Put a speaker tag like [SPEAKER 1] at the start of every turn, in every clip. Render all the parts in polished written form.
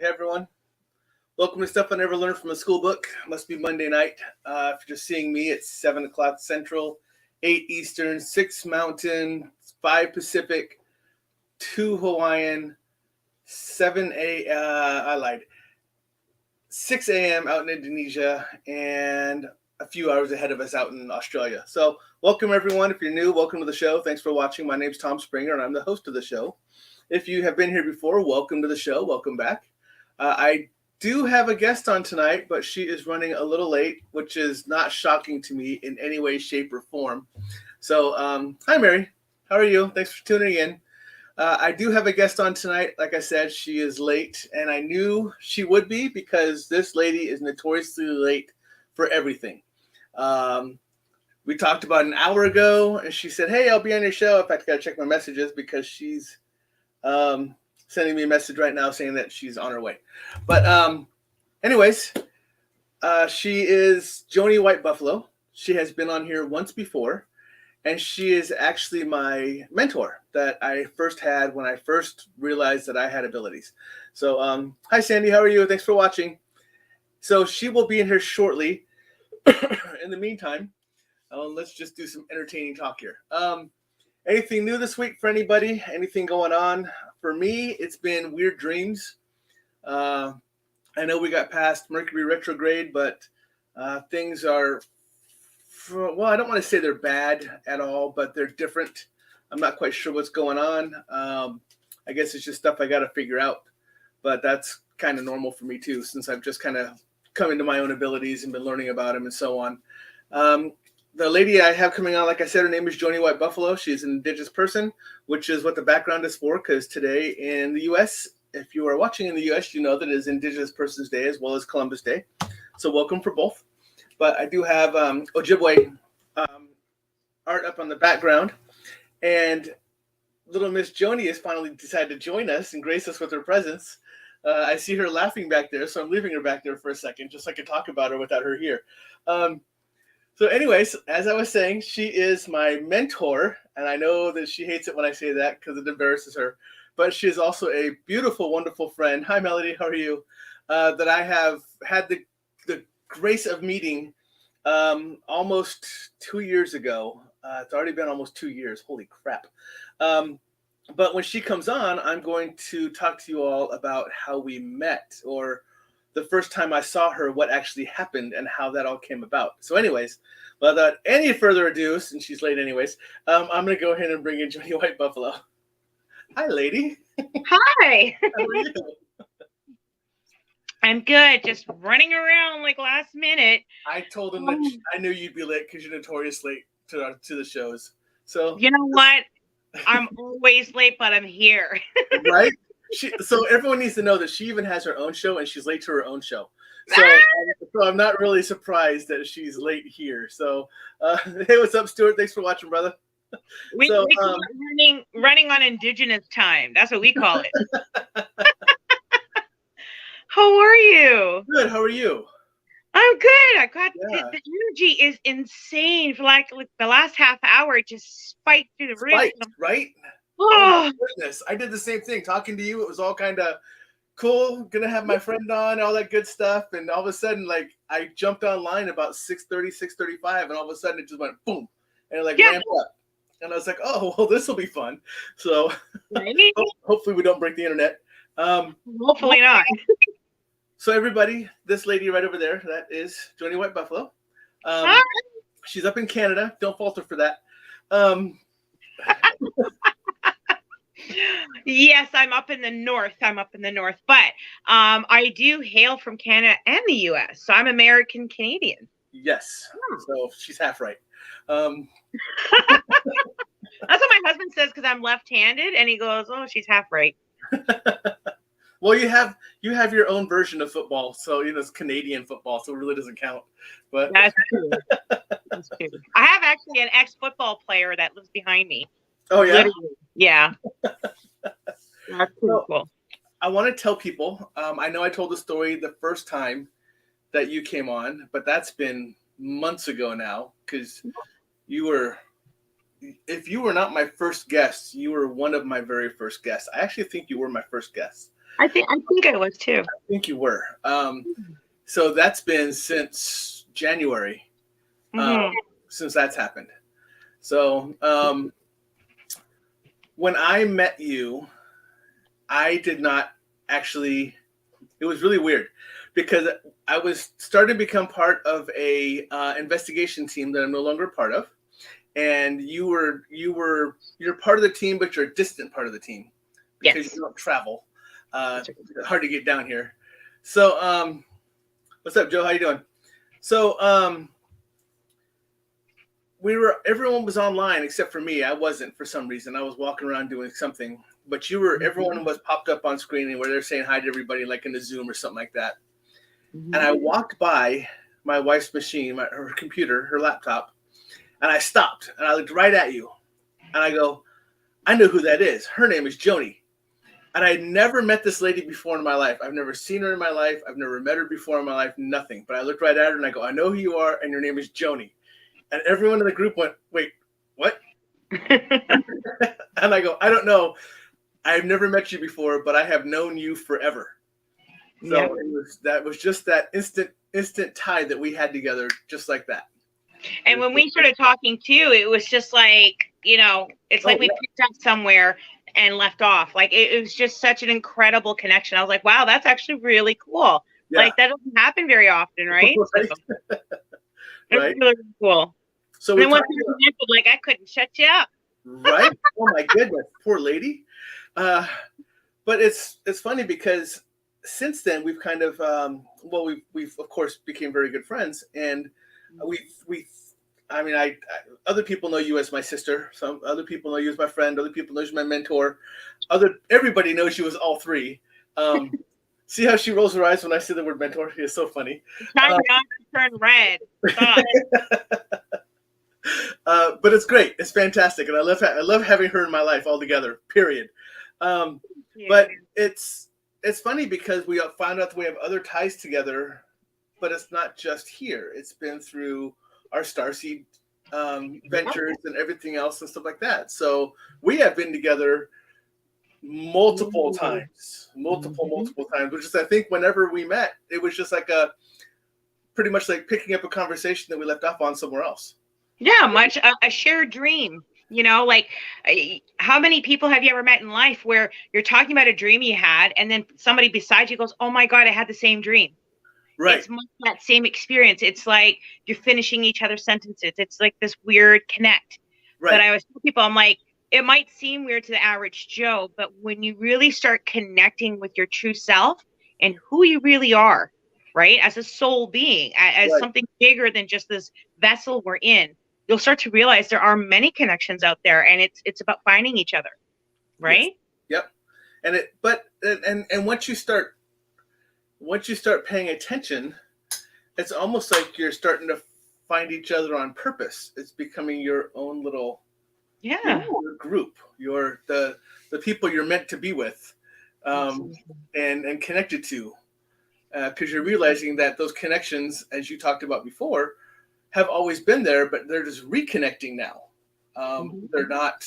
[SPEAKER 1] Hey everyone, welcome to Stuff I Never Learned from a Schoolbook. Must be Monday night. If you're just seeing me, it's 7 o'clock Central, 8 Eastern, 6 Mountain, 5 Pacific, 2 Hawaiian, 6 a.m. out in Indonesia, and a few hours ahead of us out in Australia. So welcome everyone. If you're new, welcome to the show. Thanks for watching. My name's Tom Springer, and I'm the host of the show. If you have been here before, welcome to the show. Welcome back. I do have a guest on tonight, but she is running a little late, which is not shocking to me in any way, shape, or form. So, hi, Mary. How are you? Thanks for tuning in. I do have a guest on tonight. Like I said, she is late, and I knew she would be because this lady is notoriously late for everything. We talked about an hour ago, and she said, hey, I'll be on your show. In fact, I got to check my messages because she's sending me a message right now saying that she's on her way. But anyways, she is Joannie White Buffalo. She has been on here once before, and she is actually my mentor that I first had when I first realized that I had abilities. So hi, Sandy. How are you? Thanks for watching. So she will be in here shortly. In the meantime, let's just do some entertaining talk here. Anything new this week for anybody? Anything going on? For me, it's been weird dreams. I know we got past Mercury retrograde, but things are, well, I don't want to say they're bad at all, but they're different. I'm not quite sure what's going on. I guess it's just stuff I got to figure out, but that's kind of normal for me too, since I've just kind of come into my own abilities and been learning about them and so on. The lady I have coming on, like I said, her name is Joannie White Buffalo. She's an Indigenous person, which is what the background is for, because today in the U.S., if you are watching in the U.S., you know that it is Indigenous Persons Day as well as Columbus Day. So welcome for both. But I do have Ojibway art up on the background. And little Miss Joanie has finally decided to join us and grace us with her presence. I see her laughing back there, so I'm leaving her back there for a second, just so I can talk about her without her here. So anyways, as I was saying, she is my mentor, and I know that she hates it when I say that because it embarrasses her, but she is also a beautiful, wonderful friend. Hi, Melody. How are you? That I have had the grace of meeting almost 2 years ago. It's already been almost 2 years. Holy crap. But when she comes on, I'm going to talk to you all about how we met, or the first time I saw her, what actually happened and how that all came about. So anyways, without any further ado, since she's late anyways, I'm going to go ahead and bring in Joannie White Buffalo. Hi, lady.
[SPEAKER 2] Hi.
[SPEAKER 1] How are you?
[SPEAKER 2] I'm good. Just running around like last minute.
[SPEAKER 1] I told him that I knew you'd be late because you're notorious late to the shows. So
[SPEAKER 2] you know what? I'm always late, but I'm here.
[SPEAKER 1] Right? So everyone needs to know that she even has her own show, and she's late to her own show. So I'm not really surprised that she's late here. So hey, what's up, Stuart? Thanks for watching, brother.
[SPEAKER 2] We call it running on Indigenous time. That's what we call it. How are you?
[SPEAKER 1] Good. How are you?
[SPEAKER 2] I'm good. I got the energy is insane. For like the last half hour, it just spiked through the roof.
[SPEAKER 1] Right?
[SPEAKER 2] Oh
[SPEAKER 1] my goodness. I did the same thing. Talking to you, it was all kind of cool. Gonna have my friend on, all that good stuff. And all of a sudden, like, I jumped online about 6:30, 6:35, and all of a sudden it just went boom. And it ramped up. And I was like, oh, well, this will be fun. So hopefully we don't break the internet.
[SPEAKER 2] Hopefully not.
[SPEAKER 1] So everybody, this lady right over there, that is Joannie White Buffalo. She's up in Canada. Don't falter for that.
[SPEAKER 2] Yes, I'm up in the north. But I do hail from Canada and the U.S., so I'm American Canadian.
[SPEAKER 1] Yes. So she's half right.
[SPEAKER 2] That's what my husband says because I'm left-handed, and he goes, "Oh, she's half right."
[SPEAKER 1] Well, you have your own version of football, so it's Canadian football, so it really doesn't count. But
[SPEAKER 2] that's true. That's true. I have actually an ex-football player that lives behind me.
[SPEAKER 1] Oh yeah,
[SPEAKER 2] literally. Yeah. That's cool.
[SPEAKER 1] I want to tell people. I know I told the story the first time that you came on, but that's been months ago now because you were. If you were not my first guest, you were one of my very first guests. I actually think you were my first guest.
[SPEAKER 2] I think I was too.
[SPEAKER 1] I think you were. So that's been since January, since that's happened. So when I met you, I did not actually. It was really weird because I was starting to become part of a investigation team that I'm no longer part of, and you're part of the team, but you're a distant part of the team because you don't travel. Hard to get down here. So what's up, Joe? How you doing? So everyone was online except for me. I wasn't for some reason. I was walking around doing something. But everyone was popped up on screen and where they're saying hi to everybody, like in the Zoom or something like that. And I walked by my wife's machine, her computer, her laptop, and I stopped and I looked right at you. And I go, I know who that is. Her name is Joanie. And I had never met this lady before in my life. I've never seen her in my life. I've never met her before in my life, nothing. But I looked right at her and I go, I know who you are, and your name is Joanie. And everyone in the group went, wait, what? And I go, I don't know. I've never met you before, but I have known you forever. So that was just that instant tie that we had together, just like that.
[SPEAKER 2] And when we started talking too, it was just like, it's like we picked up somewhere and left off. Like it was just such an incredible connection. I was like, wow, that's actually really cool. Yeah. Like that doesn't happen very often, right?
[SPEAKER 1] Right.
[SPEAKER 2] So, right. Really cool. So then once you like, I couldn't shut you up.
[SPEAKER 1] Right? Oh my goodness, poor lady. But it's funny because since then we've kind of we've of course became very good friends, and I other people know you as my sister, some other people know you as my friend, other people know you as my mentor, everybody knows you as all three. See how she rolls her eyes when I say the word mentor? It's so funny.
[SPEAKER 2] Trying not to turn red.
[SPEAKER 1] But it's great. It's fantastic, and I love having her in my life altogether. Period. But it's funny because we found out that we have other ties together, but it's not just here. It's been through our Starseed ventures and everything else and stuff like that. So we have been together multiple times, which is, I think, whenever we met, it was just like pretty much like picking up a conversation that we left off on somewhere else.
[SPEAKER 2] Yeah, a shared dream. Like how many people have you ever met in life where you're talking about a dream you had, and then somebody beside you goes, oh my God, I had the same dream.
[SPEAKER 1] Right.
[SPEAKER 2] It's much that same experience. It's like you're finishing each other's sentences. It's like this weird connect. Right. But I always tell people, I'm like, it might seem weird to the average Joe, but when you really start connecting with your true self and who you really are, right, as a soul being, as something bigger than just this vessel we're in, you'll start to realize there are many connections out there, and it's about finding each other, right?
[SPEAKER 1] Yes. Yep. And once you start paying attention, it's almost like you're starting to find each other on purpose. It's becoming your own little your group, the people you're meant to be with, and connected to, because you're realizing that those connections, as you talked about before, have always been there, but they're just reconnecting now. They're not.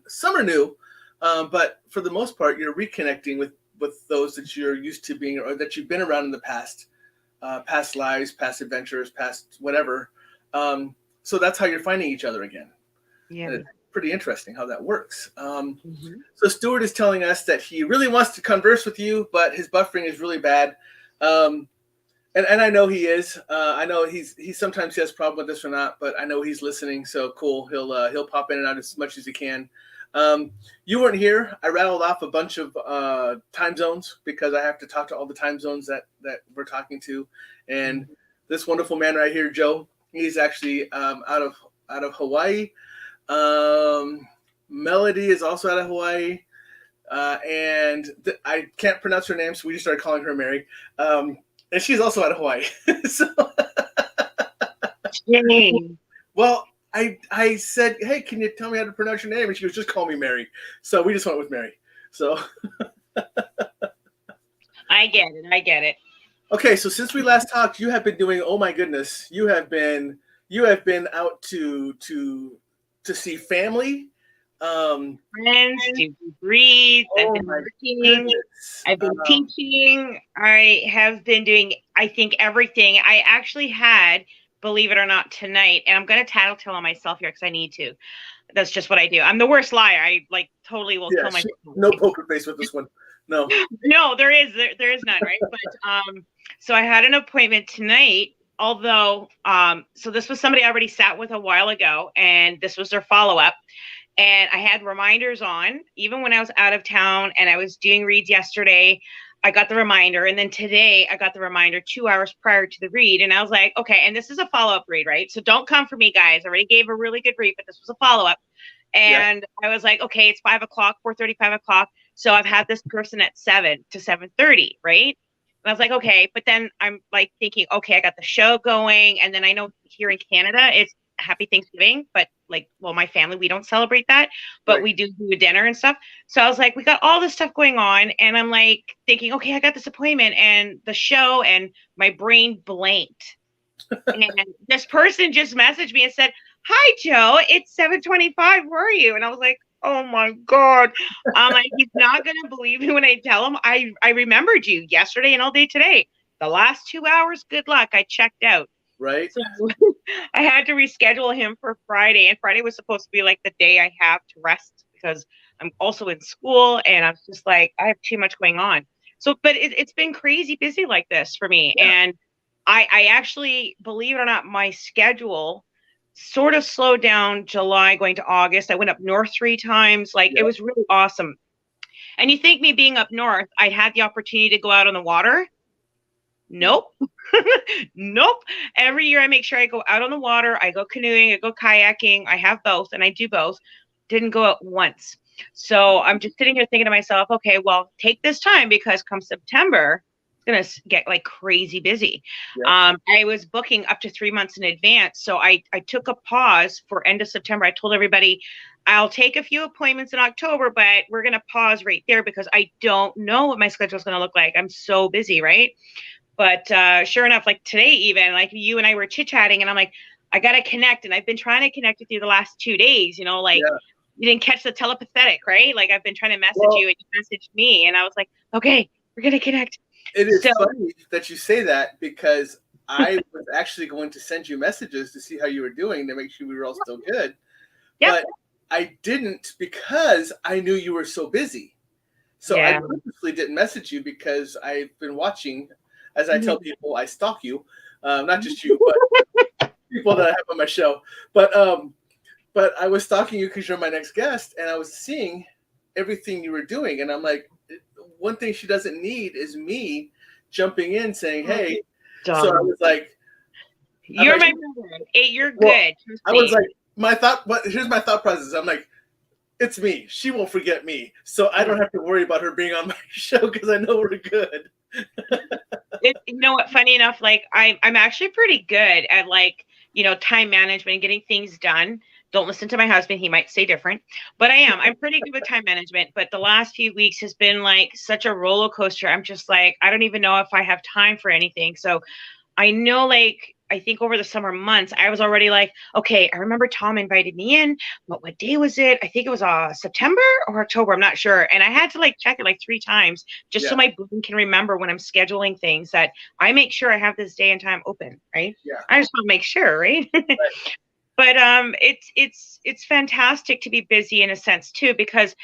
[SPEAKER 1] Some are new, but for the most part, you're reconnecting with those that you're used to being, or that you've been around in the past lives, past adventures, past whatever. So that's how you're finding each other again. Yeah, and it's pretty interesting how that works. So Stuart is telling us that he really wants to converse with you, but his buffering is really bad. And I know he is. I know he sometimes has a problem with this or not, but I know he's listening. So cool. He'll pop in and out as much as he can. You weren't here. I rattled off a bunch of time zones because I have to talk to all the time zones that we're talking to. And this wonderful man right here, Joe, he's actually out of Hawaii. Melody is also out of Hawaii. And I can't pronounce her name, so we just started calling her Mary. And she's also out of Hawaii. So, well, I said, hey, can you tell me how to pronounce your name? And she was just call me Mary. So we just went with Mary. So
[SPEAKER 2] I get it.
[SPEAKER 1] Okay, so since we last talked, you have been doing, oh my goodness, you have been out to see family,
[SPEAKER 2] Friends, do reads. I've been working.
[SPEAKER 1] Goodness.
[SPEAKER 2] I've been teaching. I have been doing, I think, everything. I actually had, believe it or not, tonight, and I'm going to tell on myself here because I need to. That's just what I do. I'm the worst liar. I like totally will kill myself.
[SPEAKER 1] No poker face with this one. No.
[SPEAKER 2] No, there is none, right? But so I had an appointment tonight. Although, so this was somebody I already sat with a while ago, and this was their follow-up. And I had reminders on, even when I was out of town and I was doing reads yesterday, I got the reminder. And then today I got the reminder 2 hours prior to the read. And I was like, okay, and this is a follow-up read, right? So don't come for me, guys. I already gave a really good read, but this was a follow-up. And I was like, okay, it's 5 o'clock, 4:30, 5 o'clock. So I've had this person at 7 to 7:30, right? And I was like, okay, but then I'm like thinking, okay, I got the show going. And then I know here in Canada, it's Happy Thanksgiving, but like, well, my family, we don't celebrate that, but we do a dinner and stuff. So I was like, we got all this stuff going on. And I'm like thinking, okay, I got this appointment and the show, and my brain blanked. And this person just messaged me and said, hi, Joe, it's 7:25. Where are you? And I was like, oh my God. I'm like, he's not going to believe me when I tell him I remembered you yesterday and all day today. The last 2 hours, good luck. I checked out.
[SPEAKER 1] Right.
[SPEAKER 2] So I had to reschedule him for Friday. And Friday was supposed to be like the day I have to rest because I'm also in school. And I'm just like, I have too much going on. So, but it's been crazy busy like this for me. Yeah. And I actually, believe it or not, my schedule sort of slowed down July going to August. I went up north 3 times. Like, it was really awesome. And you think me being up north, I had the opportunity to go out on the water? Nope. Nope. Every year I make sure I go out on the water. I go canoeing, I go kayaking. I have both and I do both. Didn't go out once. So I'm just sitting here thinking to myself, okay, well, take this time because come September, going to get like crazy busy. I was booking up to 3 months in advance. So I took a pause for end of September. I told everybody I'll take a few appointments in October, but we're going to pause right there because I don't know what my schedule is going to look like. I'm so busy, right? But sure enough, like today, even like you and I were chit-chatting and I'm like, I got to connect. And I've been trying to connect with you the last 2 days, you know, like you didn't catch the telepathetic, right? Like I've been trying to message you and you messaged me and I was like, okay, we're going to connect.
[SPEAKER 1] It is funny that you say that because I was actually going to send you messages to see how you were doing to make sure we were all still good. But I didn't because I knew you were so busy. So I purposely didn't message you because I've been watching. As I tell people, I stalk you, not just you, but people that I have on my show. But I was stalking you because you're my next guest, and I was seeing everything you were doing, and I'm like, one thing she doesn't need is me jumping in saying, "Hey." So I was like,
[SPEAKER 2] "You're my brother. Hey, you're good."
[SPEAKER 1] I was like, here's my thought process. I'm like, it's me. She won't forget me, so I don't have to worry about her being on my show because I know we're good.
[SPEAKER 2] You know what? Funny enough, like I'm actually pretty good at like, you know, time management and getting things done. Don't listen to my husband. He might say different, but I'm pretty good with time management. But the last few weeks has been like such a roller coaster. I'm just like, I don't even know if I have time for anything. So I know, like, I think over the summer months, I was already like, okay, I remember Tom invited me in, but what day was it? I think it was September or October. I'm not sure. And I had to like check it like 3 times just so my brain can remember when I'm scheduling things that I make sure I have this day and time open, right?
[SPEAKER 1] Yeah.
[SPEAKER 2] I just want to make sure, right? But it's fantastic to be busy in a sense too, because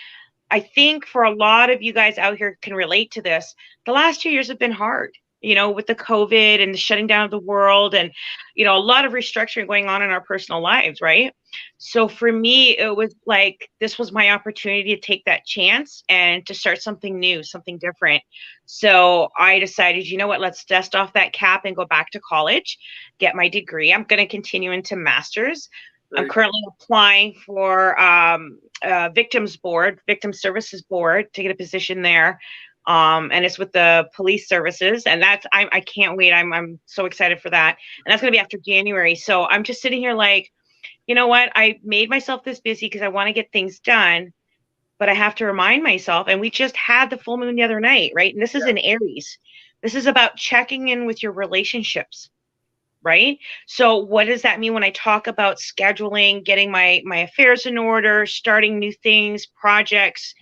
[SPEAKER 2] I think for a lot of you guys out here can relate to this. The last 2 years have been hard, you know, with the COVID and the shutting down of the world and, you know, a lot of restructuring going on in our personal lives, right? So for me, it was like, this was my opportunity to take that chance and to start something new, something different. So I decided, you know what, let's dust off that cap and go back to college, get my degree. I'm going to continue into master's. I'm currently applying for Victim Services Board to get a position there. And it's with the police services, and that's I can't wait. I'm so excited for that, and that's gonna be after January. So I'm just sitting here like, you know what? I made myself this busy because I want to get things done, but I have to remind myself. And we just had the full moon the other night, right? And this is in Aries. This is about checking in with your relationships. right? So what does that mean when I talk about scheduling, getting my affairs in order, starting new things, projects?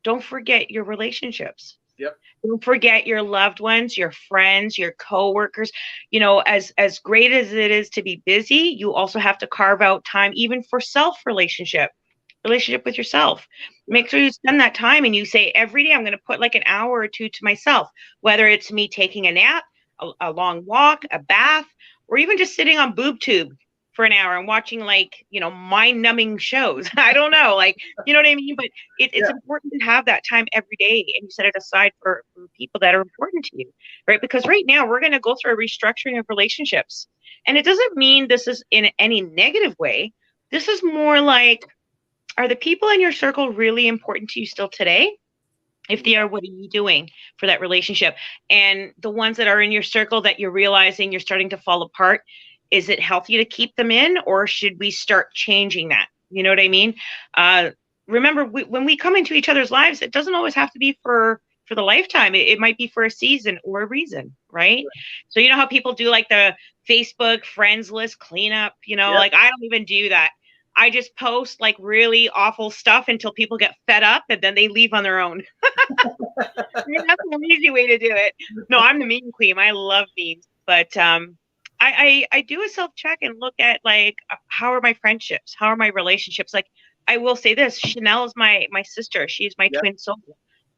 [SPEAKER 2] Don't forget your relationships.
[SPEAKER 1] Yep.
[SPEAKER 2] Don't forget your loved ones, your friends, your coworkers. You know, as great as it is to be busy, you also have to carve out time even for relationship with yourself. Make sure you spend that time and you say every day I'm going to put like an hour or two to myself, whether it's me taking a nap, a long walk, a bath, or even just sitting on boob tube for an hour and watching like, you know, mind numbing shows. I don't know, like, you know what I mean? But it's important to have that time every day and you set it aside for people that are important to you, right? Because right now we're going to go through a restructuring of relationships. And it doesn't mean this is in any negative way. This is more like, are the people in your circle really important to you still today? If they are, what are you doing for that relationship? And the ones that are in your circle that you're realizing you're starting to fall apart, is it healthy to keep them in, or should we start changing that? You know what I mean? Remember, when we come into each other's lives, it doesn't always have to be for the lifetime. It might be for a season or a reason, right? So you know how people do like the Facebook friends list cleanup, you know, like I don't even do that. I just post like really awful stuff until people get fed up and then they leave on their own. That's an easy way to do it. No, I'm the meme queen. I love memes. But I do a self-check and look at like, how are my friendships? How are my relationships? Like, I will say this, Chanel is my sister. She's my twin soul.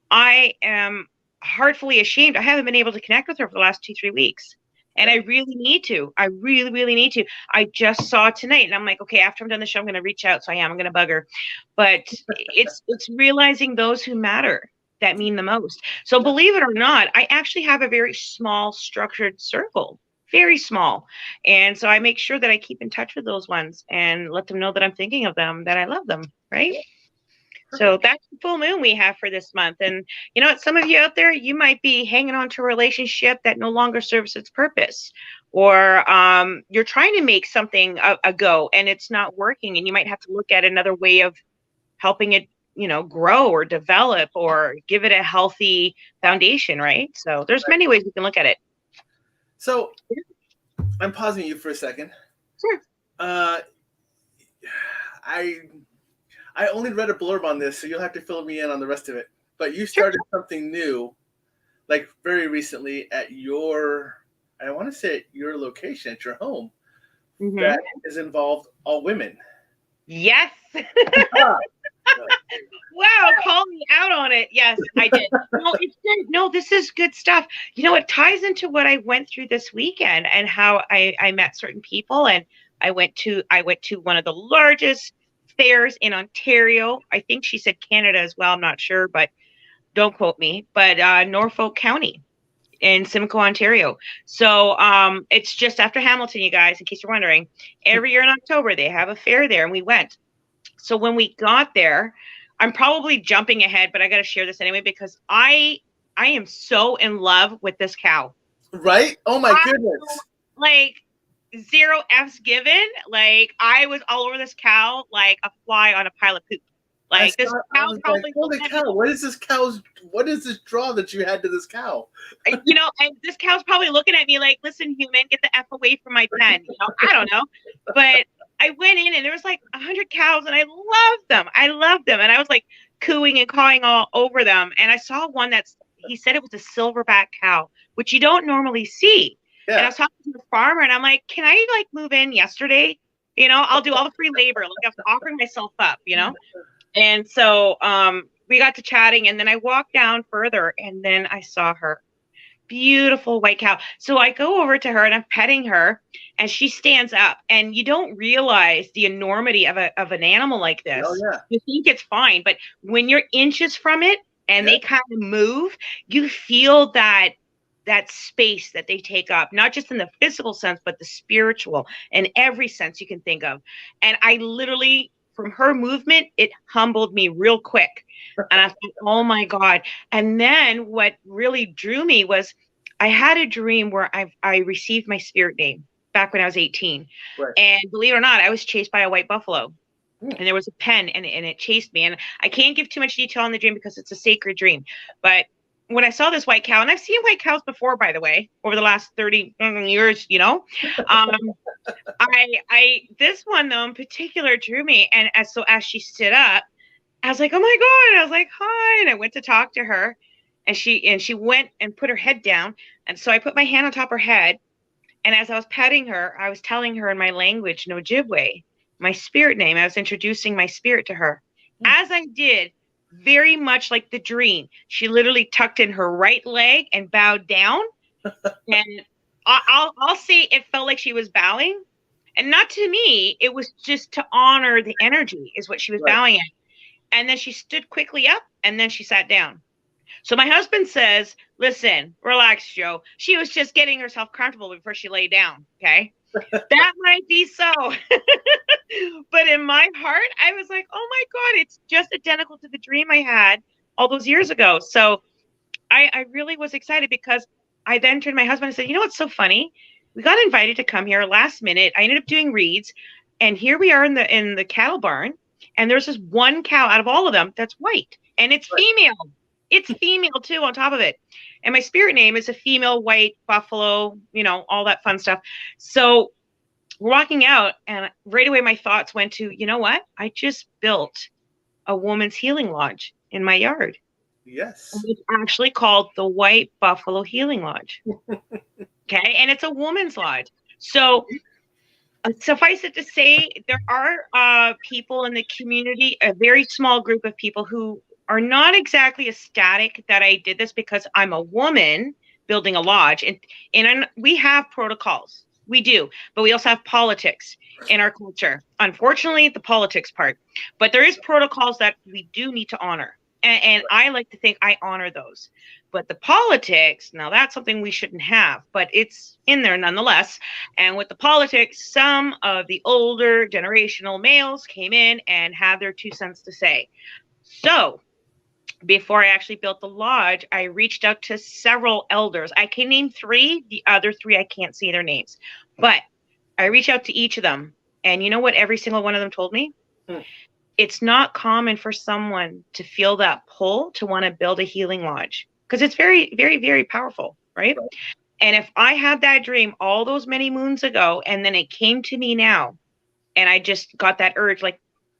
[SPEAKER 2] I am heartfully ashamed. I haven't been able to connect with her for the last 2-3 weeks. And I really need to. I really, really need to. I just saw tonight and I'm like, okay, after I'm done the show, I'm going to reach out. So I'm going to bug her. But it's realizing those who matter that mean the most. So believe it or not, I actually have a very small structured circle, very small. And so I make sure that I keep in touch with those ones and let them know that I'm thinking of them, that I love them. Right. So that's the full moon we have for this month. And you know what, some of you out there, you might be hanging on to a relationship that no longer serves its purpose, or you're trying to make something a go and it's not working, and you might have to look at another way of helping it, you know, grow or develop or give it a healthy foundation, right? So there's many ways we can look at it.
[SPEAKER 1] So I'm pausing you for a second.
[SPEAKER 2] Sure.
[SPEAKER 1] I only read a blurb on this, so you'll have to fill me in on the rest of it. But you started something new, like very recently at your, I want to say at your location, at your home, that is involved all women.
[SPEAKER 2] Yes. Wow, call me out on it. Yes, I did. No, it's good. No, this is good stuff. You know, it ties into what I went through this weekend and how I met certain people, and I went to one of the largest fairs in Ontario. I think she said Canada as well. I'm not sure, but don't quote me. But Norfolk County in Simcoe, Ontario. So it's just after Hamilton, you guys, in case you're wondering. Every year in October, they have a fair there, and we went. So when we got there, I'm probably jumping ahead, but I got to share this anyway because I am so in love with this cow.
[SPEAKER 1] Right? Oh my goodness.
[SPEAKER 2] Like 0 F's given. Like I was all over this cow like a fly on a pile of poop. Like this cow probably.
[SPEAKER 1] Holy cow! What is this draw that you had to this cow?
[SPEAKER 2] You know, and this cow's probably looking at me like, "Listen, human, get the F away from my pen." You know, I don't know, but I went in and there was like 100 cows, and I loved them, and I was like cooing and cawing all over them. And I saw one he said it was a silverback cow, which you don't normally see. Yeah. And I was talking to the farmer, and I'm like, "Can I like move in yesterday? You know, I'll do all the free labor. Like I'm offering myself up, you know." And so we got to chatting, and then I walked down further, and then I saw her. Beautiful white cow. So I go over to her and I'm petting her, and she stands up, and you don't realize the enormity of an animal like this.
[SPEAKER 1] Oh, yeah.
[SPEAKER 2] You think it's fine, but when you're inches from it and they kind of move, you feel that space that they take up, not just in the physical sense, but the spiritual and every sense you can think of. And I literally, from her movement, it humbled me real quick. And I thought, oh my God. And then what really drew me was I had a dream where I received my spirit name back when I was 18. Right. And believe it or not, I was chased by a white buffalo. And there was a pen and it chased me. And I can't give too much detail on the dream because it's a sacred dream. But when I saw this white cow, and I've seen white cows before, by the way, over the last 30 years, this one though in particular drew me. And as she stood up, I was like, oh my God. I was like, hi. And I went to talk to her, and she went and put her head down. And so I put my hand on top of her head. And as I was petting her, I was telling her in my language, in Ojibway, my spirit name. I was introducing my spirit to her. As I did, very much like the dream, she literally tucked in her right leg and bowed down. And I'll say it felt like she was bowing. And not to me, it was just to honor the energy is what she was bowing at. And then she stood quickly up, and then she sat down. So my husband says, listen, relax, Joe. She was just getting herself comfortable before she lay down. Okay. That might be so. But in my heart, I was like, oh my God, it's just identical to the dream I had all those years ago. So I really was excited, because I then turned to my husband and said, you know what's so funny? We got invited to come here last minute. I ended up doing reads, and here we are in the cattle barn, and there's this one cow out of all of them that's white, and it's female. It's female too on top of it. And my spirit name is a female white buffalo, all that fun stuff. So we're walking out, and right away my thoughts went to, you know what? I just built a woman's healing lodge in my yard.
[SPEAKER 1] Yes.
[SPEAKER 2] And it's actually called the White Buffalo Healing Lodge. Okay. And it's a woman's lodge. So suffice it to say, there are people in the community, a very small group of people who are not exactly ecstatic that I did this, because I'm a woman building a lodge. And we have protocols. We do. But we also have politics in our culture. Unfortunately, the politics part. But there is protocols that we do need to honor. And I like to think I honor those. But the politics, now that's something we shouldn't have, but it's in there nonetheless. And with the politics, some of the older generational males came in and had their 2 cents to say. So before I actually built the lodge, I reached out to several elders. I can name 3. The other 3, I can't see their names. But I reached out to each of them. And you know what every single one of them told me? It's not common for someone to feel that pull to want to build a healing lodge, because it's very, very, very powerful, right? And if I had that dream all those many moons ago, and then it came to me now, and I just got that urge, like,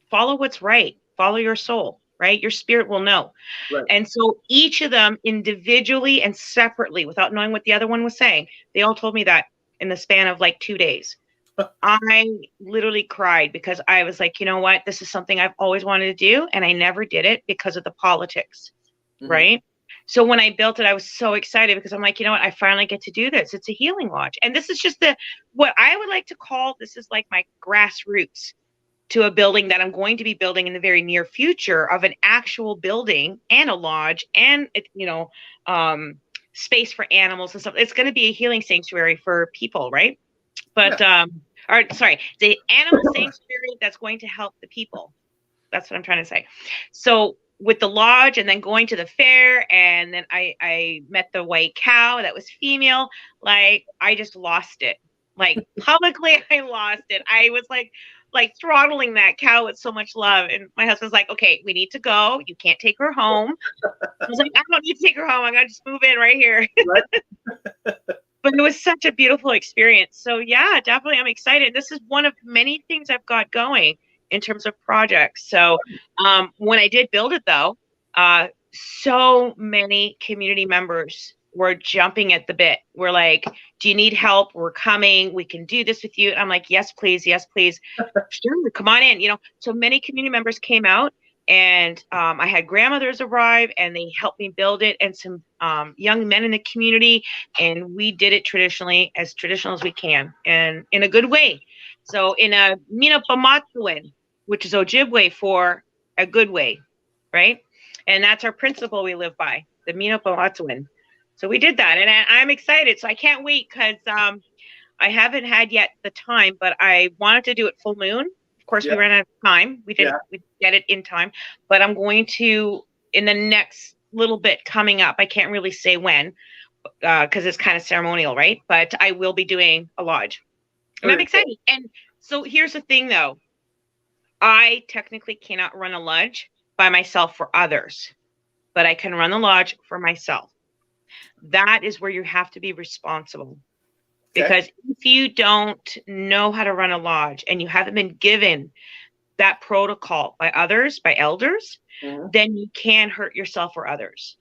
[SPEAKER 2] follow what's right, follow your soul, right? Your spirit will know. Right. And so each of them individually and separately, without knowing what the other one was saying, they all told me that in the span of like 2 days. I literally cried, because I was like, you know what? This is something I've always wanted to do, and I never did it because of the politics, right? So when I built it, I was so excited, because I'm like, you know what? I finally get to do this. It's a healing lodge. And this is just what I would like to call, this is like my grassroots to a building that I'm going to be building in the very near future, of an actual building and a lodge and, space for animals and stuff. It's going to be a healing sanctuary for people, right? But, the animal sanctuary that's going to help the people. That's what I'm trying to say. So with the lodge, and then going to the fair, and then I met the white cow that was female, like, I just lost it. Like, publicly, I lost it. I was like throttling that cow with so much love. And my husband's like, okay, we need to go. You can't take her home. I was like, I don't need to take her home. I'm going to just move in right here. Right. But it was such a beautiful experience. So yeah, definitely I'm excited. This is one of many things I've got going in terms of projects. So when I did build it though, so many community members were jumping at the bit. We're like, do you need help? We're coming. We can do this with you. I'm like, yes, please. Yes, please. Sure, come on in. So many community members came out, and I had grandmothers arrive, and they helped me build it, and some young men in the community, and we did it as traditional as we can, and in a good way. So in a Minapamatsuin, which is Ojibway for a good way, right? And that's our principle we live by, the Minapamatsuin. So we did that, and I'm excited. So I can't wait, because I haven't had yet the time, but I wanted to do it full moon. Of course, we ran out of time. We didn't get it in time, but I'm going to, in the next little bit coming up, I can't really say when, because it's kind of ceremonial, right? But I will be doing a lodge, and I'm excited. And so here's the thing, though. I technically cannot run a lodge by myself for others, but I can run the lodge for myself. that is where you have to be responsible.
[SPEAKER 1] Okay.
[SPEAKER 2] Because if you don't know how to run a lodge and you haven't been given that protocol by others, by elders, then you can hurt yourself or others.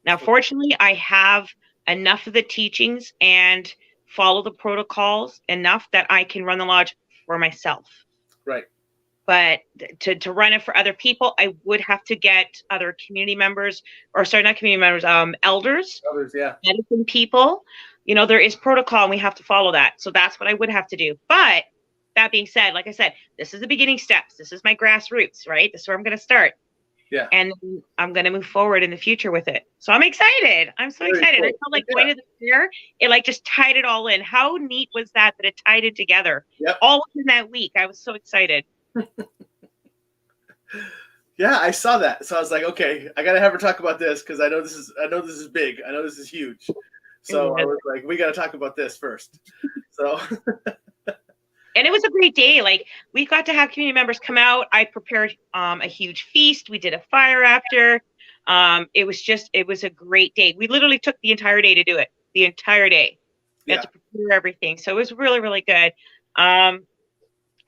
[SPEAKER 2] Now, fortunately, I have enough of the teachings and follow the protocols enough that I can run the lodge for myself.
[SPEAKER 1] Right.
[SPEAKER 2] But to run it for other people, I would have to get other community members, or sorry, not community members, elders,
[SPEAKER 1] yeah,
[SPEAKER 2] medicine people. You know, there is protocol and we have to follow that. So that's what I would have to do. But that being said, like I said, this is the beginning steps. This is my grassroots, right? This is where I'm going to start.
[SPEAKER 1] Yeah.
[SPEAKER 2] And I'm going to move forward in the future with it. So I'm excited. I'm so excited. Cool. I felt like going to the fair, it like just tied it all in. How neat was that it tied it together?
[SPEAKER 1] Yep.
[SPEAKER 2] All within that week. I was so excited.
[SPEAKER 1] Yeah, I saw that. So I was like, okay, I got to have her talk about this because I know this is big. I know this is huge. So I was like, we got to talk about this first. So
[SPEAKER 2] and it was a great day. Like, we got to have community members come out. I prepared a huge feast. We did a fire after. It was a great day. We literally took the entire day to do it. The entire day. We had to prepare everything. So it was really, really good.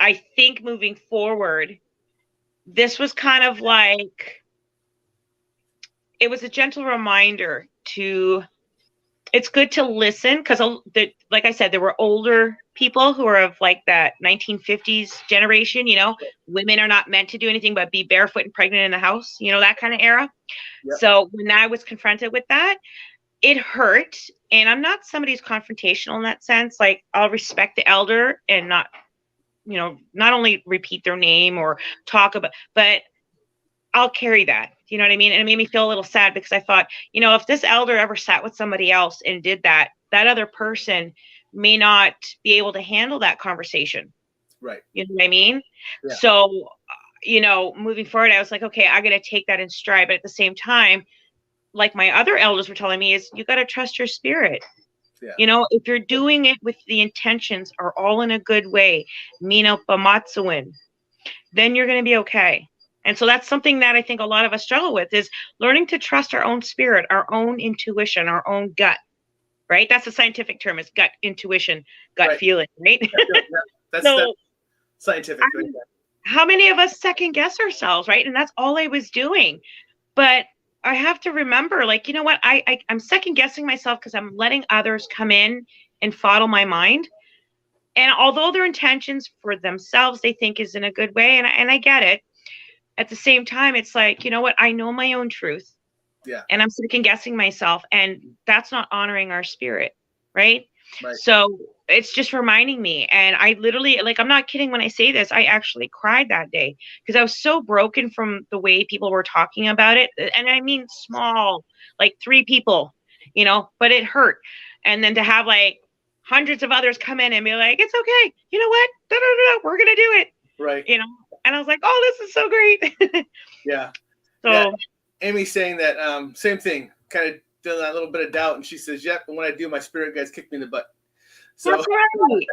[SPEAKER 2] I think moving forward, this was kind of like, it was a gentle reminder to, it's good to listen because, like I said, there were older people who are of like that 1950s generation, you know, women are not meant to do anything but be barefoot and pregnant in the house, you know, that kind of era. Yep. So when I was confronted with that, it hurt. And I'm not somebody who's confrontational in that sense. Like, I'll respect the elder and not, you know, not only repeat their name or talk about, but I'll carry that. You know what I mean? And it made me feel a little sad because I thought, you know, if this elder ever sat with somebody else and did that, that other person may not be able to handle that conversation.
[SPEAKER 1] Right.
[SPEAKER 2] You know what I mean? Yeah. So, you know, moving forward, I was like, okay, I got to take that in stride. But at the same time, like my other elders were telling me, is you got to trust your spirit. Yeah. You know, if you're doing it with the intentions are all in a good way, Mino Pamatsuin, then you're going to be okay. And so that's something that I think a lot of us struggle with, is learning to trust our own spirit, our own intuition, our own gut, right? That's a scientific term, is gut intuition, gut feeling, right?
[SPEAKER 1] Yeah. That's scientific.
[SPEAKER 2] I mean, how many of us second guess ourselves, right? And that's all I was doing. But I have to remember, like, you know what? I'm second guessing myself because I'm letting others come in and fodle my mind. And although their intentions for themselves, they think is in a good way, and I get it. At the same time, it's like, you know what? I know my own truth. Yeah. And I'm second guessing myself, and that's not honoring our spirit, right? So it's just reminding me. And I literally, like, I'm not kidding when I say this, I actually cried that day because I was so broken from the way people were talking about it. And I mean small, like 3 people, you know, but it hurt. And then to have like hundreds of others come in and be like, it's okay. You know what? We're going to do it.
[SPEAKER 1] Right.
[SPEAKER 2] You know? And I was like, oh, this is so great.
[SPEAKER 1] Yeah.
[SPEAKER 2] So
[SPEAKER 1] yeah. Amy's saying that same thing, kind of feeling that little bit of doubt. And she says, yep, and when I do, my spirit guides kick me in the butt. So
[SPEAKER 2] that's right.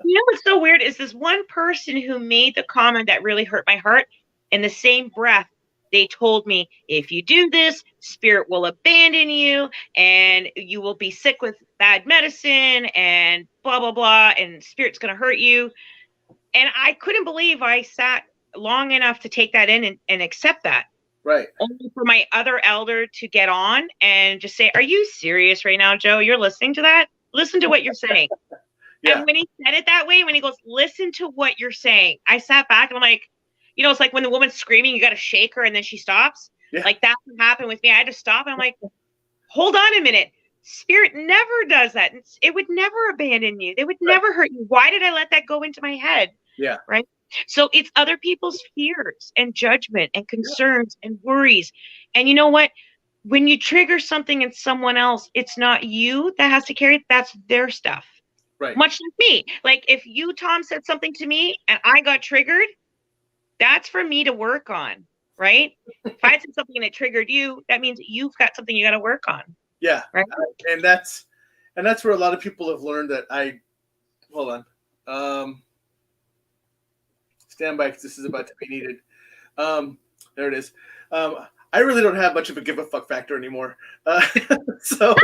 [SPEAKER 2] You know what's so weird is this one person who made the comment that really hurt my heart. In the same breath, they told me, if you do this, spirit will abandon you and you will be sick with bad medicine and blah, blah, blah. And spirit's going to hurt you. And I couldn't believe I sat long enough to take that in and accept that.
[SPEAKER 1] Right.
[SPEAKER 2] Only for my other elder to get on and just say, are you serious right now, Joe? You're listening to that? Listen to what you're saying. Yeah. And when he said it that way, when he goes, listen to what you're saying, I sat back and I'm like, you know, it's like when the woman's screaming, you got to shake her and then she stops. Yeah. Like that's what happened with me. I had to stop. And I'm like, hold on a minute. Spirit never does that. It would never abandon you. They would never hurt you. Why did I let that go into my head?
[SPEAKER 1] Yeah.
[SPEAKER 2] Right. So it's other people's fears and judgment and concerns and worries. And you know what? When you trigger something in someone else, it's not you that has to carry it. That's their stuff.
[SPEAKER 1] Right.
[SPEAKER 2] Much like me. Like if you, Tom, said something to me and I got triggered, that's for me to work on. Right. If I said something and it triggered you, that means you've got something you got to work on.
[SPEAKER 1] Yeah.
[SPEAKER 2] Right.
[SPEAKER 1] And that's where a lot of people have learned that hold on. Stand by because this is about to be needed. There it is. I really don't have much of a give a fuck factor anymore. So,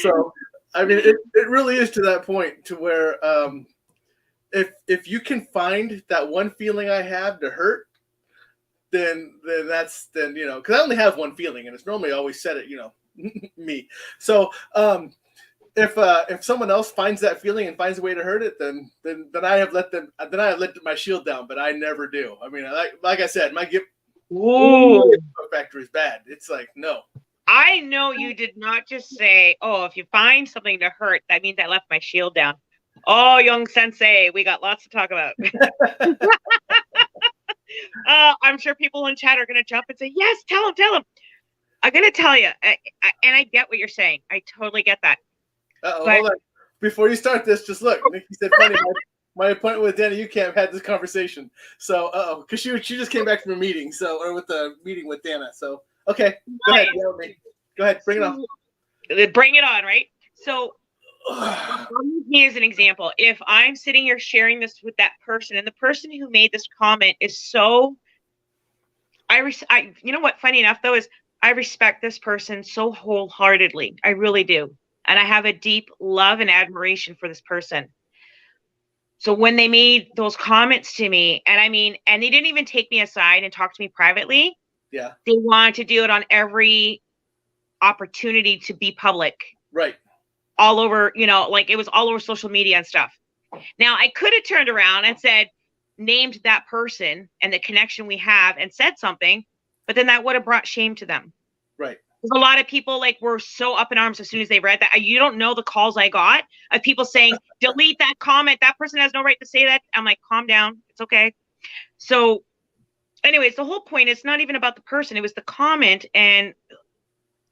[SPEAKER 1] so I mean, it really is to that point to where if you can find that one feeling I have to hurt, then you know, because I only have one feeling, and it's normally always said it, you know, me. So if someone else finds that feeling and finds a way to hurt it, then I have let my shield down, but I never do. I mean, like I said, my give factor is bad. It's like, no.
[SPEAKER 2] I know you did not just say, oh, if you find something to hurt, that means I left my shield down. Oh, young sensei, we got lots to talk about. I'm sure people in chat are going to jump and say, yes, tell him. I'm going to tell you, and I get what you're saying. I totally get that.
[SPEAKER 1] Hold on. Before you start this, just look. Nikki said, funny, my appointment with Danny Ucamp had this conversation. So, because she just came back from a meeting, or with the meeting with Dana. So, okay, go ahead, yell at me. Go ahead, bring it on.
[SPEAKER 2] Bring it on, right? So, me as an example, if I'm sitting here sharing this with that person, and the person who made this comment is so, you know what? Funny enough, though, is I respect this person so wholeheartedly. I really do. And I have a deep love and admiration for this person. So when they made those comments to me, and they didn't even take me aside and talk to me privately.
[SPEAKER 1] Yeah.
[SPEAKER 2] They wanted to do it on every opportunity to be public.
[SPEAKER 1] Right.
[SPEAKER 2] All over, you know, like it was all over social media and stuff. Now I could have turned around and named that person and the connection we have and said something, but then that would have brought shame to them.
[SPEAKER 1] Right.
[SPEAKER 2] A lot of people were so up in arms as soon as they read that. You don't know the calls I got of people saying, delete that comment. That person has no right to say that. I'm like, calm down. It's okay. So anyways, the whole point is not even about the person. It was the comment. And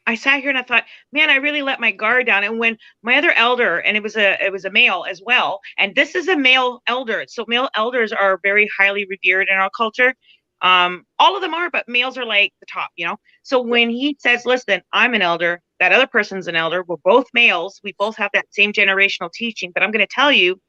[SPEAKER 2] I sat here and I thought, man, I really let my guard down. And when my other elder, and it was a male as well, and this is a male elder. So male elders are very highly revered in our culture. All of them are, but males are like the top, you know? So when he says, listen, I'm an elder, that other person's an elder, we're both males, we both have that same generational teaching, but I'm going to tell you,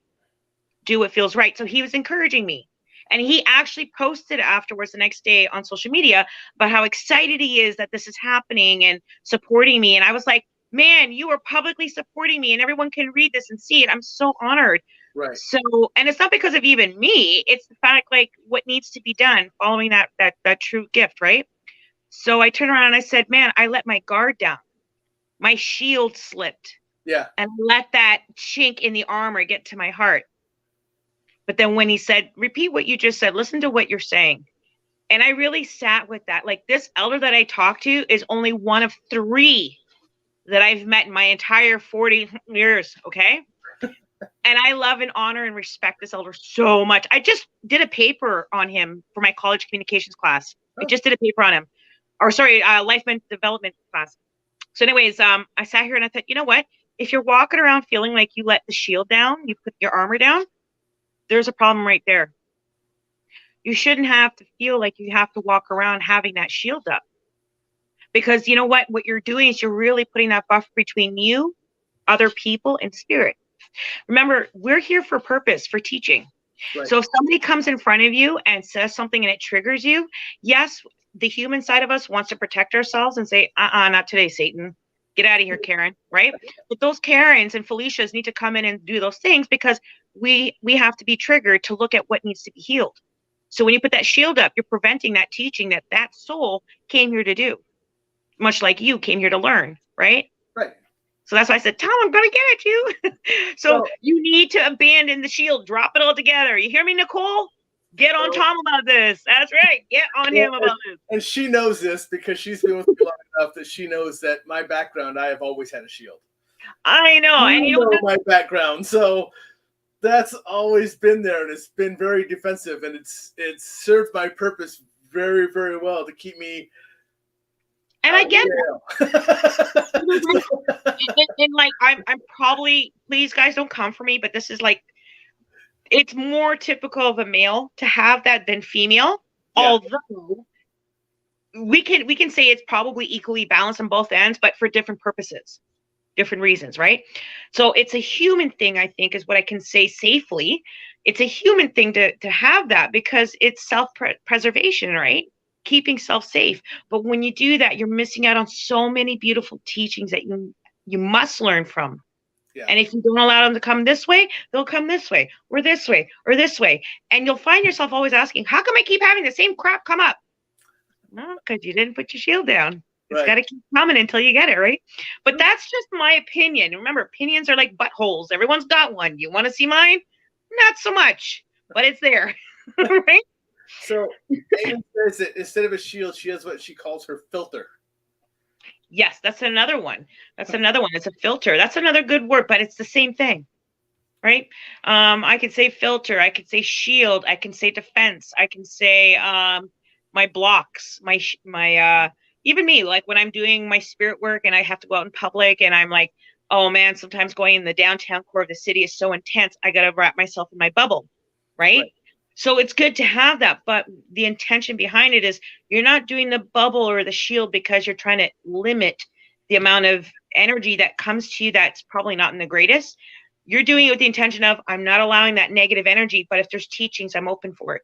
[SPEAKER 2] do what feels right. So he was encouraging me. And he actually posted afterwards the next day on social media about how excited he is that this is happening and supporting me. And I was like, man, you are publicly supporting me and everyone can read this and see it. I'm so honored.
[SPEAKER 1] Right.
[SPEAKER 2] So, and it's not because of even me, it's the fact what needs to be done following that true gift, right? So I turned around and I said, man, I let my guard down. My shield slipped.
[SPEAKER 1] Yeah.
[SPEAKER 2] And let that chink in the armor get to my heart. But then when he said, repeat what you just said, listen to what you're saying. And I really sat with that. Like, this elder that I talked to is only one of 3 that I've met in my entire 40 years. Okay. And I love and honor and respect this elder so much. I just did a paper on him for my college communications class. I just did a paper on him, life development class. So anyways, I sat here and I thought, you know what? If you're walking around feeling like you let the shield down, you put your armor down, there's a problem right there. You shouldn't have to feel like you have to walk around having that shield up. Because you know what? What you're doing is you're really putting that buffer between you, other people, and spirit. Remember, we're here for purpose, for teaching. Right. So if somebody comes in front of you and says something and it triggers you, yes, the human side of us wants to protect ourselves and say, not today, Satan. Get out of here, Karen, right? But those Karens and Felicias need to come in and do those things because we have to be triggered to look at what needs to be healed. So when you put that shield up, you're preventing that teaching that soul came here to do, much like you came here to learn, right?
[SPEAKER 1] Right.
[SPEAKER 2] So that's why I said, Tom, I'm going to get at you. So you need to abandon the shield, drop it all together. You hear me, Nicole? Get on Tom about this. That's right. Get on him about this.
[SPEAKER 1] And she knows this because she's been with me long enough that she knows that my background, I have always had a shield.
[SPEAKER 2] I know. And
[SPEAKER 1] you know my background. So that's always been there, and it's been very defensive, and it's served my purpose very, very well to keep me.
[SPEAKER 2] And I get that. and like I'm probably, please guys don't come for me, but this is like, it's more typical of a male to have that than female. Yeah. Although we can say it's probably equally balanced on both ends, but for different purposes, different reasons, right? So it's a human thing, I think, is what I can say safely. It's a human thing to have that because it's self-preservation, right? keeping self safe. But when you do that, you're missing out on so many beautiful teachings that you must learn from.
[SPEAKER 1] Yeah.
[SPEAKER 2] And if you don't allow them to come this way, they'll come this way or this way or this way. And you'll find yourself always asking, how come I keep having the same crap come up? No, because you didn't put your shield down. It's got to keep coming until you get it, right? But that's just my opinion. Remember, opinions are like buttholes. Everyone's got one. You want to see mine? Not so much, but it's there, right?
[SPEAKER 1] So Amy says that instead of a shield, she has what she calls her filter.
[SPEAKER 2] Yes, that's another one. That's another one. It's a filter. That's another good word, but it's the same thing, right? I could say filter. I could say shield. I can say defense. I can say my blocks, my even me, like when I'm doing my spirit work and I have to go out in public and I'm like, oh man, sometimes going in the downtown core of the city is so intense. I got to wrap myself in my bubble, right? So it's good to have that, but the intention behind it is you're not doing the bubble or the shield because you're trying to limit the amount of energy that comes to you that's probably not in the greatest. You're doing it with the intention of, I'm not allowing that negative energy, but if there's teachings, I'm open for it.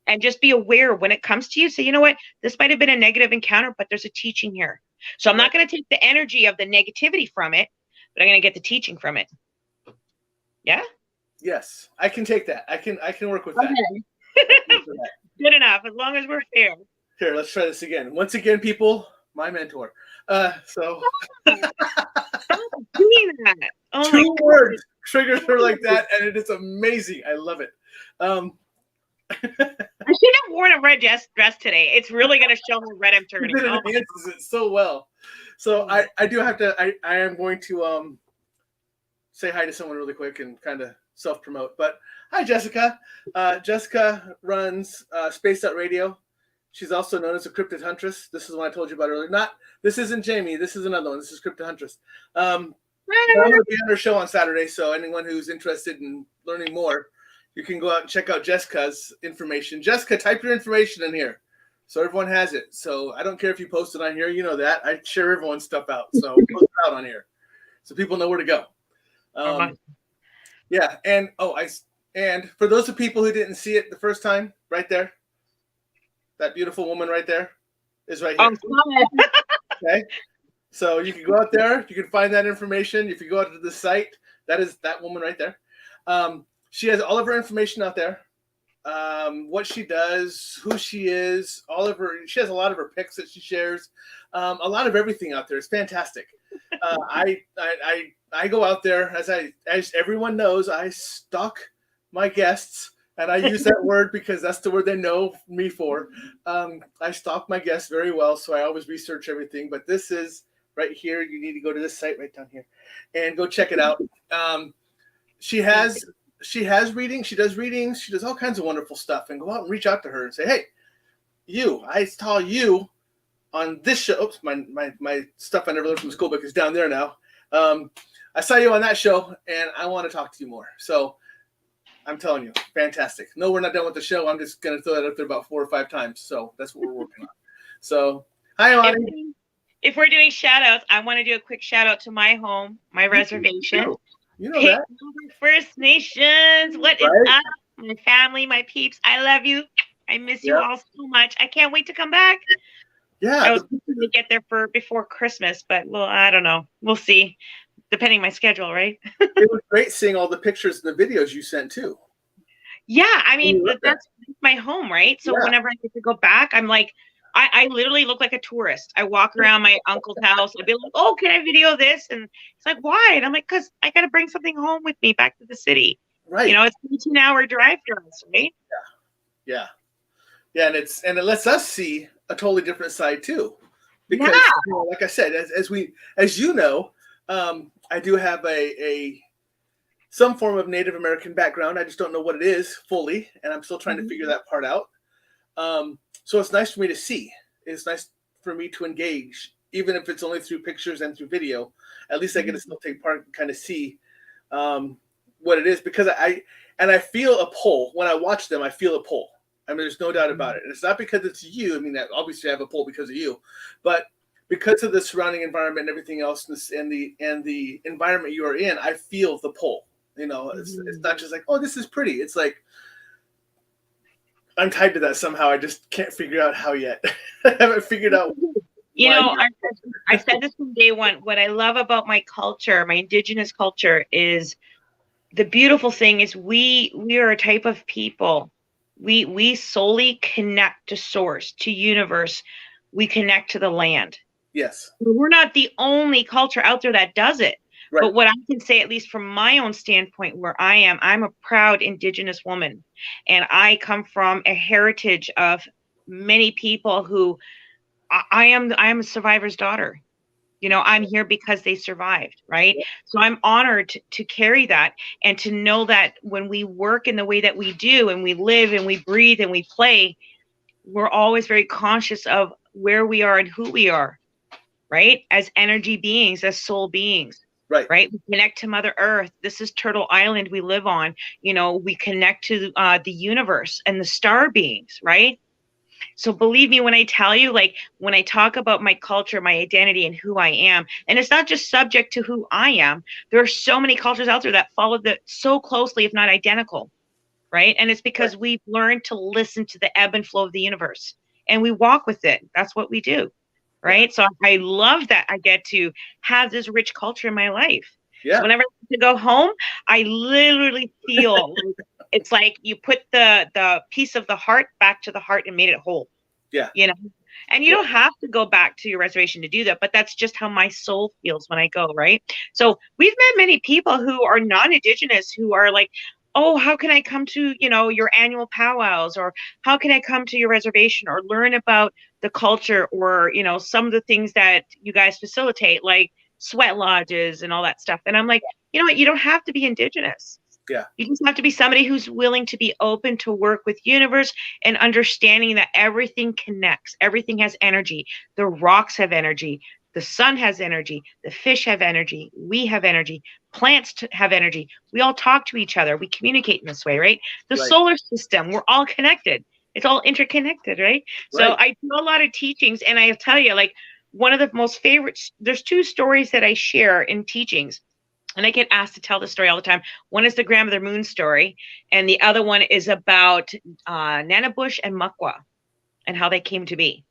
[SPEAKER 2] And just be aware when it comes to you. Say, you know what, this might have been a negative encounter, but there's a teaching here. So I'm not going to take the energy of the negativity from it, but I'm going to get the teaching from it. Yeah?
[SPEAKER 1] Yes, I can take that. I can work with that.
[SPEAKER 2] Good enough, as long as we're fair.
[SPEAKER 1] Here, let's try this again. Once again, people, my mentor. So
[SPEAKER 2] doing that. Oh,
[SPEAKER 1] 2 words triggers her like that, and it is amazing. I love it.
[SPEAKER 2] I should have worn a red dress today. It's really going to show how red I'm turning.
[SPEAKER 1] It enhances it so well. So I do have to. I am going to say hi to someone really quick and kind of self-promote. But hi, Jessica. Jessica runs Spaced Out Radio. She's also known as a Cryptid Huntress. This is one I told you about earlier. This isn't Jamie. This is another one. This is Cryptid Huntress. I'm going to be on her show on Saturday, so anyone who's interested in learning more, you can go out and check out Jessica's information. Jessica, type your information in here so everyone has it. So I don't care if you post it on here. You know that. I share everyone's stuff out, so post it out on here so people know where to go. Yeah, and and for those of people who didn't see it the first time, right there, that beautiful woman right there is right here. Okay, so you can go out there, you can find that information. If you go out to the site, that is that woman right there. She has all of her information out there, what she does, who she is, all of her. She has a lot of her pics that she shares, a lot of everything out there. It's fantastic. I go out there as everyone knows. I stalk my guests, and I use that word because that's the word they know me for. I stalk my guests very well, so I always research everything. But this is right here. You need to go to this site right down here and go check it out. She has readings. She does readings. She does all kinds of wonderful stuff. And go out and reach out to her and say, hey, I saw you on this show. Oops, my stuff I never learned from the Schoolbook is down there now. I saw you on that show, and I want to talk to you more. So I'm telling you, fantastic. No, we're not done with the show. I'm just going to throw that up there about 4 or 5 times. So that's what we're working on. So, hi, Lonnie.
[SPEAKER 2] If we're doing shout-outs, I want to do a quick shout-out to my home, my reservation.
[SPEAKER 1] You know that.
[SPEAKER 2] First Nations. What is up? My family, my peeps. I love you. I miss you all so much. I can't wait to come back.
[SPEAKER 1] Yeah.
[SPEAKER 2] I was hoping to get there before Christmas, but well, I don't know. We'll see. Depending my schedule, right?
[SPEAKER 1] It was great seeing all the pictures and the videos you sent too.
[SPEAKER 2] Yeah, I mean that's my home, right? So whenever I get to go back, I'm like, I literally look like a tourist. I walk around my uncle's house. I'd be like, oh, can I video this? And it's like, why? And I'm like, because I got to bring something home with me back to the city.
[SPEAKER 1] Right.
[SPEAKER 2] You know, it's an 18-hour drive for us, right?
[SPEAKER 1] Yeah. And it lets us see a totally different side too. Because like I said, as you know, I do have some form of Native American background. I just don't know what it is fully, and I'm still trying to figure that part out. So it's nice for me to see. It's nice for me to engage, even if it's only through pictures and through video. At least I get to still take part and kind of see what it is, because I feel a pull when I watch them. I feel a pull. I mean, there's no doubt about it. And it's not because it's you. I mean, that obviously I have a pull because of you, but because of the surrounding environment and everything else, and the environment you are in, I feel the pull. You know, it's not just like, oh, this is pretty. It's like, I'm tied to that somehow. I just can't figure out how yet. I haven't figured out.
[SPEAKER 2] You know, I said this from day one. What I love about my culture, my Indigenous culture, is the beautiful thing is we are a type of people. We solely connect to source, to universe. We connect to the land.
[SPEAKER 1] Yes.
[SPEAKER 2] We're not the only culture out there that does it.
[SPEAKER 1] Right.
[SPEAKER 2] But what I can say, at least from my own standpoint, where I am, I'm a proud Indigenous woman, and I come from a heritage of many people who I am a survivor's daughter. You know, I'm here because they survived, right? Yeah. So I'm honored to carry that, and to know that when we work in the way that we do, and we live and we breathe and we play, we're always very conscious of where we are and who we are, right? As energy beings, as soul beings.
[SPEAKER 1] Right.
[SPEAKER 2] Right. We connect to Mother Earth. This is Turtle Island we live on. You know, we connect to the universe and the star beings, right? So believe me when I tell you, like, when I talk about my culture, my identity, and who I am, and it's not just subject to who I am. There are so many cultures out there that follow that so closely, if not identical, right? And it's because we've learned to listen to the ebb and flow of the universe, and we walk with it. That's what we do, right? Yeah. So I love that I get to have this rich culture in my life. Yeah. So whenever I have to go home, I literally feel like it's like you put the piece of the heart back to the heart and made it whole.
[SPEAKER 1] Yeah.
[SPEAKER 2] You know, and you don't have to go back to your reservation to do that, but that's just how my soul feels when I go, right? So we've met many people who are non-Indigenous who are like, oh, how can I come to, you know, your annual powwows, or how can I come to your reservation or learn about the culture, or, you know, some of the things that you guys facilitate, like sweat lodges and all that stuff. And I'm like, you know what, you don't have to be Indigenous.
[SPEAKER 1] Yeah.
[SPEAKER 2] You just have to be somebody who's willing to be open to work with universe, and understanding that everything connects. Everything has energy. The rocks have energy. The sun has energy. The fish have energy. We have energy. Plants have energy. We all talk to each other. We communicate in this way, right? The solar system, we're all connected. It's all interconnected, right? So I do a lot of teachings, and I tell you, like, one of the most favorites, there's two stories that I share in teachings. And I get asked to tell this story all the time. One is the Grandmother Moon story, and the other one is about Nanabush and Muckwa and how they came to be.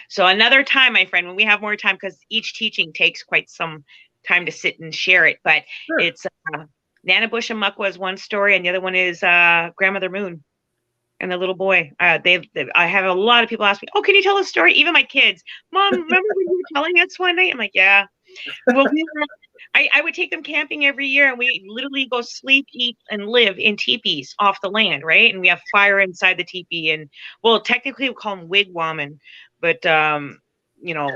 [SPEAKER 2] So another time, my friend, when we have more time, because each teaching takes quite some time to sit and share it, but it's Nanabush and Muckwa is one story, and the other one is Grandmother Moon and the little boy. I have a lot of people ask me, oh, can you tell a story? Even my kids. Mom, remember when you were telling us one night? I'm like, yeah. Well, I would take them camping every year, and we literally go sleep, eat, and live in teepees off the land, right? And we have fire inside the teepee, and, well, technically we call them wigwamming, but you know,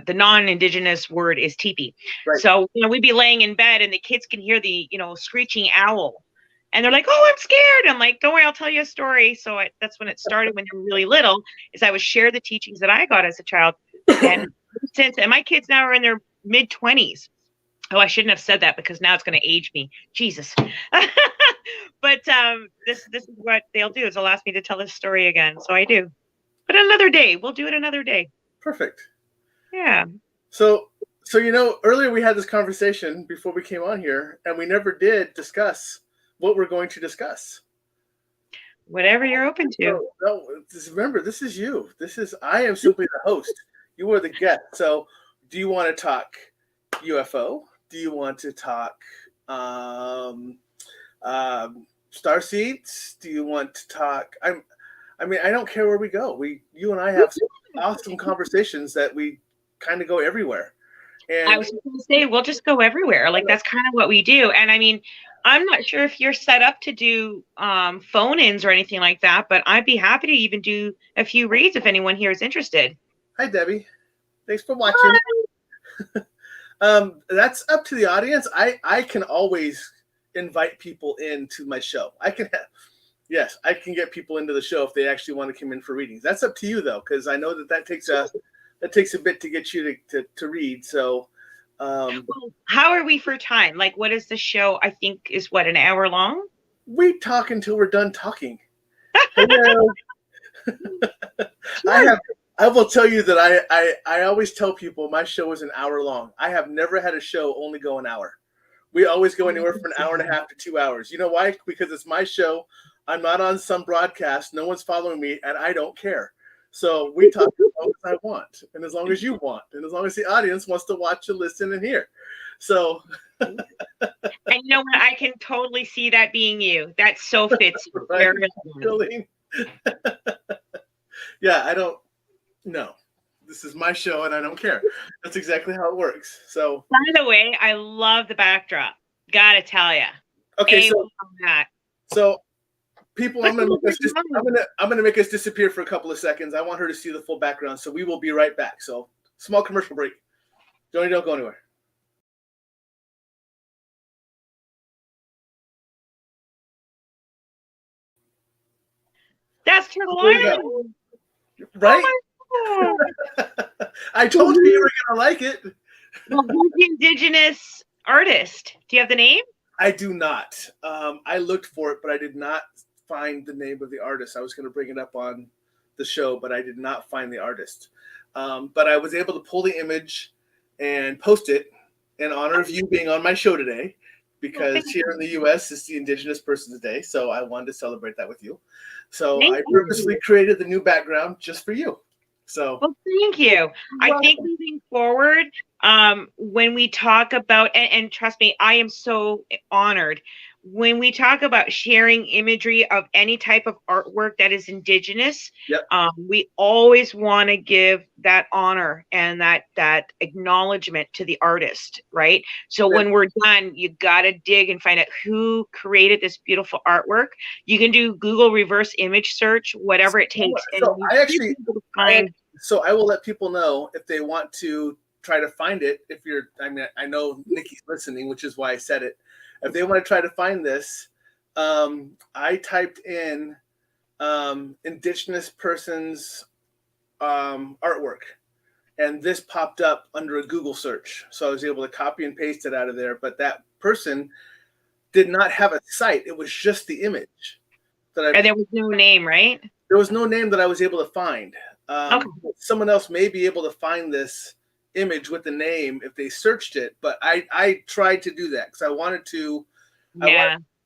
[SPEAKER 2] the non-Indigenous word is teepee. Right. So, you know, we'd be laying in bed, and the kids can hear the, you know, screeching owl, and they're like, "Oh, I'm scared." I'm like, "Don't worry, I'll tell you a story." So that's when it started. When they were really little, is I would share the teachings that I got as a child, and my kids now are in their mid-20s. Oh, I shouldn't have said that, because now it's going to age me. Jesus. But this is what they'll do, is they'll ask me to tell this story again. So I do. But another day. We'll do it another day.
[SPEAKER 1] Perfect.
[SPEAKER 2] Yeah.
[SPEAKER 1] So you know, earlier we had this conversation before we came on here, and we never did discuss what we're going to discuss.
[SPEAKER 2] Whatever you're open to.
[SPEAKER 1] No, remember, this is you. I am simply the host. You are the guest. So do you want to talk UFO? Do you want to talk Starseeds? Do you want to talk? I mean, I don't care where we go. You and I have some awesome conversations that we kind of go everywhere. And
[SPEAKER 2] I was going to say, we'll just go everywhere. Like, that's kind of what we do. And I mean, I'm not sure if you're set up to do phone-ins or anything like that, but I'd be happy to even do a few reads if anyone here is interested.
[SPEAKER 1] Hi, Debbie. Thanks for watching. That's up to the audience. I can always invite people into my show. I can get people into the show if they actually want to come in for readings. That's up to you, though, because I know that takes a bit to get you to read. So
[SPEAKER 2] well, how are we for time? Like, what is the show? I think is what, an hour long?
[SPEAKER 1] We talk until we're done talking. Hello. I will tell you that I always tell people my show is an hour long. I have never had a show only go an hour. We always go anywhere from an hour and a half to 2 hours. You know why? Because it's my show. I'm not on some broadcast. No one's following me, and I don't care. So we talk as long as I want, and as long as you want, and as long as the audience wants to watch and listen and hear. So,
[SPEAKER 2] and you know what? I can totally see that being you. That so fits.
[SPEAKER 1] Right. Yeah, I don't. No, this is my show, and I don't care. That's exactly how it works. So,
[SPEAKER 2] by the way, I love the backdrop. Gotta tell you.
[SPEAKER 1] Okay, so people, I'm gonna make us disappear for a couple of seconds. I want her to see the full background, so we will be right back. So, small commercial break. Joannie, don't go anywhere.
[SPEAKER 2] That's Turtle Island,
[SPEAKER 1] right? Oh I told you were gonna like it.
[SPEAKER 2] Well, who's the Indigenous artist? Do you have the name?
[SPEAKER 1] I do not. I looked for it, but I did not find the name of the artist. I was going to bring it up on the show, but I did not find the artist. But I was able to pull the image and post it in honor of you being on my show today, because here in the U.S. it's the Indigenous Persons Day, so I wanted to celebrate that with you. So I purposely created the new background just for you. So,
[SPEAKER 2] well, thank you. I think moving forward, when we talk about, and trust me, I am so honored when we talk about sharing imagery of any type of artwork that is Indigenous.
[SPEAKER 1] Yep.
[SPEAKER 2] We always want to give that honor and that acknowledgement to the artist, right? So when we're done, you got to dig and find out who created this beautiful artwork. You can do Google reverse image search, whatever it takes.
[SPEAKER 1] So so I will let people know if they want to try to find it. If you're, I know Nikki's listening, which is why I said it. If they want to try to find this, I typed in Indigenous persons artwork, and this popped up under a Google search. So I was able to copy and paste it out of there. But that person did not have a site. It was just the image.
[SPEAKER 2] And there was no name, right?
[SPEAKER 1] There was no name that I was able to find. Okay. Someone else may be able to find this image with the name if they searched it, but I tried to do that because I wanted to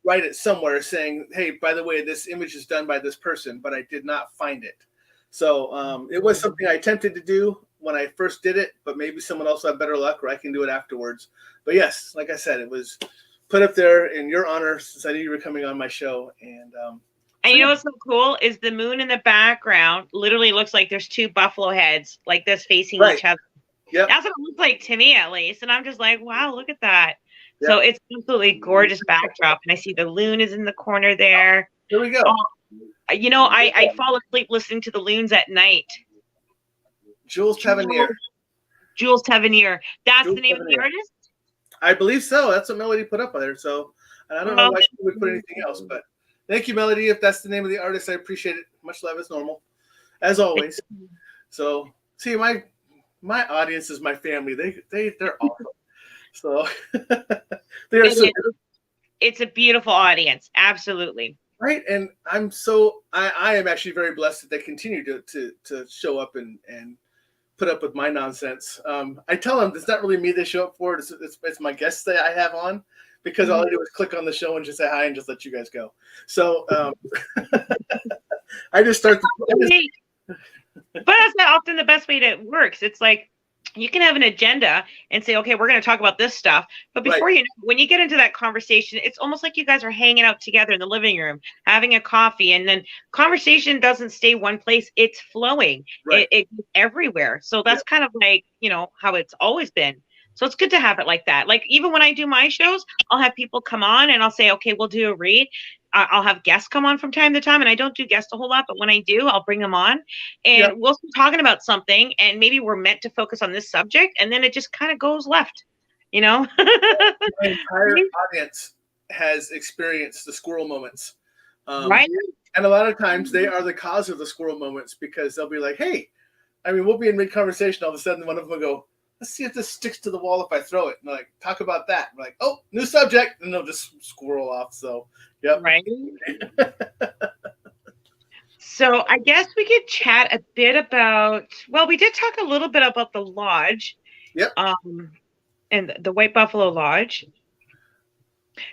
[SPEAKER 1] write it somewhere saying, hey, by the way, this image is done by this person, but I did not find it. So it was something I attempted to do when I first did it, but maybe someone else will have better luck, or I can do it afterwards. But yes, like I said, it was put up there in your honor since I knew you were coming on my show. And
[SPEAKER 2] you know what's so cool is the moon in the background literally looks like there's two buffalo heads like this facing each other.
[SPEAKER 1] Yep.
[SPEAKER 2] That's what it looks like to me, at least. And I'm just like, wow, look at that. Yep. So it's absolutely gorgeous backdrop. And I see the loon is in the corner there.
[SPEAKER 1] Here we go.
[SPEAKER 2] You know, I fall asleep listening to the loons at night.
[SPEAKER 1] Jules Tavernier.
[SPEAKER 2] Jules Tavernier. That's Jules the name Tavernier. Of the artist?
[SPEAKER 1] I believe so. That's what Melody put up there. So, and I don't know why she would put anything else, but thank you, Melody. If that's the name of the artist, I appreciate it. Much love as normal, as always. So, see, my audience is my family. They're awesome. So they're so good.
[SPEAKER 2] It's a beautiful audience, absolutely.
[SPEAKER 1] Right, and I am actually very blessed that they continue to show up and put up with my nonsense. I tell them it's not really me they show up for. It's my guests that I have on, because all I do is click on the show and just say hi and just let you guys go. So I just start.
[SPEAKER 2] But that's not often the best way that works. It's like you can have an agenda and say, okay, we're going to talk about this stuff. But before you know, when you get into that conversation, it's almost like you guys are hanging out together in the living room, having a coffee, and then conversation doesn't stay one place. It's flowing. Right. It's everywhere. So that's kind of like, you know, how it's always been. So it's good to have it like that. Like even when I do my shows, I'll have people come on and I'll say, okay, we'll do a read. I'll have guests come on from time to time, and I don't do guests a whole lot, but when I do, I'll bring them on and we'll start talking about something, and maybe we're meant to focus on this subject, and then it just kind of goes left, you know?
[SPEAKER 1] The entire audience has experienced the squirrel moments.
[SPEAKER 2] Right.
[SPEAKER 1] And a lot of times they are the cause of the squirrel moments, because they'll be like, hey, I mean, we'll be in mid-conversation, all of a sudden one of them will go, let's see if this sticks to the wall if I throw it. And like, talk about that. I'm like, oh, new subject. And they'll just squirrel off. So, yep.
[SPEAKER 2] Right. So I guess we could chat a bit about, well, we did talk a little bit about the lodge.
[SPEAKER 1] Yep.
[SPEAKER 2] And the White Buffalo Lodge.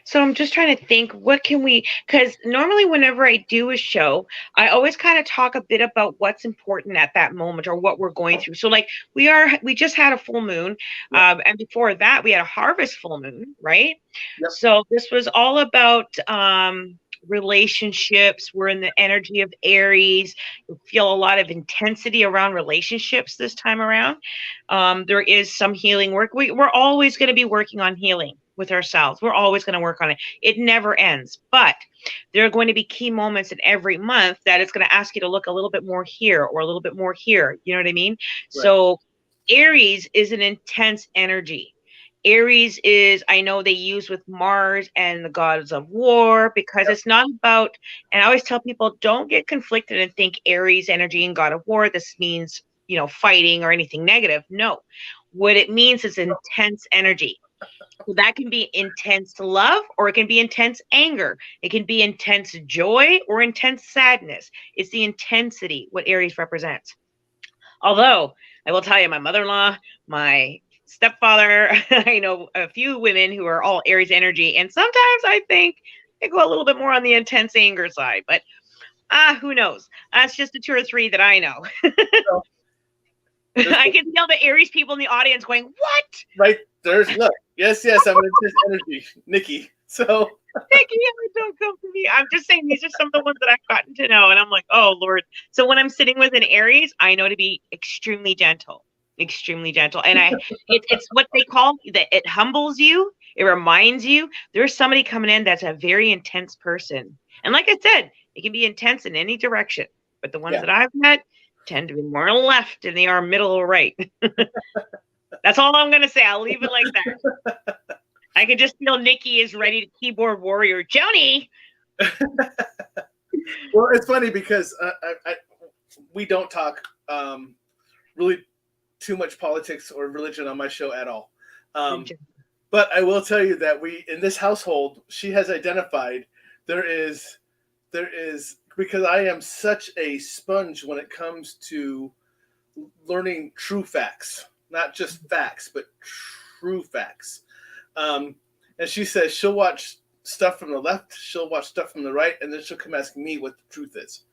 [SPEAKER 2] So I'm just trying to think, what can we, because normally whenever I do a show, I always kind of talk a bit about what's important at that moment or what we're going through. So like we just had a full moon,
[SPEAKER 1] Yep.
[SPEAKER 2] and before that we had a harvest full moon, right?
[SPEAKER 1] Yep.
[SPEAKER 2] So this was all about relationships. We're in the energy of Aries. You feel a lot of intensity around relationships this time around. There is some healing work. We're always going to be working on healing with ourselves. We're always going to work on it. It never ends. But there are going to be key moments in every month that it's going to ask you to look a little bit more here or a little bit more here. You know what I mean? Right. So Aries is an intense energy. Aries is, I know they use with Mars and the gods of war, because it's not about, and I always tell people, don't get conflicted and think Aries energy and god of war, this means, fighting or anything negative. No, what it means is intense energy. So that can be intense love, or it can be intense anger. It can be intense joy or intense sadness. It's the intensity what Aries represents. Although I will tell you, my mother-in-law, my stepfather, I know a few women who are all Aries energy, and sometimes I think they go a little bit more on the intense anger side, but who knows? That's just the 2 or 3 that I know. I can feel the Aries people in the audience going, "What?"
[SPEAKER 1] Right, look. Yes, I'm an intense energy, Nikki. So
[SPEAKER 2] Nikki, don't come to me. I'm just saying these are some of the ones that I've gotten to know, and I'm like, oh Lord. So when I'm sitting with an Aries, I know to be extremely gentle, and it's what they call that. It humbles you. It reminds you there's somebody coming in that's a very intense person, and like I said, it can be intense in any direction. But the ones that I've met tend to be more left, and they are middle or right. That's all I'm gonna say. I'll leave it like that. I could just feel Nikki is ready to keyboard warrior. Joni!
[SPEAKER 1] Well, it's funny because we don't talk really too much politics or religion on my show at all. But I will tell you that in this household, she has identified there is, because I am such a sponge when it comes to learning true facts, not just facts, but true facts. And she says she'll watch stuff from the left, she'll watch stuff from the right, and then she'll come ask me what the truth is.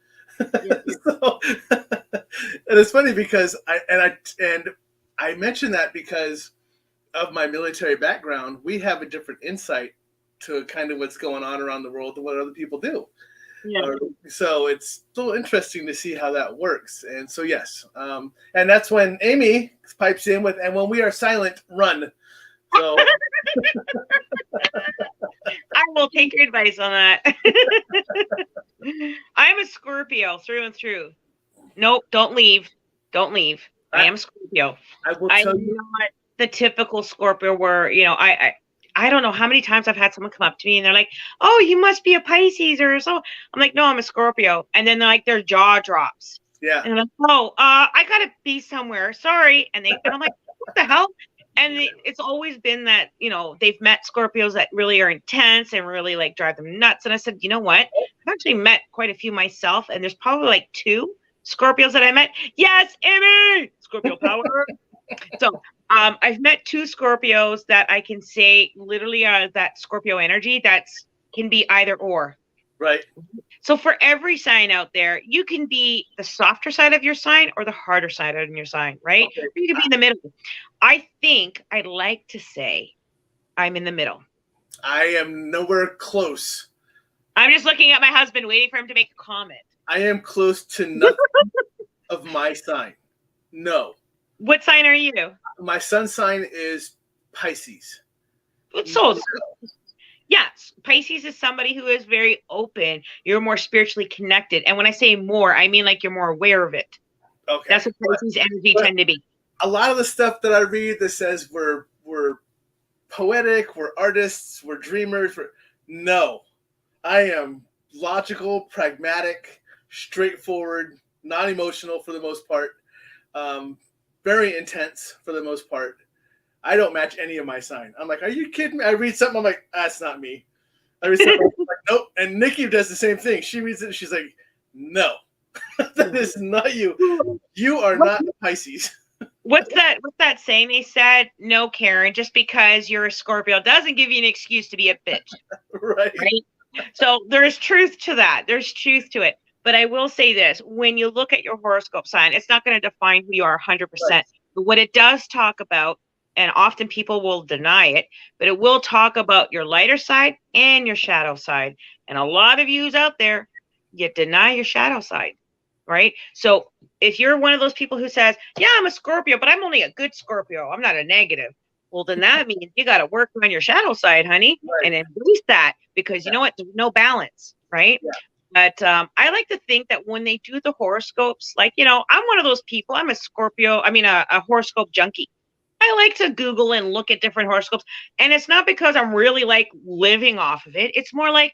[SPEAKER 1] So, and it's funny because I mention that because of my military background. We have a different insight to kind of what's going on around the world than what other people do. Yeah. So it's so interesting to see how that works. And so yes, and that's when Amy pipes in with, and when we are silent, run. So
[SPEAKER 2] I will take your advice on that. I'm a Scorpio through and through. Nope, don't leave. I am Scorpio.
[SPEAKER 1] I will tell you,
[SPEAKER 2] not the typical Scorpio where, I don't know how many times I've had someone come up to me and they're like, "Oh, you must be a Pisces or so." I'm like, "No, I'm a Scorpio." And then their jaw drops.
[SPEAKER 1] Yeah.
[SPEAKER 2] And I'm like, "Oh, I gotta be somewhere. Sorry." And I'm like, "What the hell?" And it's always been that, they've met Scorpios that really are intense and really drive them nuts. And I said, you know what? I've actually met quite a few myself, and there's probably 2 Scorpios that I met. Yes, Amy! Scorpio power. So I've met 2 Scorpios that I can say literally are that Scorpio energy that can be either or.
[SPEAKER 1] Right.
[SPEAKER 2] So for every sign out there, you can be the softer side of your sign or the harder side of your sign, right? Okay. Or you can be in the middle. I think I'd like to say I'm in the middle.
[SPEAKER 1] I am nowhere close.
[SPEAKER 2] I'm just looking at my husband, waiting for him to make a comment.
[SPEAKER 1] I am close to nothing of my sign. No.
[SPEAKER 2] What sign are you?
[SPEAKER 1] My sun sign is Pisces.
[SPEAKER 2] So yes, Pisces is somebody who is very open. You're more spiritually connected. And when I say more, I mean you're more aware of it. Okay. That's what Pisces energy tend to be.
[SPEAKER 1] A lot of the stuff that I read that says we're poetic, we're artists, we're dreamers. No, I am logical, pragmatic, straightforward, non-emotional for the most part, very intense for the most part. I don't match any of my sign. I'm like, are you kidding me? I read something, I'm like, that's not me. I read something, I'm like, nope. And Nikki does the same thing. She reads it and she's like, no, that is not you. You are not Pisces.
[SPEAKER 2] What's that saying they said? No, Karen, just because you're a Scorpio doesn't give you an excuse to be a bitch.
[SPEAKER 1] Right.
[SPEAKER 2] So there's truth to that. There's truth to it. But I will say this, when you look at your horoscope sign, it's not going to define who you are 100%.
[SPEAKER 1] Right.
[SPEAKER 2] But what it does talk about, and often people will deny it, but it will talk about your lighter side and your shadow side. And a lot of yous out there, you deny your shadow side, right? So if you're one of those people who says, yeah, I'm a Scorpio, but I'm only a good Scorpio, I'm not a negative. Well, then that means you got to work on your shadow side, honey,
[SPEAKER 1] Right.
[SPEAKER 2] and embrace that, because you know what? There's no balance, right?
[SPEAKER 1] Yeah.
[SPEAKER 2] But I like to think that when they do the horoscopes, like, I'm one of those people. I'm a Scorpio. I mean, a horoscope junkie. I like to Google and look at different horoscopes. And it's not because I'm really like living off of it. It's more like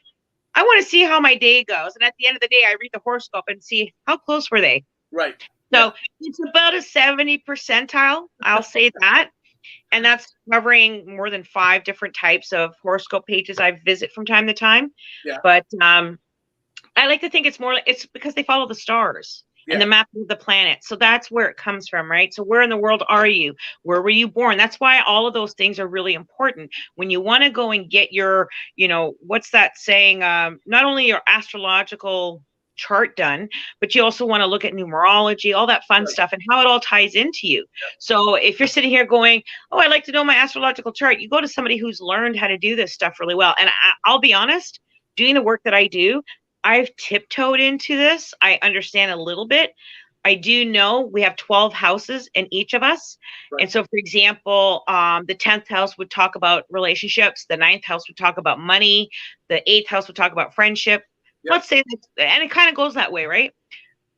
[SPEAKER 2] I want to see how my day goes. And at the end of the day, I read the horoscope and see how close were they.
[SPEAKER 1] Right.
[SPEAKER 2] So it's about a 70 percentile. I'll say that. And that's covering more than 5 different types of horoscope pages I visit from time to time.
[SPEAKER 1] Yeah.
[SPEAKER 2] But I like to think it's because they follow the stars and the map of the planet. So that's where it comes from, right? So where in the world are you? Where were you born? That's why all of those things are really important. When you want to go and get your, what's that saying? Not only your astrological chart done, but you also want to look at numerology, all that fun stuff, and how it all ties into you. So if you're sitting here going, oh, I'd like to know my astrological chart, you go to somebody who's learned how to do this stuff really well. And I'll be honest, doing the work that I do, I've tiptoed into this. I understand a little bit. I do know we have 12 houses in each of us. Right. And so, for example, the 10th house would talk about relationships. The 9th house would talk about money. The 8th house would talk about friendship. Yep. Let's say that, and it kind of goes that way, right?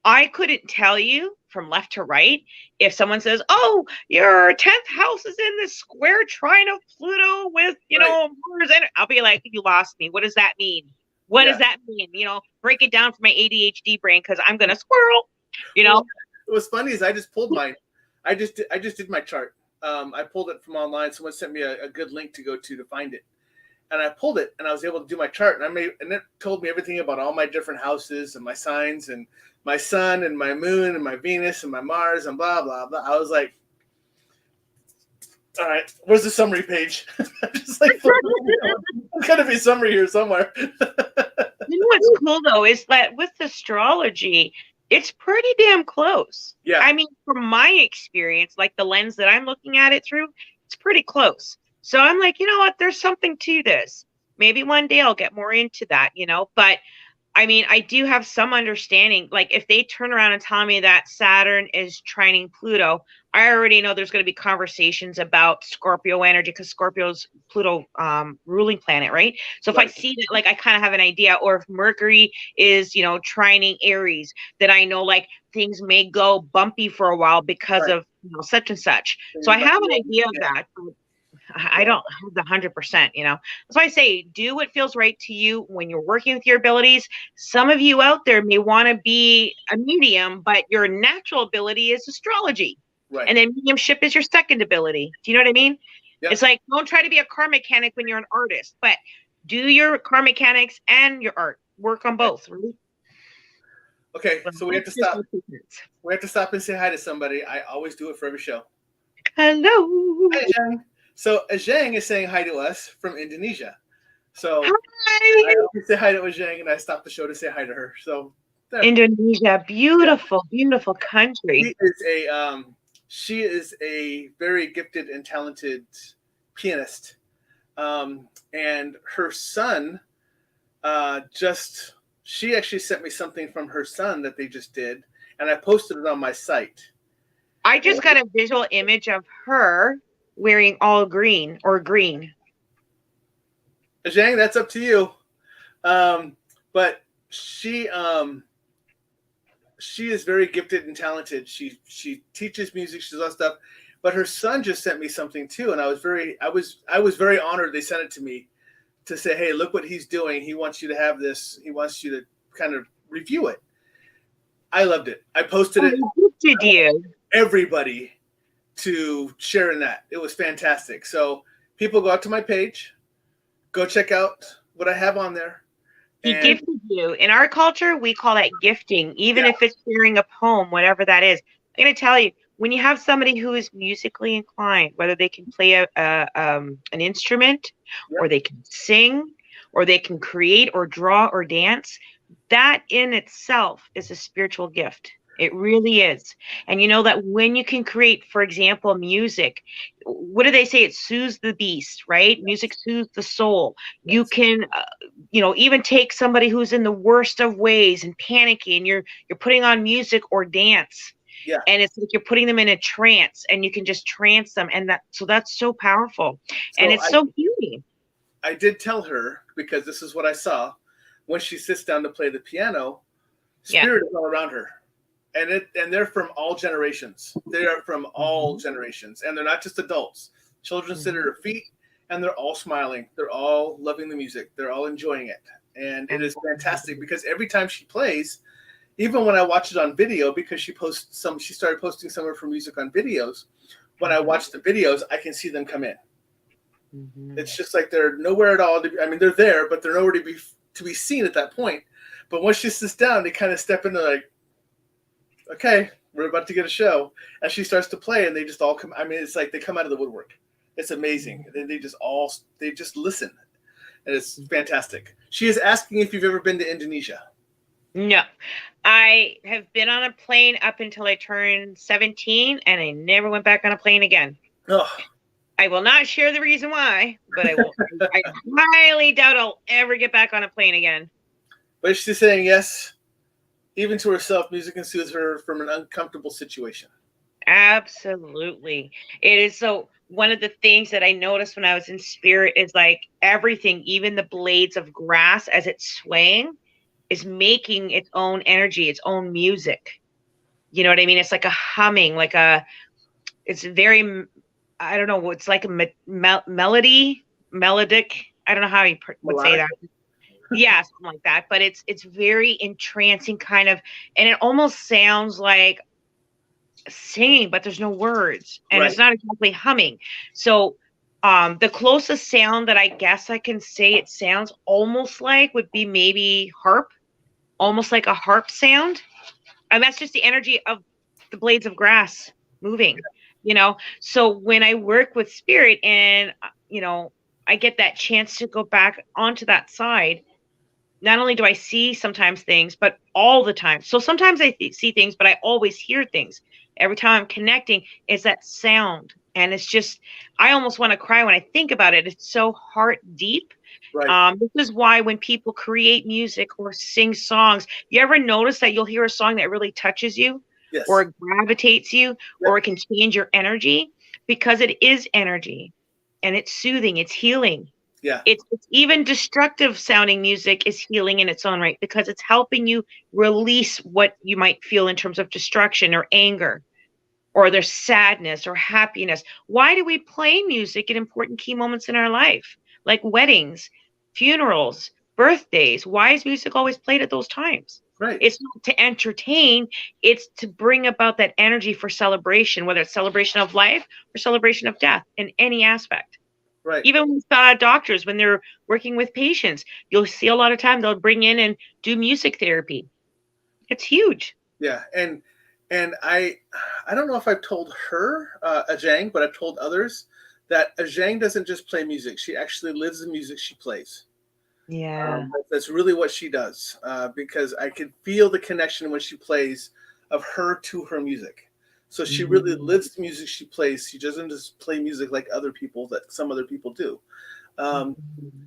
[SPEAKER 2] I couldn't tell you from left to right if someone says, oh, your 10th house is in this square trine of Pluto with, Mars. And I'll be like, you lost me. What does that mean? What does that mean? Break it down for my ADHD brain, because I'm going to squirrel, Well,
[SPEAKER 1] what's funny is I just pulled mine. I just did my chart. I pulled it from online. Someone sent me a good link to go to find it. And I pulled it, and I was able to do my chart. And it told me everything about all my different houses and my signs and my sun and my moon and my Venus and my Mars and blah, blah, blah. I was like, all right, where's the summary page? Just like, there's got to be a summary here somewhere.
[SPEAKER 2] What's cool, though, is that with astrology, it's pretty damn close.
[SPEAKER 1] Yeah.
[SPEAKER 2] I mean, from my experience, like the lens that I'm looking at it through, it's pretty close. So I'm like, you know what? There's something to this. Maybe one day I'll get more into that, But I mean, I do have some understanding. Like if they turn around and tell me that Saturn is trining Pluto, I already know there's going to be conversations about Scorpio energy, because Scorpio's Pluto ruling planet, right? So if I see that, like I kind of have an idea, or if Mercury is, trining Aries, that I know like things may go bumpy for a while because of such and such. So I have an idea of that. I don't have the 100%, That's why I say do what feels right to you when you're working with your abilities. Some of you out there may want to be a medium, but your natural ability is astrology. Right. And then mediumship is your second ability. Do you know what I mean? Yep. It's like, don't try to be a car mechanic when you're an artist, but do your car mechanics and your art. Work on both, right?
[SPEAKER 1] Okay, so we have to stop. We have to stop and say hi to somebody. I always do it for every show.
[SPEAKER 2] Hello.
[SPEAKER 1] Hi, Zhang. So Zhang is saying hi to us from Indonesia. So
[SPEAKER 2] hi.
[SPEAKER 1] I always say hi to Zhang, and I stop the show to say hi to her. So
[SPEAKER 2] Indonesia, beautiful, beautiful country.
[SPEAKER 1] She is a very gifted and talented pianist. And her son she actually sent me something from her son that they just did, and I posted it on my site.
[SPEAKER 2] I just got a visual image of her wearing all green or green.
[SPEAKER 1] Zhang, that's up to you. But she is very gifted and talented. She teaches music, she does all that stuff. But her son just sent me something too, and I was very honored they sent it to me to say, hey, look what he's doing. He wants you to have this. He wants you to kind of review it. I loved it. I posted it.
[SPEAKER 2] Did you?
[SPEAKER 1] Everybody to share in that. It was fantastic. So people go out to my page, go check out what I have on there.
[SPEAKER 2] He gifted you. In our culture, we call that gifting, even if it's sharing a poem, whatever that is. I'm going to tell you, when you have somebody who is musically inclined, whether they can play an instrument, or they can sing, or they can create or draw or dance, that in itself is a spiritual gift. It really is. And you know that when you can create, for example, music, what do they say? It soothes the beast, right? Yes. Music soothes the soul. Yes. You can, even take somebody who's in the worst of ways and panicky, and you're putting on music or dance. Yeah. And it's like you're putting them in a trance, and you can just trance them. And that's so powerful. So and it's so healing.
[SPEAKER 1] I did tell her, because this is what I saw, when she sits down to play the piano, spirit is all around her. And they're from all generations. They are from all generations. And they're not just adults. Children sit at her feet, and they're all smiling. They're all loving the music. They're all enjoying it. And it is fantastic, because every time she plays, even when I watch it on video, because she started posting some of her music on videos. When I watch the videos, I can see them come in. Mm-hmm. It's just like they're nowhere at all. They're there, but they're nowhere to be seen at that point. But once she sits down, they kind of step into like, okay, we're about to get a show. And she starts to play, and they just all come. It's like they come out of the woodwork. It's amazing. And they just listen. And it's fantastic. She is asking if you've ever been to Indonesia.
[SPEAKER 2] No. I have been on a plane up until I turned 17, and I never went back on a plane again. Oh. I will not share the reason why, but I will. I highly doubt I'll ever get back on a plane again.
[SPEAKER 1] But she's saying yes. Even to herself, music can soothe her from an uncomfortable situation.
[SPEAKER 2] Absolutely. It is. So one of the things that I noticed when I was in spirit is like everything, even the blades of grass as it's swaying, is making its own energy, its own music. You know what I mean? It's like a humming, it's very, I don't know, it's like a melodic. I don't know how you would say that. Yeah, something like that. But it's very entrancing kind of, and it almost sounds like singing, but there's no words, and It's not exactly humming. So the closest sound that I guess I can say it sounds almost like would be maybe harp, almost like a harp sound. And that's just the energy of the blades of grass moving, So when I work with spirit and, I get that chance to go back onto that side, not only do I see sometimes things, but all the time. So sometimes I see things, but I always hear things. Every time I'm connecting, is that sound. And it's just, I almost want to cry when I think about it. It's so heart deep. Right. This is why when people create music or sing songs, you ever notice that you'll hear a song that really touches you? Yes. Or it gravitates you, or it can change your energy, because it is energy, and it's soothing, it's healing. Yeah. It's even destructive sounding music is healing in its own right, because it's helping you release what you might feel in terms of destruction or anger, or there's sadness or happiness. Why do we play music at important key moments in our life, like weddings, funerals, birthdays? Why is music always played at those times? Right. It's not to entertain, it's to bring about that energy for celebration, whether it's celebration of life or celebration of death in any aspect. Right. Even with doctors, when they're working with patients, you'll see a lot of time they'll bring in and do music therapy. It's huge.
[SPEAKER 1] Yeah. And I don't know if I've told her, Ajang, but I've told others that Ajang doesn't just play music. She actually lives the music she plays. Yeah. That's really what she does, because I can feel the connection when she plays of her to her music. So she really lives the music she plays. She doesn't just play music like some other people do,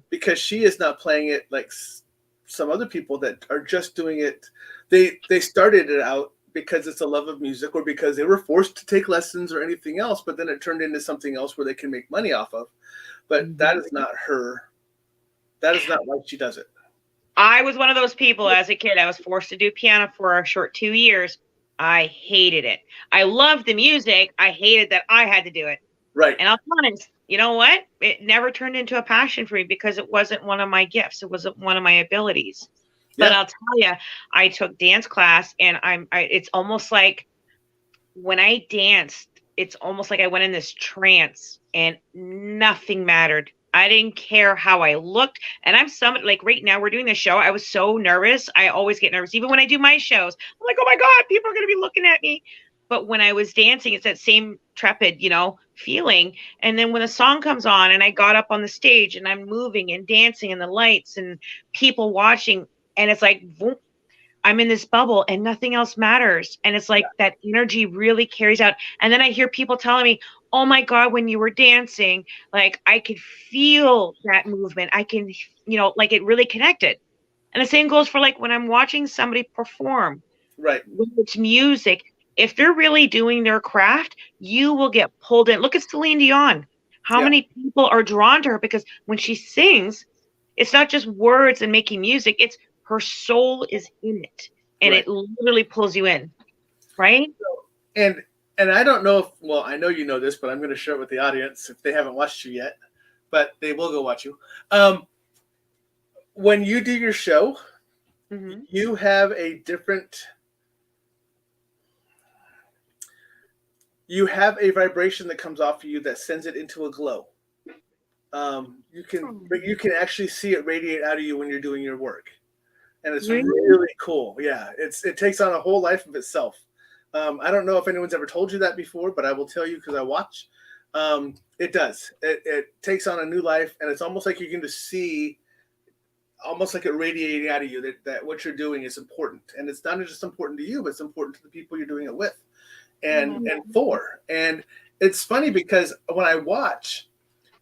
[SPEAKER 1] because she is not playing it like some other people that are just doing it. They started it out because it's a love of music, or because they were forced to take lessons or anything else, but then it turned into something else where they can make money off of. But that is not her. That is not why she does it.
[SPEAKER 2] I was one of those people as a kid. I was forced to do piano for a short 2 years. I hated it. I loved the music. I hated that I had to do it. Right. And I'll be honest, you know what? It never turned into a passion for me, because it wasn't one of my gifts. It wasn't one of my abilities. Yeah. But I'll tell you, I took dance class, and it's almost like when I danced, it's almost like I went in this trance and nothing mattered. I didn't care how I looked. And I'm like right now we're doing this show. I was so nervous. I always get nervous. Even when I do my shows, I'm like, oh my God, people are going to be looking at me. But when I was dancing, it's that same trepid, feeling. And then when the song comes on and I got up on the stage and I'm moving and dancing and the lights and people watching, and it's like, boom, I'm in this bubble and nothing else matters. And it's like that energy really carries out. And then I hear people telling me, oh my God, when you were dancing, like I could feel that movement. I can, like it really connected. And the same goes for like when I'm watching somebody perform.
[SPEAKER 1] Right.
[SPEAKER 2] When it's music, if they're really doing their craft, you will get pulled in. Look at Celine Dion. How many people are drawn to her? Because when she sings, it's not just words and making music, it's her soul is in it. And it literally pulls you in. Right?
[SPEAKER 1] And I don't know if, well, I know you know this, but I'm going to share it with the audience if they haven't watched you yet, but they will go watch you. When you do your show, you have a vibration that comes off of you that sends it into a glow. You can actually see it radiate out of you when you're doing your work, and it's really cool. Yeah, it takes on a whole life of itself. I don't know if anyone's ever told you that before, but I will tell you because I watch. It does. It takes on a new life, and it's almost like you can just see, almost like it radiating out of you that what you're doing is important, and it's not just important to you, but it's important to the people you're doing it with, and for. And it's funny because when I watch,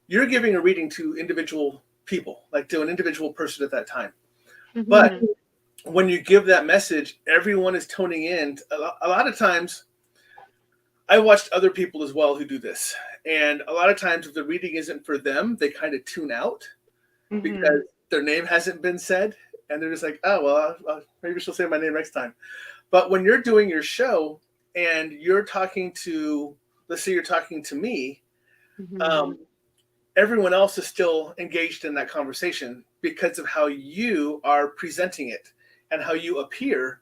[SPEAKER 1] you're giving a reading to individual people, like to an individual person at that time, but when you give that message, everyone is toning in. A lot of times, I watched other people as well who do this. And a lot of times, if the reading isn't for them, they kind of tune out because their name hasn't been said. And they're just like, oh, well, maybe she'll say my name next time. But when you're doing your show and you're talking to, let's say you're talking to me, everyone else is still engaged in that conversation because of how you are presenting it and how you appear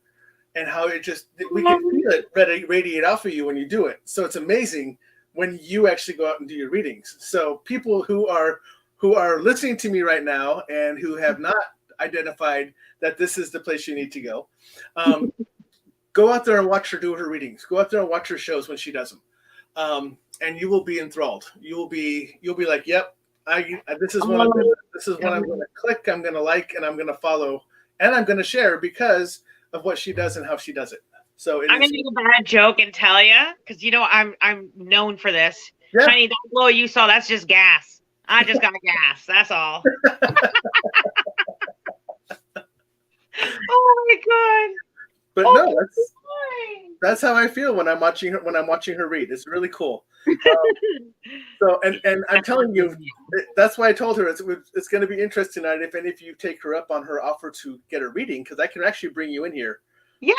[SPEAKER 1] and how it just, we can feel it radiate off of you when you do it. So it's amazing when you actually go out and do your readings. So people who are listening to me right now and who have not identified that this is the place you need to go, go out there and watch her do her readings. Go out there and watch her shows when she does them. And you will be enthralled. You'll be like, yep, this is what I'm going to click, I'm going to like, and I'm going to follow, and I'm going to share because of what she does and how she does it. So
[SPEAKER 2] I'm going to make a bad joke and tell you, because I'm known for this. Yeah. Honey, that glow you saw, that's just gas. I just got gas. That's all. Oh my God.
[SPEAKER 1] But no, that's how I feel when I'm watching her read. It's really cool. So and I'm telling you, that's why I told her it's going to be interesting tonight if any of you take her up on her offer to get a reading, because I can actually bring you in here.
[SPEAKER 2] Yeah,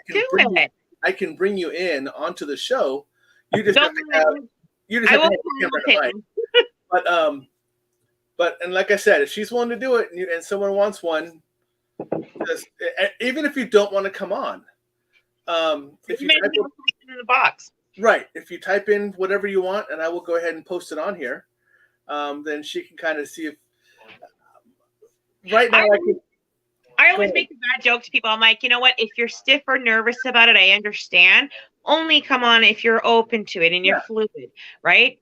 [SPEAKER 2] do it.
[SPEAKER 1] I can bring you in onto the show. You just have to have the camera in. But like I said, if she's willing to do it and someone wants one, even if you don't want to come on, if you type
[SPEAKER 2] in the box,
[SPEAKER 1] right? If you type in whatever you want, and I will go ahead and post it on here, then she can kind of see if. Right now,
[SPEAKER 2] I always make a bad joke to people. I'm like, you know what? If you're stiff or nervous about it, I understand. Only come on if you're open to it and you're fluid, right?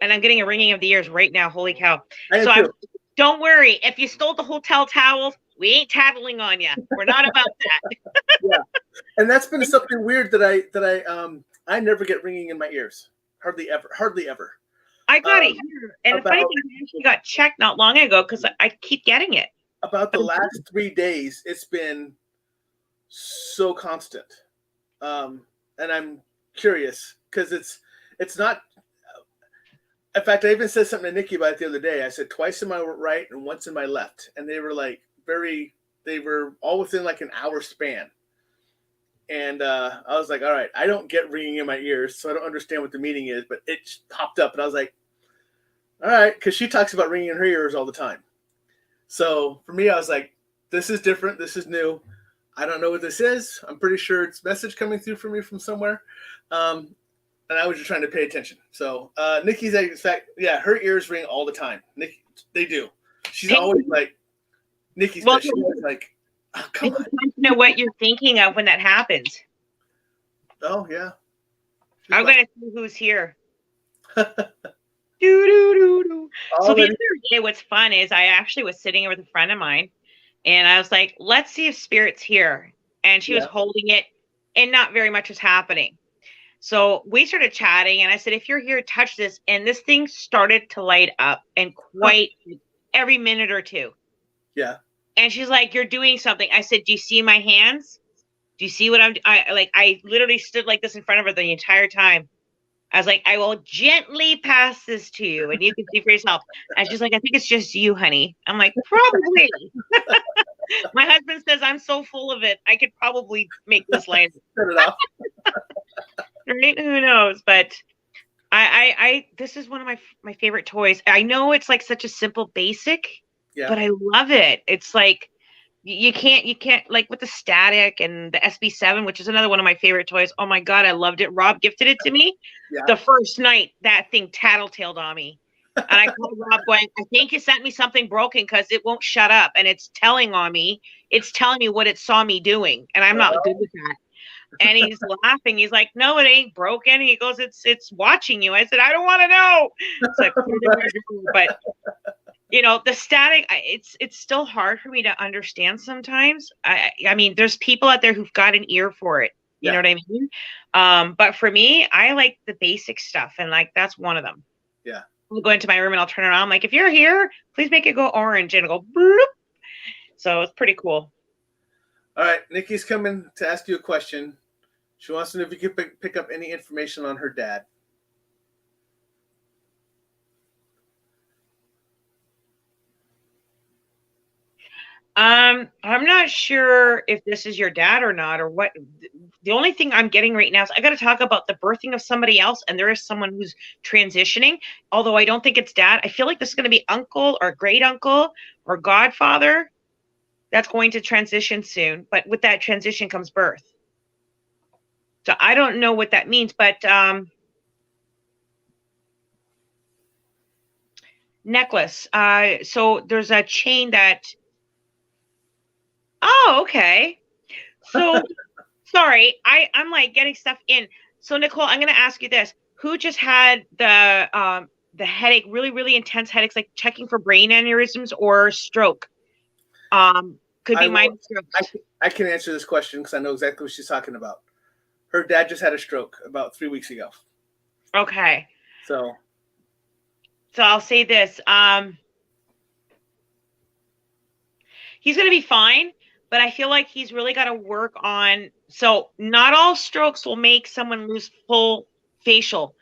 [SPEAKER 2] And I'm getting a ringing of the ears right now. Holy cow! Don't worry. If you stole the hotel towels, we ain't tattling on you. We're not about that.
[SPEAKER 1] Yeah, and that's been something weird that I never get ringing in my ears. Hardly ever.
[SPEAKER 2] I got it here, and the funny thing is, I actually got checked not long ago because I keep getting it.
[SPEAKER 1] About the last 3 days, it's been so constant, and I'm curious because it's not. In fact, I even said something to Nikki about it the other day. I said twice in my right and once in my left, and they were like they were all within like an hour span. And I was like, all right, I don't get ringing in my ears, so I don't understand what the meaning is, but it popped up, and I was like, all right, because she talks about ringing in her ears all the time. So for me, I was like, this is different. This is new. I don't know what this is. I'm pretty sure it's a message coming through for me from somewhere. And I was just trying to pay attention. So Nikki's, in fact, yeah, her ears ring all the time. Nikki, they do. She's always like, Nikki's she's always like, oh, come on.
[SPEAKER 2] I know what you're thinking of when that happens.
[SPEAKER 1] Oh, yeah.
[SPEAKER 2] I'm gonna see who's here. do do do do. So the other day, what's fun is I actually was sitting with a friend of mine, and I was like, "Let's see if Spirit's here." And she was holding it, and not very much was happening. So we started chatting, and I said, "If you're here, touch this." And this thing started to light up, and quite every minute or two.
[SPEAKER 1] Yeah.
[SPEAKER 2] And she's like, "You're doing something." I said, "Do you see my hands? Do you see what I literally stood like this in front of her the entire time. I was like, I will gently pass this to you and you can see for yourself." And she's like, "I think it's just you, honey." I'm like, "Probably." My husband says I'm so full of it, I could probably make this land.
[SPEAKER 1] Turn it off.
[SPEAKER 2] Right? Who knows? But I this is one of my favorite toys. I know it's like such a simple basic, but I love it. It's like you can't like with the static and the SB7, which is another one of my favorite toys. Oh my God, I loved it. Rob gifted it to me. The first night that thing tattletaled on me. And I called Rob going, "I think you sent me something broken because it won't shut up and it's telling on me. It's telling me what it saw me doing. And I'm not good with that." And he's laughing. He's like, "No, it ain't broken." He goes, It's watching you." I said, "I don't want to know." It's like, but you know, the static, it's still hard for me to understand sometimes. I mean, there's people out there who've got an ear for it. You know what I mean? But for me, I like the basic stuff, and like that's one of them.
[SPEAKER 1] Yeah.
[SPEAKER 2] I'll go into my room and I'll turn it on. I'm like, "If you're here, please make it go orange," and it'll go bloop. So it's pretty cool.
[SPEAKER 1] All right, Nikki's coming to ask you a question. She wants to know if you could pick up any information on her dad.
[SPEAKER 2] I'm not sure if this is your dad or not, or what. The only thing I'm getting right now is I got to talk about the birthing of somebody else, and there is someone who's transitioning. Although I don't think it's dad. I feel like this is going to be uncle or great uncle or godfather that's going to transition soon. But with that transition comes birth. So I don't know what that means, but necklace. So there's a chain that. Oh, okay. So sorry, I'm like getting stuff in. So Nicole, I'm gonna ask you this: who just had the headache, really, really intense headaches, like checking for brain aneurysms or stroke? Could be minor stroke.
[SPEAKER 1] I can answer this question because I know exactly what she's talking about. Her dad just had a stroke about 3 weeks ago.
[SPEAKER 2] Okay.
[SPEAKER 1] So
[SPEAKER 2] I'll say this: he's gonna be fine. But I feel like he's really got to work on. So not all strokes will make someone lose full facial.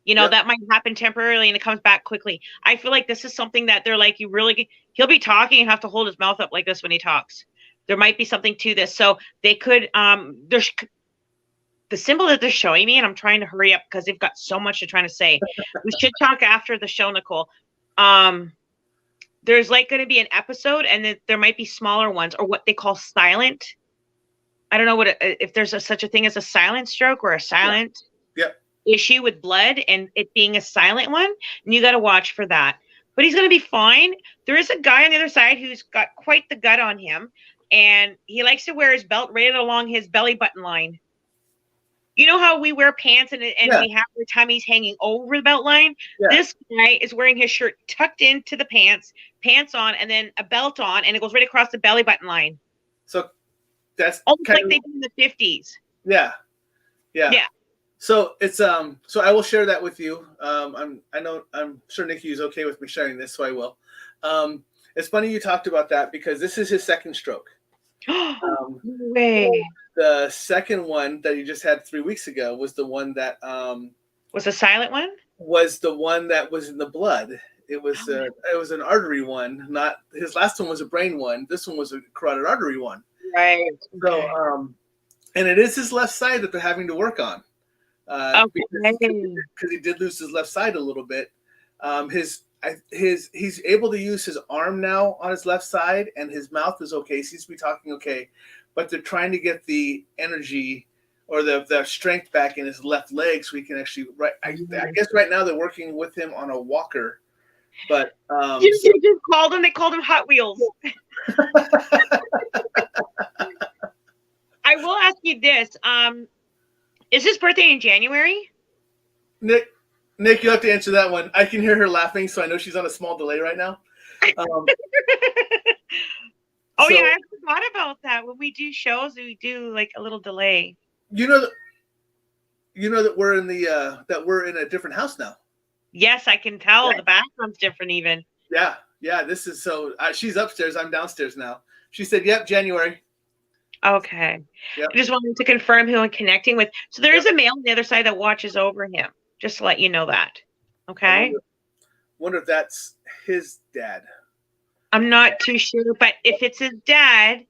[SPEAKER 2] You know, that might happen temporarily and it comes back quickly. I feel like this is something that they're like, he'll be talking and have to hold his mouth up like this when he talks. There might be something to this. So they could, there's the symbol that they're showing me, and I'm trying to hurry up because they've got so much they're trying to say. We should talk after the show, Nicole. There's like going to be an episode, and then there might be smaller ones, or what they call silent. I don't know if there's such a thing as a silent stroke or a silent issue with blood, and it being a silent one. And you got to watch for that. But he's going to be fine. There is a guy on the other side who's got quite the gut on him, and he likes to wear his belt right along his belly button line. You know how we wear pants and we have our tummies hanging over the belt line? Yeah. This guy is wearing his shirt tucked into the pants on, and then a belt on, and it goes right across the belly button line.
[SPEAKER 1] So that's
[SPEAKER 2] almost like they did in the 50s.
[SPEAKER 1] Yeah. So it's so I will share that with you. I'm sure Nikki is okay with me sharing this, so I will. It's funny you talked about that because this is his second stroke.
[SPEAKER 2] Way.
[SPEAKER 1] The second one that he just had 3 weeks ago was the one that
[SPEAKER 2] was a silent one.
[SPEAKER 1] Was the one that was in the blood. It was an artery one. Not his last one was a brain one. This one was a carotid artery one.
[SPEAKER 2] Right.
[SPEAKER 1] So and it is his left side that they're having to work on. Because he did lose his left side a little bit. He's able to use his arm now on his left side, and his mouth is okay. He seems to be talking okay, but they're trying to get the energy or the strength back in his left leg so he can actually. I guess right now they're working with him on a walker, but
[SPEAKER 2] you just called him. They called him Hot Wheels. I will ask you this: is his birthday in January?
[SPEAKER 1] Nick, you have to answer that one. I can hear her laughing, so I know she's on a small delay right now.
[SPEAKER 2] Oh
[SPEAKER 1] so,
[SPEAKER 2] yeah, I forgot about that. When we do shows, we do like a little delay.
[SPEAKER 1] You know that we're in a different house now.
[SPEAKER 2] Yes, I can tell. Yeah. The bathroom's different even.
[SPEAKER 1] Yeah. This is so. She's upstairs. I'm downstairs now. She said, "Yep, January."
[SPEAKER 2] Okay.
[SPEAKER 1] Yep.
[SPEAKER 2] I just wanted to confirm who I'm connecting with. So there is a male on the other side that watches over him. Just to let you know that. Okay.
[SPEAKER 1] Wonder if that's his dad.
[SPEAKER 2] I'm not too sure, but if it's his dad,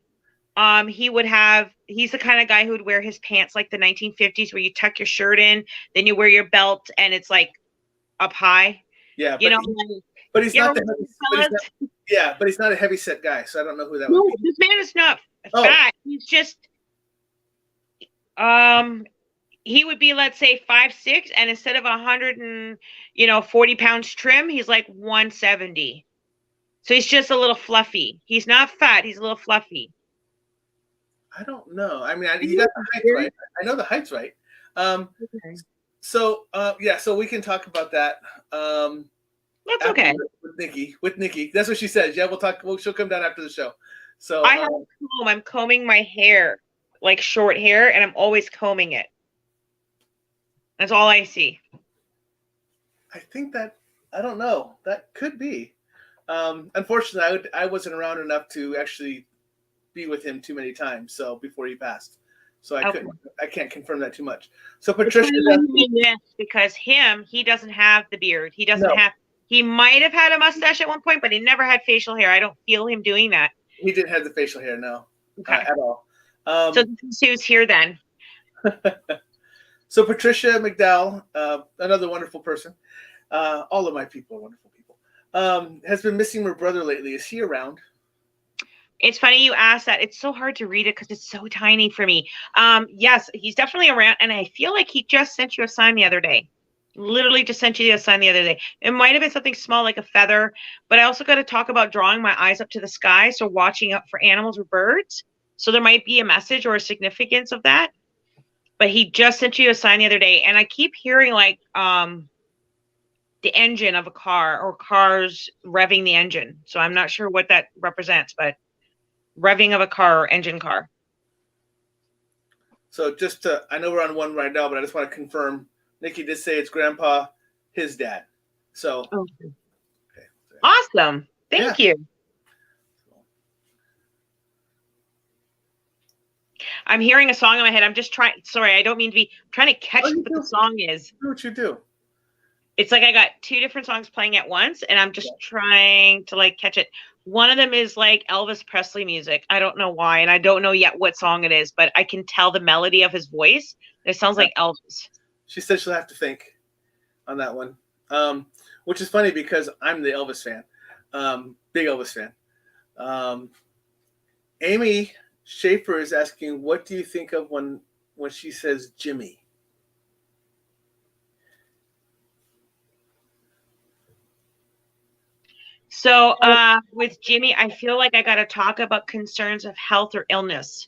[SPEAKER 2] he's the kind of guy who would wear his pants like the 1950s, where you tuck your shirt in, then you wear your belt, and it's like up high.
[SPEAKER 1] Yeah,
[SPEAKER 2] but he's not
[SPEAKER 1] but he's not a heavy set guy, so I don't know who that
[SPEAKER 2] would
[SPEAKER 1] be.
[SPEAKER 2] This man is not fat. He's just he would be, let's say, 5'6", and instead of 140 pounds trim, he's like 170. So he's just a little fluffy. He's not fat. He's a little fluffy.
[SPEAKER 1] I don't know. I mean, you got the height right. I know the height's right. Okay. So we can talk about that.
[SPEAKER 2] That's okay.
[SPEAKER 1] With Nikki. That's what she says. Yeah, we'll talk. She'll come down after the show. So
[SPEAKER 2] I have a comb. I'm combing my hair, like short hair, and I'm always combing it. That's all I see.
[SPEAKER 1] I think that, I don't know. That could be. Unfortunately, I wasn't around enough to actually be with him too many times. So before he passed, so I can't confirm that too much. So Patricia,
[SPEAKER 2] because he doesn't have the beard. He doesn't have. He might have had a mustache at one point, but he never had facial hair. I don't feel him doing that.
[SPEAKER 1] He didn't have the facial hair, no, at all.
[SPEAKER 2] So who's here then?
[SPEAKER 1] So Patricia McDowell, another wonderful person. All of my people are wonderful people. Has been missing her brother lately. Is he around?
[SPEAKER 2] It's funny you asked that. It's so hard to read it because it's so tiny for me. Yes, he's definitely around, and I feel like he just sent you a sign the other day. Literally just sent you a sign the other day. It might have been something small like a feather, but I also got to talk about drawing my eyes up to the sky, so watching up for animals or birds. So there might be a message or a significance of that. But he just sent you a sign the other day, and I keep hearing like the engine of a car or cars revving the engine. So I'm not sure what that represents, but revving of a car or engine car.
[SPEAKER 1] So I know we're on one right now, but I just want to confirm. Nikki did say it's Grandpa, his dad. So
[SPEAKER 2] okay. Awesome. Thank you. I'm hearing a song in my head. I'm just trying. Sorry, I don't mean to be trying to catch what the song is.
[SPEAKER 1] Do what you do.
[SPEAKER 2] It's like I got two different songs playing at once, and I'm just trying to like catch it. One of them is like Elvis Presley music. I don't know why, and I don't know yet what song it is, but I can tell the melody of his voice. It sounds like Elvis. She
[SPEAKER 1] said she'll have to think on that one, which is funny because I'm the Elvis fan, big Elvis fan. Amy Schaefer is asking, what do you think of when she says Jimmy?
[SPEAKER 2] So with Jimmy, I feel like I got to talk about concerns of health or illness.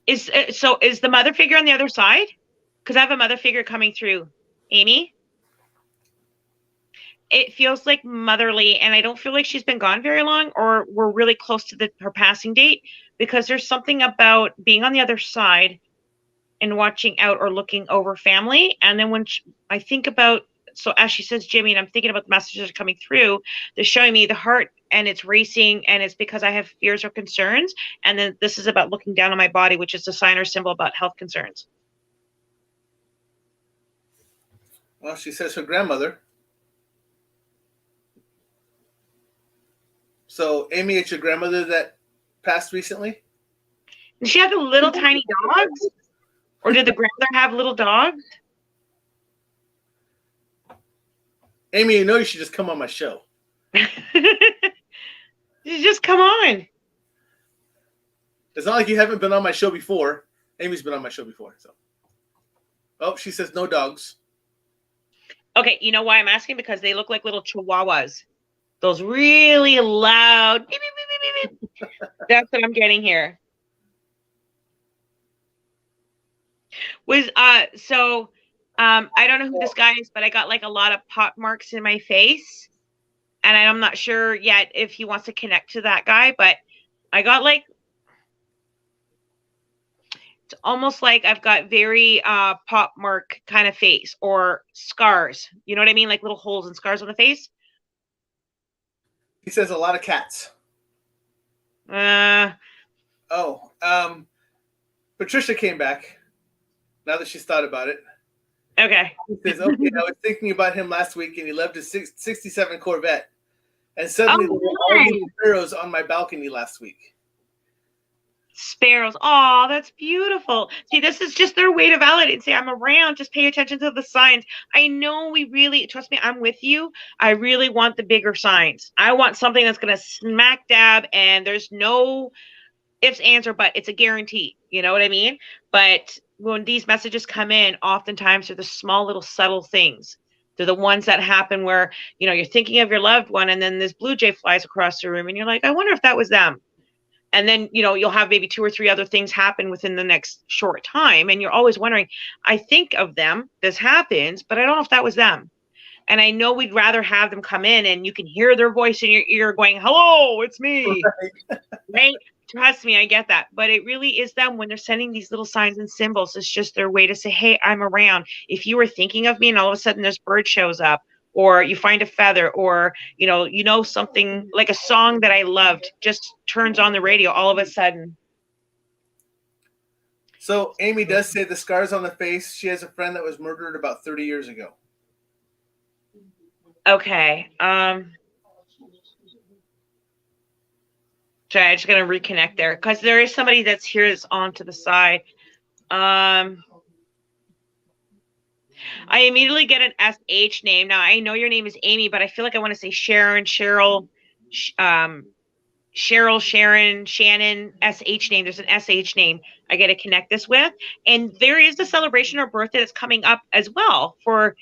[SPEAKER 2] Is the mother figure on the other side? Because I have a mother figure coming through. Amy? It feels like motherly, and I don't feel like she's been gone very long, or we're really close to her passing date, because there's something about being on the other side and watching out or looking over family. And then when I think about, so as she says Jimmy, and I'm thinking about the messages that are coming through, they're showing me the heart, and it's racing, and it's because I have fears or concerns. And then this is about looking down on my body, which is a sign or symbol about health concerns.
[SPEAKER 1] Well, she says her grandmother. So, Amy, it's your grandmother that passed recently?
[SPEAKER 2] Did she have the little tiny dogs? Or did the grandmother have little dogs?
[SPEAKER 1] Amy, you know you should just come on my show.
[SPEAKER 2] You just come on.
[SPEAKER 1] It's not like you haven't been on my show before. Amy's been on my show before. So, oh, she says no dogs.
[SPEAKER 2] Okay, you know why I'm asking? Because they look like little chihuahuas. Those really loud beep, beep, beep, beep, That's what I'm getting here. I don't know who this guy is, but I got like a lot of pop marks in my face. And I'm not sure yet if he wants to connect to that guy, but I got like, it's almost like I've got very pop mark kind of face or scars. You know what I mean? Like little holes and scars on the face.
[SPEAKER 1] He says a lot of cats. Patricia came back now that she's thought about it.
[SPEAKER 2] Okay.
[SPEAKER 1] He says, okay, I was thinking about him last week and he left his 67 Corvette. And suddenly there were all these sparrows on my balcony last week.
[SPEAKER 2] Sparrows. Oh, that's beautiful. See, this is just their way to validate and say, I'm around. Just pay attention to the signs. I know trust me, I'm with you. I really want the bigger signs. I want something that's going to smack dab and there's no ifs, ands, or but. It's a guarantee. You know what I mean? But when these messages come in, oftentimes they're the small little subtle things. They're the ones that happen where, you're thinking of your loved one and then this blue jay flies across the room and you're like, I wonder if that was them. And then, you'll have maybe 2 or 3 other things happen within the next short time. And you're always wondering, I think of them, this happens, but I don't know if that was them. And I know we'd rather have them come in and you can hear their voice in your ear going, hello, it's me. Right? Trust me, I get that. But it really is them when they're sending these little signs and symbols. It's just their way to say, hey, I'm around. If you were thinking of me and all of a sudden this bird shows up, or you find a feather, or, something like a song that I loved just turns on the radio all of a sudden.
[SPEAKER 1] So Amy does say the scars on the face. She has a friend that was murdered about 30 years ago.
[SPEAKER 2] Okay. Sorry, I'm just going to reconnect there because there is somebody that's here that's on to the side. I immediately get an SH name. Now, I know your name is Amy, but I feel like I want to say Sharon, Cheryl, Sharon, Shannon, SH name. There's an SH name I get to connect this with. And there is a celebration or birthday that's coming up as well for,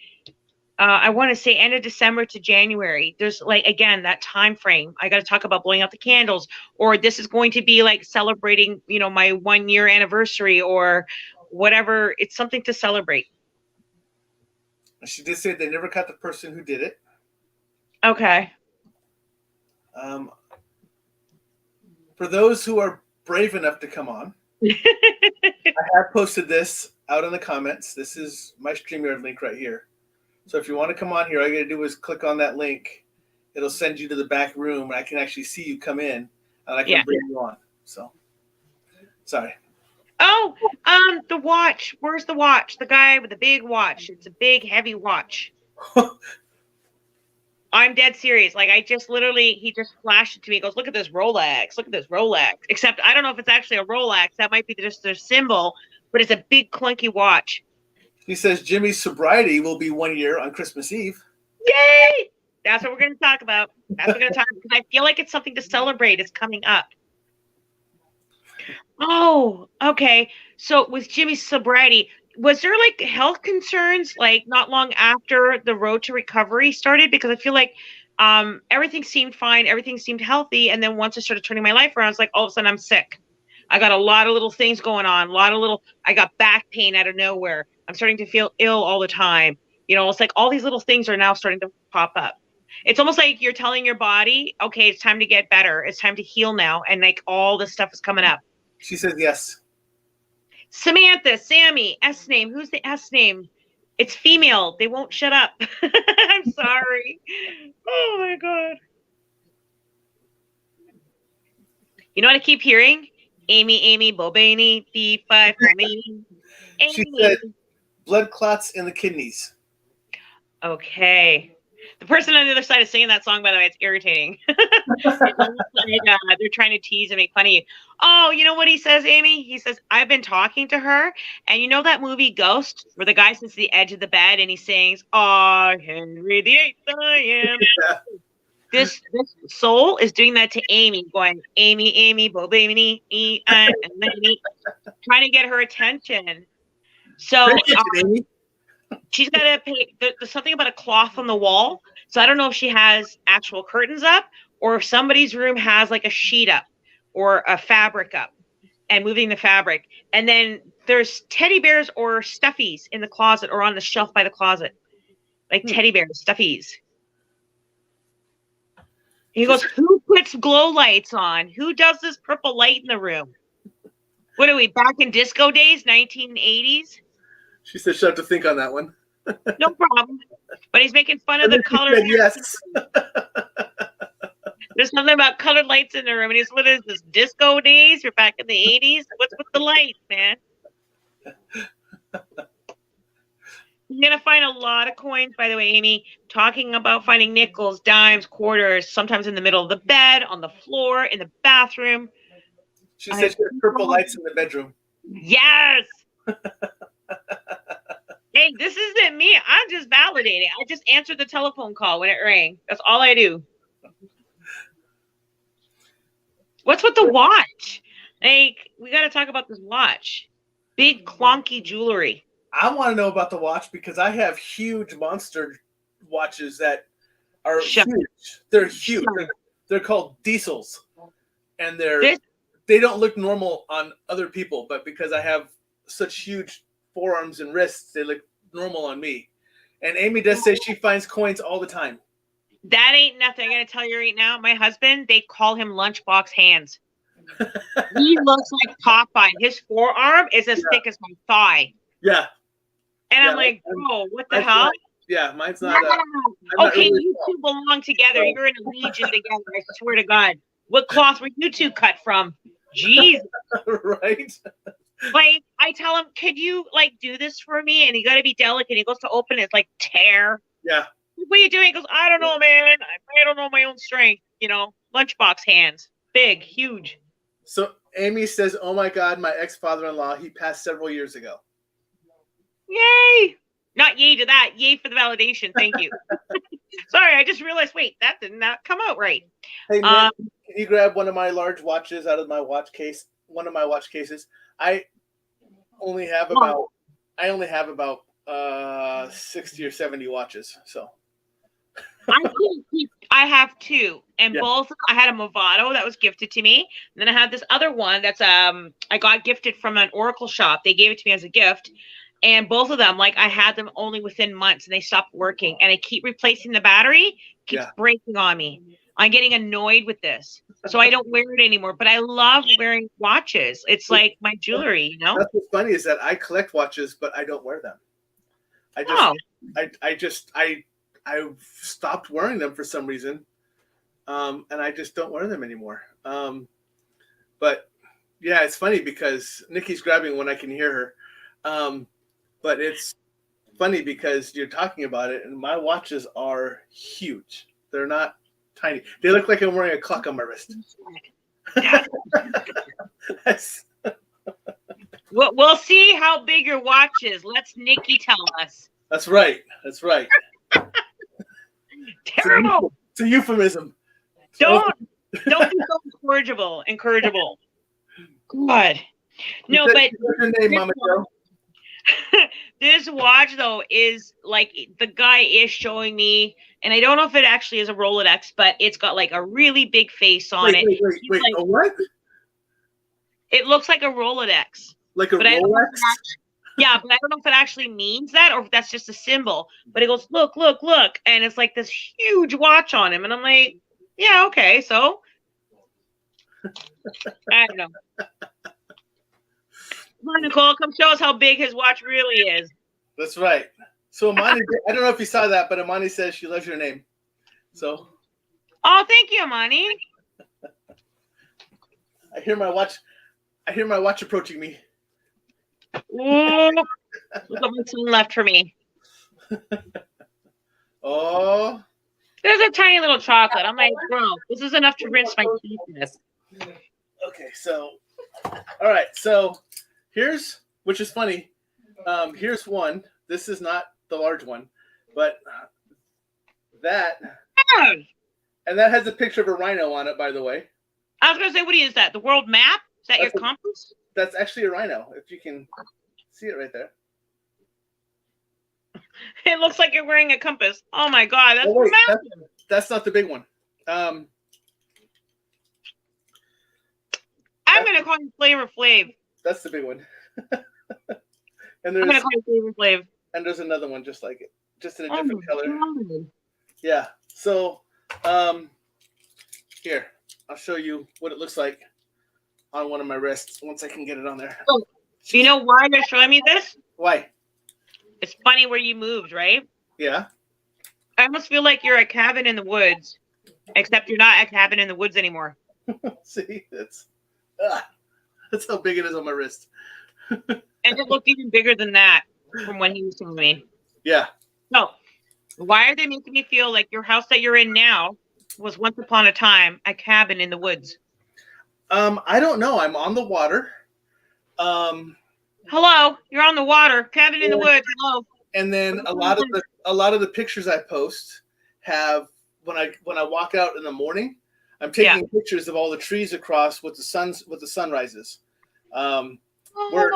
[SPEAKER 2] I want to say end of December to January. There's like, again, that time frame. I got to talk about blowing out the candles, or this is going to be like celebrating, my 1-year anniversary or whatever. It's something to celebrate.
[SPEAKER 1] She did say they never caught the person who did it.
[SPEAKER 2] Okay.
[SPEAKER 1] For those who are brave enough to come on, I have posted this out in the comments. This is my StreamYard link right here. So if you want to come on here, all you got to do is click on that link. It'll send you to the back room, and I can actually see you come in, and I can bring you on. So, sorry.
[SPEAKER 2] Oh, the watch. Where's the watch? The guy with the big watch. It's a big, heavy watch. I'm dead serious. Like, he just flashed it to me. He goes, look at this Rolex. Look at this Rolex. Except I don't know if it's actually a Rolex. That might be just their symbol, but it's a big, clunky watch.
[SPEAKER 1] He says Jimmy's sobriety will be 1 year on Christmas Eve.
[SPEAKER 2] Yay! That's what we're going to talk about. That's what we're going to talk about. I feel like it's something to celebrate. It's coming up. Oh, okay. So with Jimmy's sobriety, was there like health concerns like not long after the road to recovery started? Because I feel like everything seemed fine, everything seemed healthy, and then once I started turning my life around, it's like all of a sudden I'm sick. I got a lot of little things going on, I got back pain out of nowhere. I'm starting to feel ill all the time. It's like all these little things are now starting to pop up. It's almost like you're telling your body, okay, it's time to get better. It's time to heal now. And like all this stuff is coming up.
[SPEAKER 1] She says yes.
[SPEAKER 2] Samantha, Sammy, S name. Who's the S name? It's female. They won't shut up. I'm sorry. Oh my God. You know what I keep hearing? Amy, Bobani, B5, Amy.
[SPEAKER 1] She said blood clots in the kidneys.
[SPEAKER 2] Okay. The person on the other side is singing that song, by the way. It's irritating. They're trying to tease and make fun of you. Oh, you know what he says, Amy? He says, I've been talking to her. And you know that movie Ghost, where the guy sits to the edge of the bed and he sings, oh, Henry VIII, I am. Yeah. This soul is doing that to Amy, going, Amy, Bobini, trying to get her attention. So she's got to pay. There's something about a cloth on the wall. So I don't know if she has actual curtains up or if somebody's room has like a sheet up or a fabric up and moving the fabric. And then there's teddy bears or stuffies in the closet or on the shelf by the closet, like teddy bears, stuffies. He goes, who puts glow lights on? Who does this purple light in the room? What are we, back in disco days, 1980s?
[SPEAKER 1] She said she'll have to think on that one.
[SPEAKER 2] No problem. But he's making fun of the color.
[SPEAKER 1] Yes.
[SPEAKER 2] There's something about colored lights in the room. And he's, what is this, disco days? You're back in the 80s? What's with the lights, man? You're going to find a lot of coins, by the way, Amy, talking about finding nickels, dimes, quarters, sometimes in the middle of the bed, on the floor, in the bathroom.
[SPEAKER 1] She said she had purple lights in the bedroom.
[SPEAKER 2] Yes. Hey, this isn't me. I'm just validating. I just answered the telephone call when it rang. That's all I do. What's with the watch? Like, we got to talk about this watch. Big, clunky jewelry.
[SPEAKER 1] I want to know about the watch because I have huge monster watches that are huge. They're huge. They're called diesels. And they don't look normal on other people, but because I have such huge forearms and wrists, they look normal on me. And Amy does say she finds coins all the time.
[SPEAKER 2] That ain't nothing. I gotta tell you right now, my husband, they call him lunchbox hands. He looks like Popeye. His forearm is as thick as my thigh.
[SPEAKER 1] Yeah.
[SPEAKER 2] And I'm like, bro, what the hell?
[SPEAKER 1] Yeah, mine's not.
[SPEAKER 2] Okay, really you two belong together. You're in a legion together. I swear to God. What cloth were you two cut from? Jeez.
[SPEAKER 1] Right.
[SPEAKER 2] Like, I tell him, could you like do this for me? And he got to be delicate. He goes to open it, it's like tear.
[SPEAKER 1] Yeah.
[SPEAKER 2] What are you doing? He goes, I don't know, man. I don't know my own strength. You know, lunchbox hands, big, huge.
[SPEAKER 1] So Amy says, "Oh my God, my ex-father-in-law. He passed several years ago."
[SPEAKER 2] Yay! Not yay to that. Yay for the validation. Thank you. Sorry, I just realized. Wait, that did not come out right.
[SPEAKER 1] Hey, Nick, can you grab one of my large watches out of my watch case? One of my watch cases. I only have about 60 or 70 watches. So
[SPEAKER 2] I have two, and both I had a Movado that was gifted to me. And then I had this other one that's I got gifted from an Oracle shop. They gave it to me as a gift. And both of them, like I had them only within months and they stopped working. And I keep replacing the battery, keeps breaking on me. I'm getting annoyed with this. So I don't wear it anymore. But I love wearing watches. It's like my jewelry, you know?
[SPEAKER 1] That's what's funny is that I collect watches, but I don't wear them. I've stopped wearing them for some reason. And I just don't wear them anymore. But yeah, it's funny because Nikki's grabbing one. I can hear her. But it's funny because you're talking about it, and my watches are huge. They're not tiny. They look like I'm wearing a clock on my wrist.
[SPEAKER 2] We'll see how big your watch is. Let's Nikki tell us.
[SPEAKER 1] That's right. That's right.
[SPEAKER 2] Terrible.
[SPEAKER 1] It's a euphemism.
[SPEAKER 2] Don't be so incorrigible. God. No, but
[SPEAKER 1] what's your name, Mama Joe?
[SPEAKER 2] This watch though is like the guy is showing me, and I don't know if it actually is a Rolex, but it's got like a really big face on it.
[SPEAKER 1] Wait, like, a what?
[SPEAKER 2] It looks like a Rolex.
[SPEAKER 1] Like a Rolex?
[SPEAKER 2] Yeah, but I don't know if it actually means that or if that's just a symbol. But it goes, look, and it's like this huge watch on him, and I'm like, yeah, okay, so I don't know. Come on, Nicole, come show us how big his watch really is.
[SPEAKER 1] That's right. So Amani, I don't know if you saw that, but Amani says she loves your name. So.
[SPEAKER 2] Oh, thank you, Amani.
[SPEAKER 1] I hear my watch approaching me.
[SPEAKER 2] Ooh, look what my son left for me.
[SPEAKER 1] Oh.
[SPEAKER 2] There's a tiny little chocolate. I'm like, bro, this is enough to rinse my teeth with.
[SPEAKER 1] Okay, so, all right, so which is funny. Here's one. This is not the large one, but that, and that has a picture of a rhino on it, by the way.
[SPEAKER 2] I was going to say, what is that? The world map? Is that your compass?
[SPEAKER 1] That's actually a rhino, if you can see it right there.
[SPEAKER 2] It looks like you're wearing a compass. Oh my God, that's massive.
[SPEAKER 1] That's not the big one.
[SPEAKER 2] I'm going to call you Flavor Flav.
[SPEAKER 1] That's the big one. And
[SPEAKER 2] I'm going to call you Flavor Flav.
[SPEAKER 1] And there's another one just like it, just in a different color.
[SPEAKER 2] God.
[SPEAKER 1] Yeah. So, here, I'll show you what it looks like on one of my wrists once I can get it on there.
[SPEAKER 2] Oh, you know why they're showing me this?
[SPEAKER 1] Why?
[SPEAKER 2] It's funny where you moved, right?
[SPEAKER 1] Yeah.
[SPEAKER 2] I almost feel like you're a cabin in the woods, except you're not a cabin in the woods anymore.
[SPEAKER 1] See, that's how big it is on my wrist.
[SPEAKER 2] And it looked even bigger than that from when he was telling me.
[SPEAKER 1] Yeah.
[SPEAKER 2] So, why are they making me feel like your house that you're in now was once upon a time a cabin in the woods?
[SPEAKER 1] I don't know. I'm on the water.
[SPEAKER 2] Hello, you're on the water, cabin in the woods. Hello.
[SPEAKER 1] And then a lot of the pictures I post have when I walk out in the morning, I'm taking pictures of all the trees across with the sunrises.
[SPEAKER 2] That's your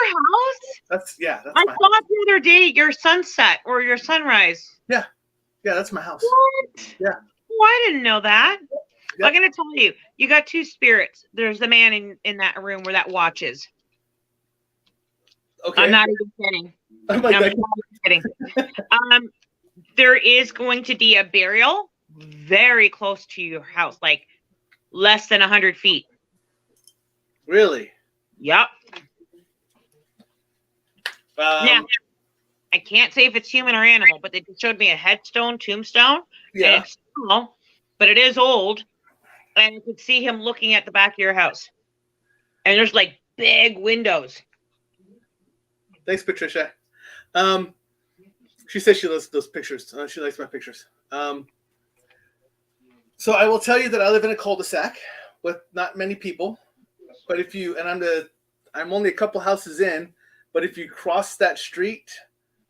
[SPEAKER 2] house?
[SPEAKER 1] That's
[SPEAKER 2] I thought the other day your sunset or your sunrise.
[SPEAKER 1] Yeah, that's my house.
[SPEAKER 2] What?
[SPEAKER 1] Yeah.
[SPEAKER 2] Oh, I didn't know that.
[SPEAKER 1] Yep.
[SPEAKER 2] I'm gonna tell you, you got two spirits. There's the man in that room where that watches.
[SPEAKER 1] Okay.
[SPEAKER 2] I'm not even kidding.
[SPEAKER 1] I'm not even
[SPEAKER 2] kidding. There is going to be a burial very close to your house, like less than 100 feet.
[SPEAKER 1] Really?
[SPEAKER 2] Yep. Now, I can't say if it's human or animal, but they just showed me a tombstone.
[SPEAKER 1] Yeah.
[SPEAKER 2] And it's small, but it is old. And you could see him looking at the back of your house. And there's like big windows.
[SPEAKER 1] Thanks, Patricia. She says she loves those pictures. She likes my pictures. So I will tell you that I live in a cul-de-sac with not many people. But I'm only a couple houses in, but if you cross that street,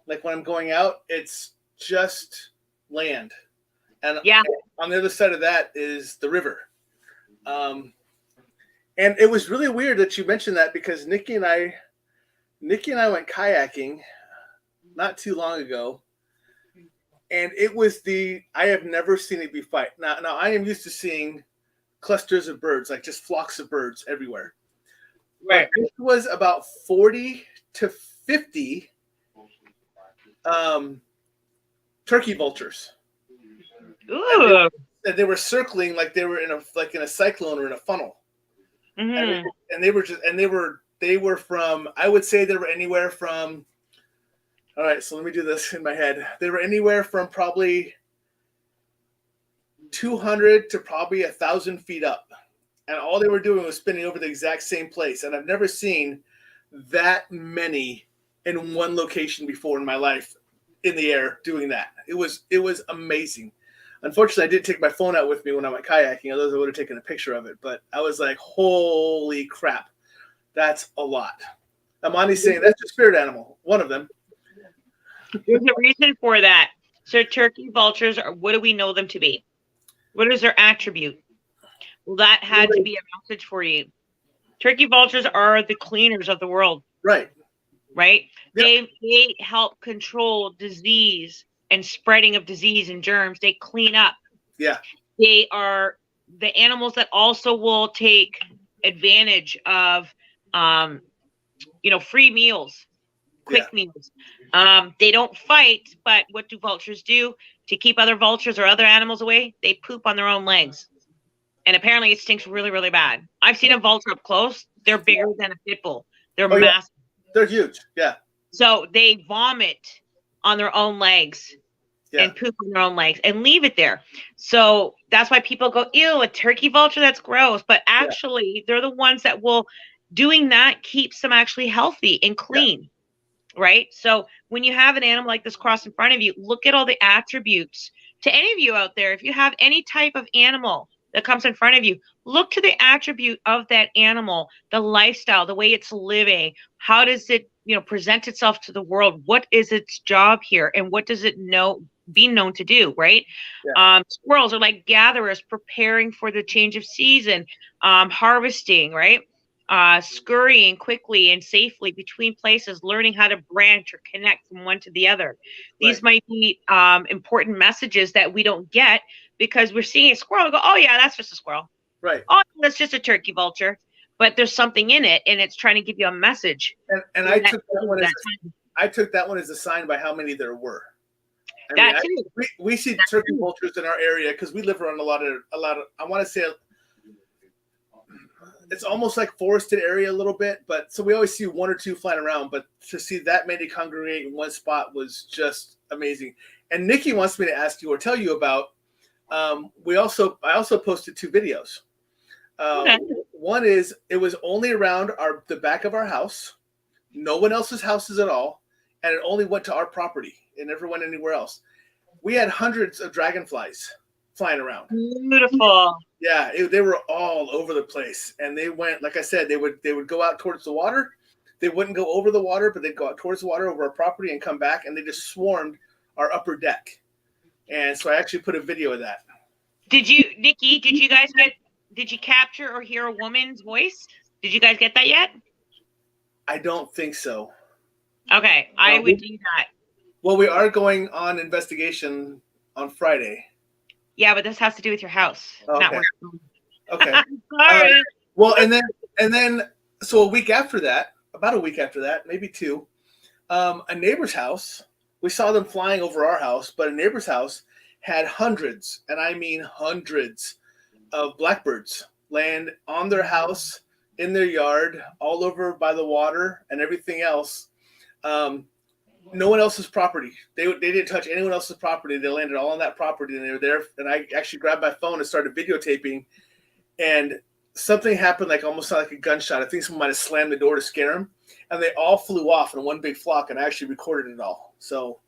[SPEAKER 1] like when I'm going out, it's just land. And on the other side of that is the river. And it was really weird that you mentioned that because Nikki and I went kayaking not too long ago. And it was I have never seen it be fight. Now I am used to seeing clusters of birds, like just flocks of birds everywhere. Right. But this was about 40 to 50 turkey vultures.
[SPEAKER 2] Ooh.
[SPEAKER 1] And they were circling like they were in a cyclone or in a funnel.
[SPEAKER 2] Mm-hmm.
[SPEAKER 1] And they were from, I would say they were anywhere from, all right, so let me do this in my head. They were anywhere from probably 200 to probably 1,000 feet up. And all they were doing was spinning over the exact same place. And I've never seen that many in one location before in my life in the air doing that. It was amazing. Unfortunately, I didn't take my phone out with me when I went kayaking. Otherwise, I would have taken a picture of it. But I was like, holy crap. That's a lot. Amani's saying that's a spirit animal. One of them.
[SPEAKER 2] There's a reason for that. So turkey vultures, what do we know them to be? What is their attribute? Well, that had to be a message for you. Turkey vultures are the cleaners of the world.
[SPEAKER 1] Right.
[SPEAKER 2] Right?
[SPEAKER 1] Yep.
[SPEAKER 2] They help control disease and spreading of disease and germs. They clean up.
[SPEAKER 1] Yeah.
[SPEAKER 2] They are the animals that also will take advantage of free meals, quick meals. They don't fight, but what do vultures do to keep other vultures or other animals away? They poop on their own legs. And apparently it stinks really, really bad. I've seen a vulture up close. They're bigger than a pit bull. They're massive.
[SPEAKER 1] They're huge. Yeah.
[SPEAKER 2] So they vomit on their own legs and poop on their own legs and leave it there. So that's why people go, ew, a turkey vulture, that's gross. But actually, they're the ones that doing that keeps them actually healthy and clean. Right? So when you have an animal like this cross in front of you, look at all the attributes. To any of you out there, if you have any type of animal that comes in front of you, look to the attribute of that animal, the lifestyle, the way it's living. How does it, present itself to the world? What is its job here? And what does it be known to do, right? Yeah. Squirrels are like gatherers preparing for the change of season, harvesting, right? Scurrying quickly and safely between places, learning how to branch or connect from one to the other. These might be important messages that we don't get because we're seeing a squirrel and go, oh yeah, that's just a squirrel.
[SPEAKER 1] Right.
[SPEAKER 2] Oh, that's just a turkey vulture. but there's something in it, and it's trying to give you a message.
[SPEAKER 1] And I took that one as a sign by how many there were. We see turkey vultures in our area because we live around a lot of. I want to say it's almost like forested area a little bit, but so we always see one or two flying around. But to see that many congregate in one spot was just amazing. And Nikki wants me to ask you or tell you about. I also posted 2 videos.
[SPEAKER 2] Okay.
[SPEAKER 1] One is it was only around the back of our house, no one else's houses at all, and it only went to our property. It never went anywhere else. We had hundreds of dragonflies flying around.
[SPEAKER 2] Beautiful.
[SPEAKER 1] Yeah, they were all over the place, and they went, like I said, they would go out towards the water. They wouldn't go over the water, but they'd go out towards the water over our property and come back, and they just swarmed our upper deck. And so I actually put a video of that.
[SPEAKER 2] Nikki, did you capture or hear a woman's voice? Did you guys get that yet?
[SPEAKER 1] I don't think so.
[SPEAKER 2] Okay, I would do that.
[SPEAKER 1] Well, we are going on investigation on Friday.
[SPEAKER 2] Yeah, but this has to do with your house.
[SPEAKER 1] Okay.
[SPEAKER 2] Not work.
[SPEAKER 1] Okay.
[SPEAKER 2] Sorry.
[SPEAKER 1] Well, and then, so about a week after that, maybe 2, a neighbor's house, we saw them flying over our house, but a neighbor's house had hundreds, and I mean hundreds, of blackbirds land on their house, in their yard, all over by the water and everything else. No one else's property. They didn't touch anyone else's property. They landed all on that property, and they were there. And I actually grabbed my phone and started videotaping. And something happened, like almost like a gunshot. I think someone might have slammed the door to scare them, and they all flew off in one big flock. And I actually recorded it all. So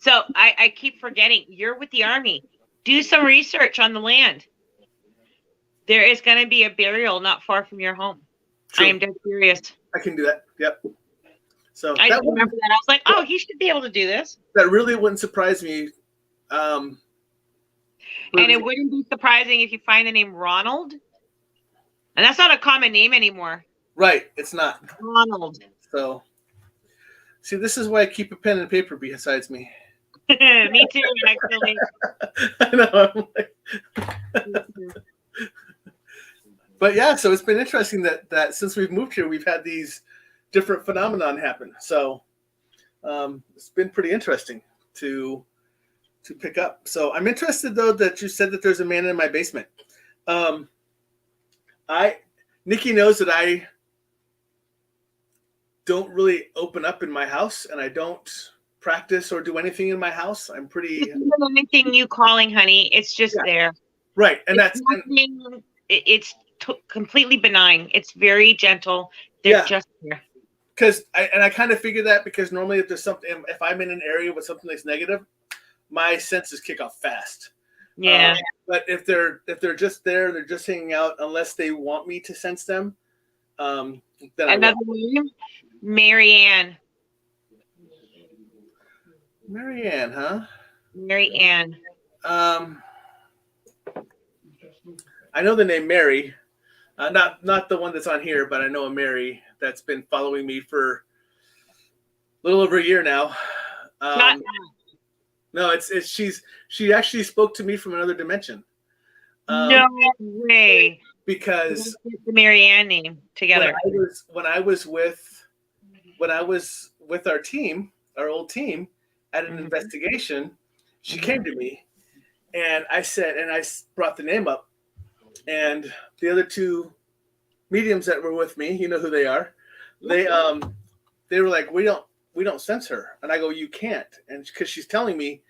[SPEAKER 2] I keep forgetting you're with the Army. Do some research on the land. There is going to be a burial not far from your home. True. I am dead serious.
[SPEAKER 1] I can do that. Yep. So
[SPEAKER 2] I just remember that. I was like, oh, he should be able to do this.
[SPEAKER 1] That really wouldn't surprise me.
[SPEAKER 2] And it wouldn't be surprising if you find the name Ronald. And that's not a common name anymore.
[SPEAKER 1] Right. It's not.
[SPEAKER 2] Ronald.
[SPEAKER 1] So, see, this is why I keep a pen and paper besides me.
[SPEAKER 2] Me too, actually.
[SPEAKER 1] I know. But yeah, so it's been interesting that since we've moved here, we've had these different phenomenon happen. So it's been pretty interesting to pick up. So I'm interested though that you said that there's a man in my basement. Nikki knows that I don't really open up in my house, and I don't practice or do anything in my house. I'm pretty.
[SPEAKER 2] This isn't anything you calling, honey. It's just there.
[SPEAKER 1] Right, and
[SPEAKER 2] it's completely benign. It's very gentle. They're just there.
[SPEAKER 1] Because I kind of figure that because normally if there's something, if I'm in an area with something that's negative, my senses kick off fast.
[SPEAKER 2] Yeah.
[SPEAKER 1] But if they're just there, they're just hanging out, unless they want me to sense them. Then
[SPEAKER 2] another name, Marianne.
[SPEAKER 1] Marianne, huh?
[SPEAKER 2] Marianne.
[SPEAKER 1] I know the name Mary, not the one that's on here, but I know a Mary that's been following me for a little over a year now. No, she actually spoke to me from another dimension.
[SPEAKER 2] No way.
[SPEAKER 1] Because
[SPEAKER 2] the Marianne name together.
[SPEAKER 1] When I was with our team, our old team, at an investigation, she came to me, and I brought the name up, and the other 2 mediums that were with me, you know who they are, they were like, we don't sense her, and I go, you can't, and because she's telling me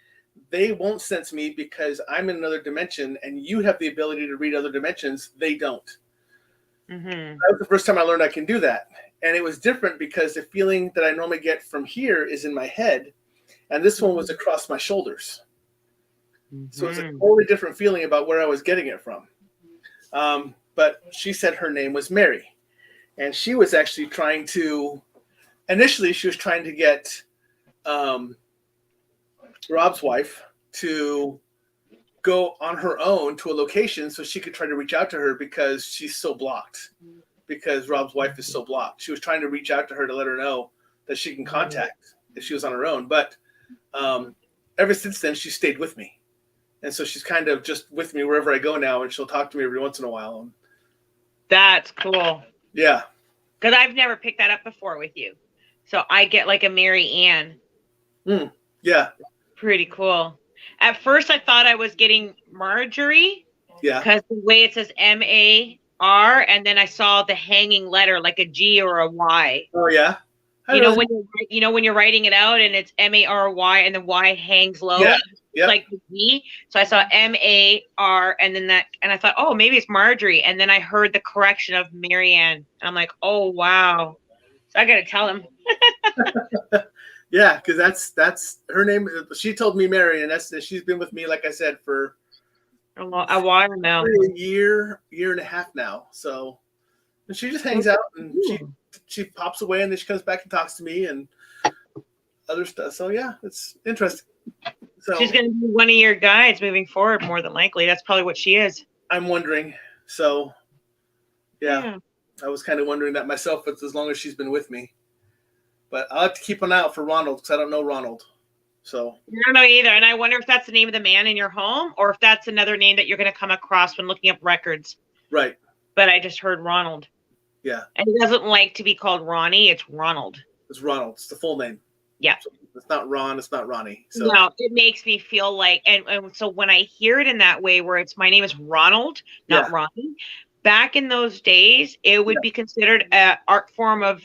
[SPEAKER 1] they won't sense me because I'm in another dimension, and you have the ability to read other dimensions, they don't.
[SPEAKER 2] Mm-hmm.
[SPEAKER 1] That was the first time I learned I can do that, and it was different because the feeling that I normally get from here is in my head, and this one was across my shoulders. Mm-hmm. So it's a totally different feeling about where I was getting it from. But she said her name was Mary, and she was actually initially she was trying to get Rob's wife to go on her own to a location so she could try to reach out to her because she's so blocked, because Rob's wife is so blocked. She was trying to reach out to her to let her know that she can contact if she was on her own. But ever since then, she stayed with me. And so she's kind of just with me wherever I go now, and she'll talk to me every once in a while.
[SPEAKER 2] That's cool.
[SPEAKER 1] Yeah.
[SPEAKER 2] Because I've never picked that up before with you. So I get like a Mary Ann.
[SPEAKER 1] Yeah.
[SPEAKER 2] Pretty cool. At first, I thought I was getting Marjorie.
[SPEAKER 1] Yeah.
[SPEAKER 2] Because the way it says M-A-R, and then I saw the hanging letter like a G or a Y.
[SPEAKER 1] Oh yeah.
[SPEAKER 2] Hi, when you're writing it out and it's M-A-R-Y and the Y hangs low.
[SPEAKER 1] Yeah. Yeah.
[SPEAKER 2] Like the G. So I saw M-A-R and then that, and I thought, oh, maybe it's Marjorie. And then I heard the correction of Marianne. And I'm like, oh wow. So I gotta tell him.
[SPEAKER 1] Yeah, because that's her name. She told me Mary, and she's been with me, like I said, for
[SPEAKER 2] a while now.
[SPEAKER 1] A year and a half now. So, and she just hangs out, and she pops away, and then she comes back and talks to me and other stuff. So yeah, it's interesting. So
[SPEAKER 2] she's going to be one of your guides moving forward, more than likely. That's probably what she is.
[SPEAKER 1] I'm wondering. So yeah. I was kind of wondering that myself, but as long as she's been with me. But I'll have to keep an eye out for Ronald because I don't know Ronald. So
[SPEAKER 2] I don't know either. And I wonder if that's the name of the man in your home or if that's another name that you're going to come across when looking up records.
[SPEAKER 1] Right.
[SPEAKER 2] But I just heard Ronald.
[SPEAKER 1] Yeah.
[SPEAKER 2] And he doesn't like to be called Ronnie. It's Ronald.
[SPEAKER 1] It's Ronald. It's the full name.
[SPEAKER 2] Yeah.
[SPEAKER 1] So it's not Ron. It's not Ronnie. So
[SPEAKER 2] no, it makes me feel like, and so when I hear it in that way where it's my name is Ronald, not Ronnie, back in those days, it would be considered an art form of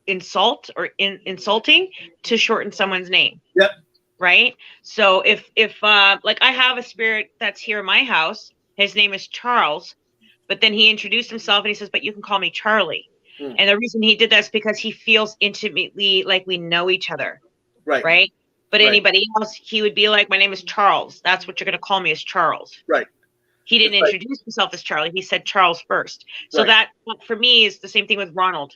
[SPEAKER 2] insult or insulting to shorten someone's name.
[SPEAKER 1] Yep.
[SPEAKER 2] Right. So if like I have a spirit that's here in my house, his name is Charles, but then he introduced himself and he says, but you can call me Charlie. And the reason he did that is because he feels intimately like we know each other. Right. But anybody else, he would be like, my name is Charles. That's what you're going to call me, is Charles.
[SPEAKER 1] Right.
[SPEAKER 2] He didn't introduce himself as Charlie. He said Charles first. So that for me is the same thing with Ronald.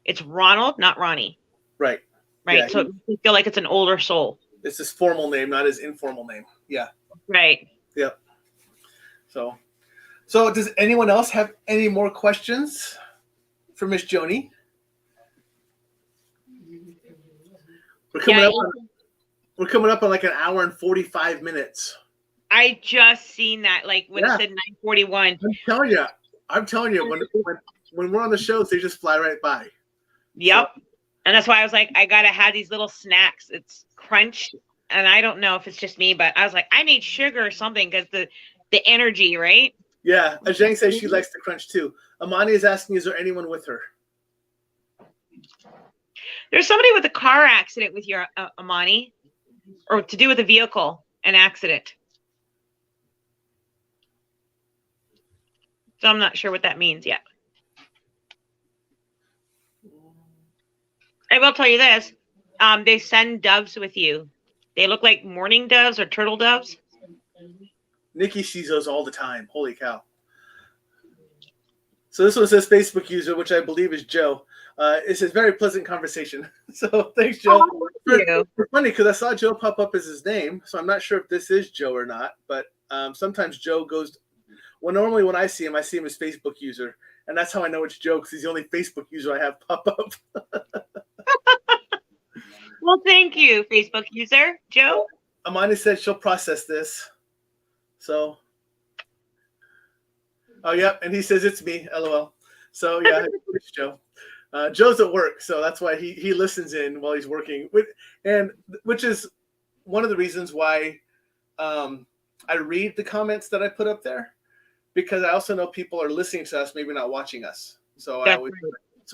[SPEAKER 2] It's Ronald, not Ronnie.
[SPEAKER 1] Right.
[SPEAKER 2] Right.
[SPEAKER 1] Yeah,
[SPEAKER 2] So you feel like it's an older soul.
[SPEAKER 1] It's his formal name, not his informal name. Yeah.
[SPEAKER 2] Right.
[SPEAKER 1] Yep. So does anyone else have any more questions for Miss Joanie? We're coming up on like an hour and 45 minutes.
[SPEAKER 2] I just seen that, like when it said 9:41.
[SPEAKER 1] I'm telling you, when we're on the shows, they just fly right by.
[SPEAKER 2] Yep. So. And that's why I was like, I gotta have these little snacks. It's crunch, and I don't know if it's just me, but I was like, I need sugar or something because the energy, right?
[SPEAKER 1] Yeah, Ajang says she likes to crunch too. Amani is asking, is there anyone with her?
[SPEAKER 2] There's somebody with a car accident with your Amani, or to do with a vehicle, an accident. So I'm not sure what that means yet. I will tell you this. They send doves with you. They look like mourning doves or turtle doves.
[SPEAKER 1] Nikki sees those all the time. Holy cow. So this one says Facebook user, which I believe is Joe. It says very pleasant conversation. So thanks, Joe. It's funny because I saw Joe pop up as his name, so I'm not sure if this is Joe or not. But sometimes Joe goes. Well, normally when I see him as Facebook user, and that's how I know it's Joe because he's the only Facebook user I have pop up.
[SPEAKER 2] Well, thank you, Facebook user Joe.
[SPEAKER 1] Amani said she'll process this. So. Oh yeah, and he says it's me. LOL. So yeah, it's Joe. Joe's at work, so that's why he listens in while he's working, and which is one of the reasons why I read the comments that I put up there, because I also know people are listening to us, maybe not watching us. So I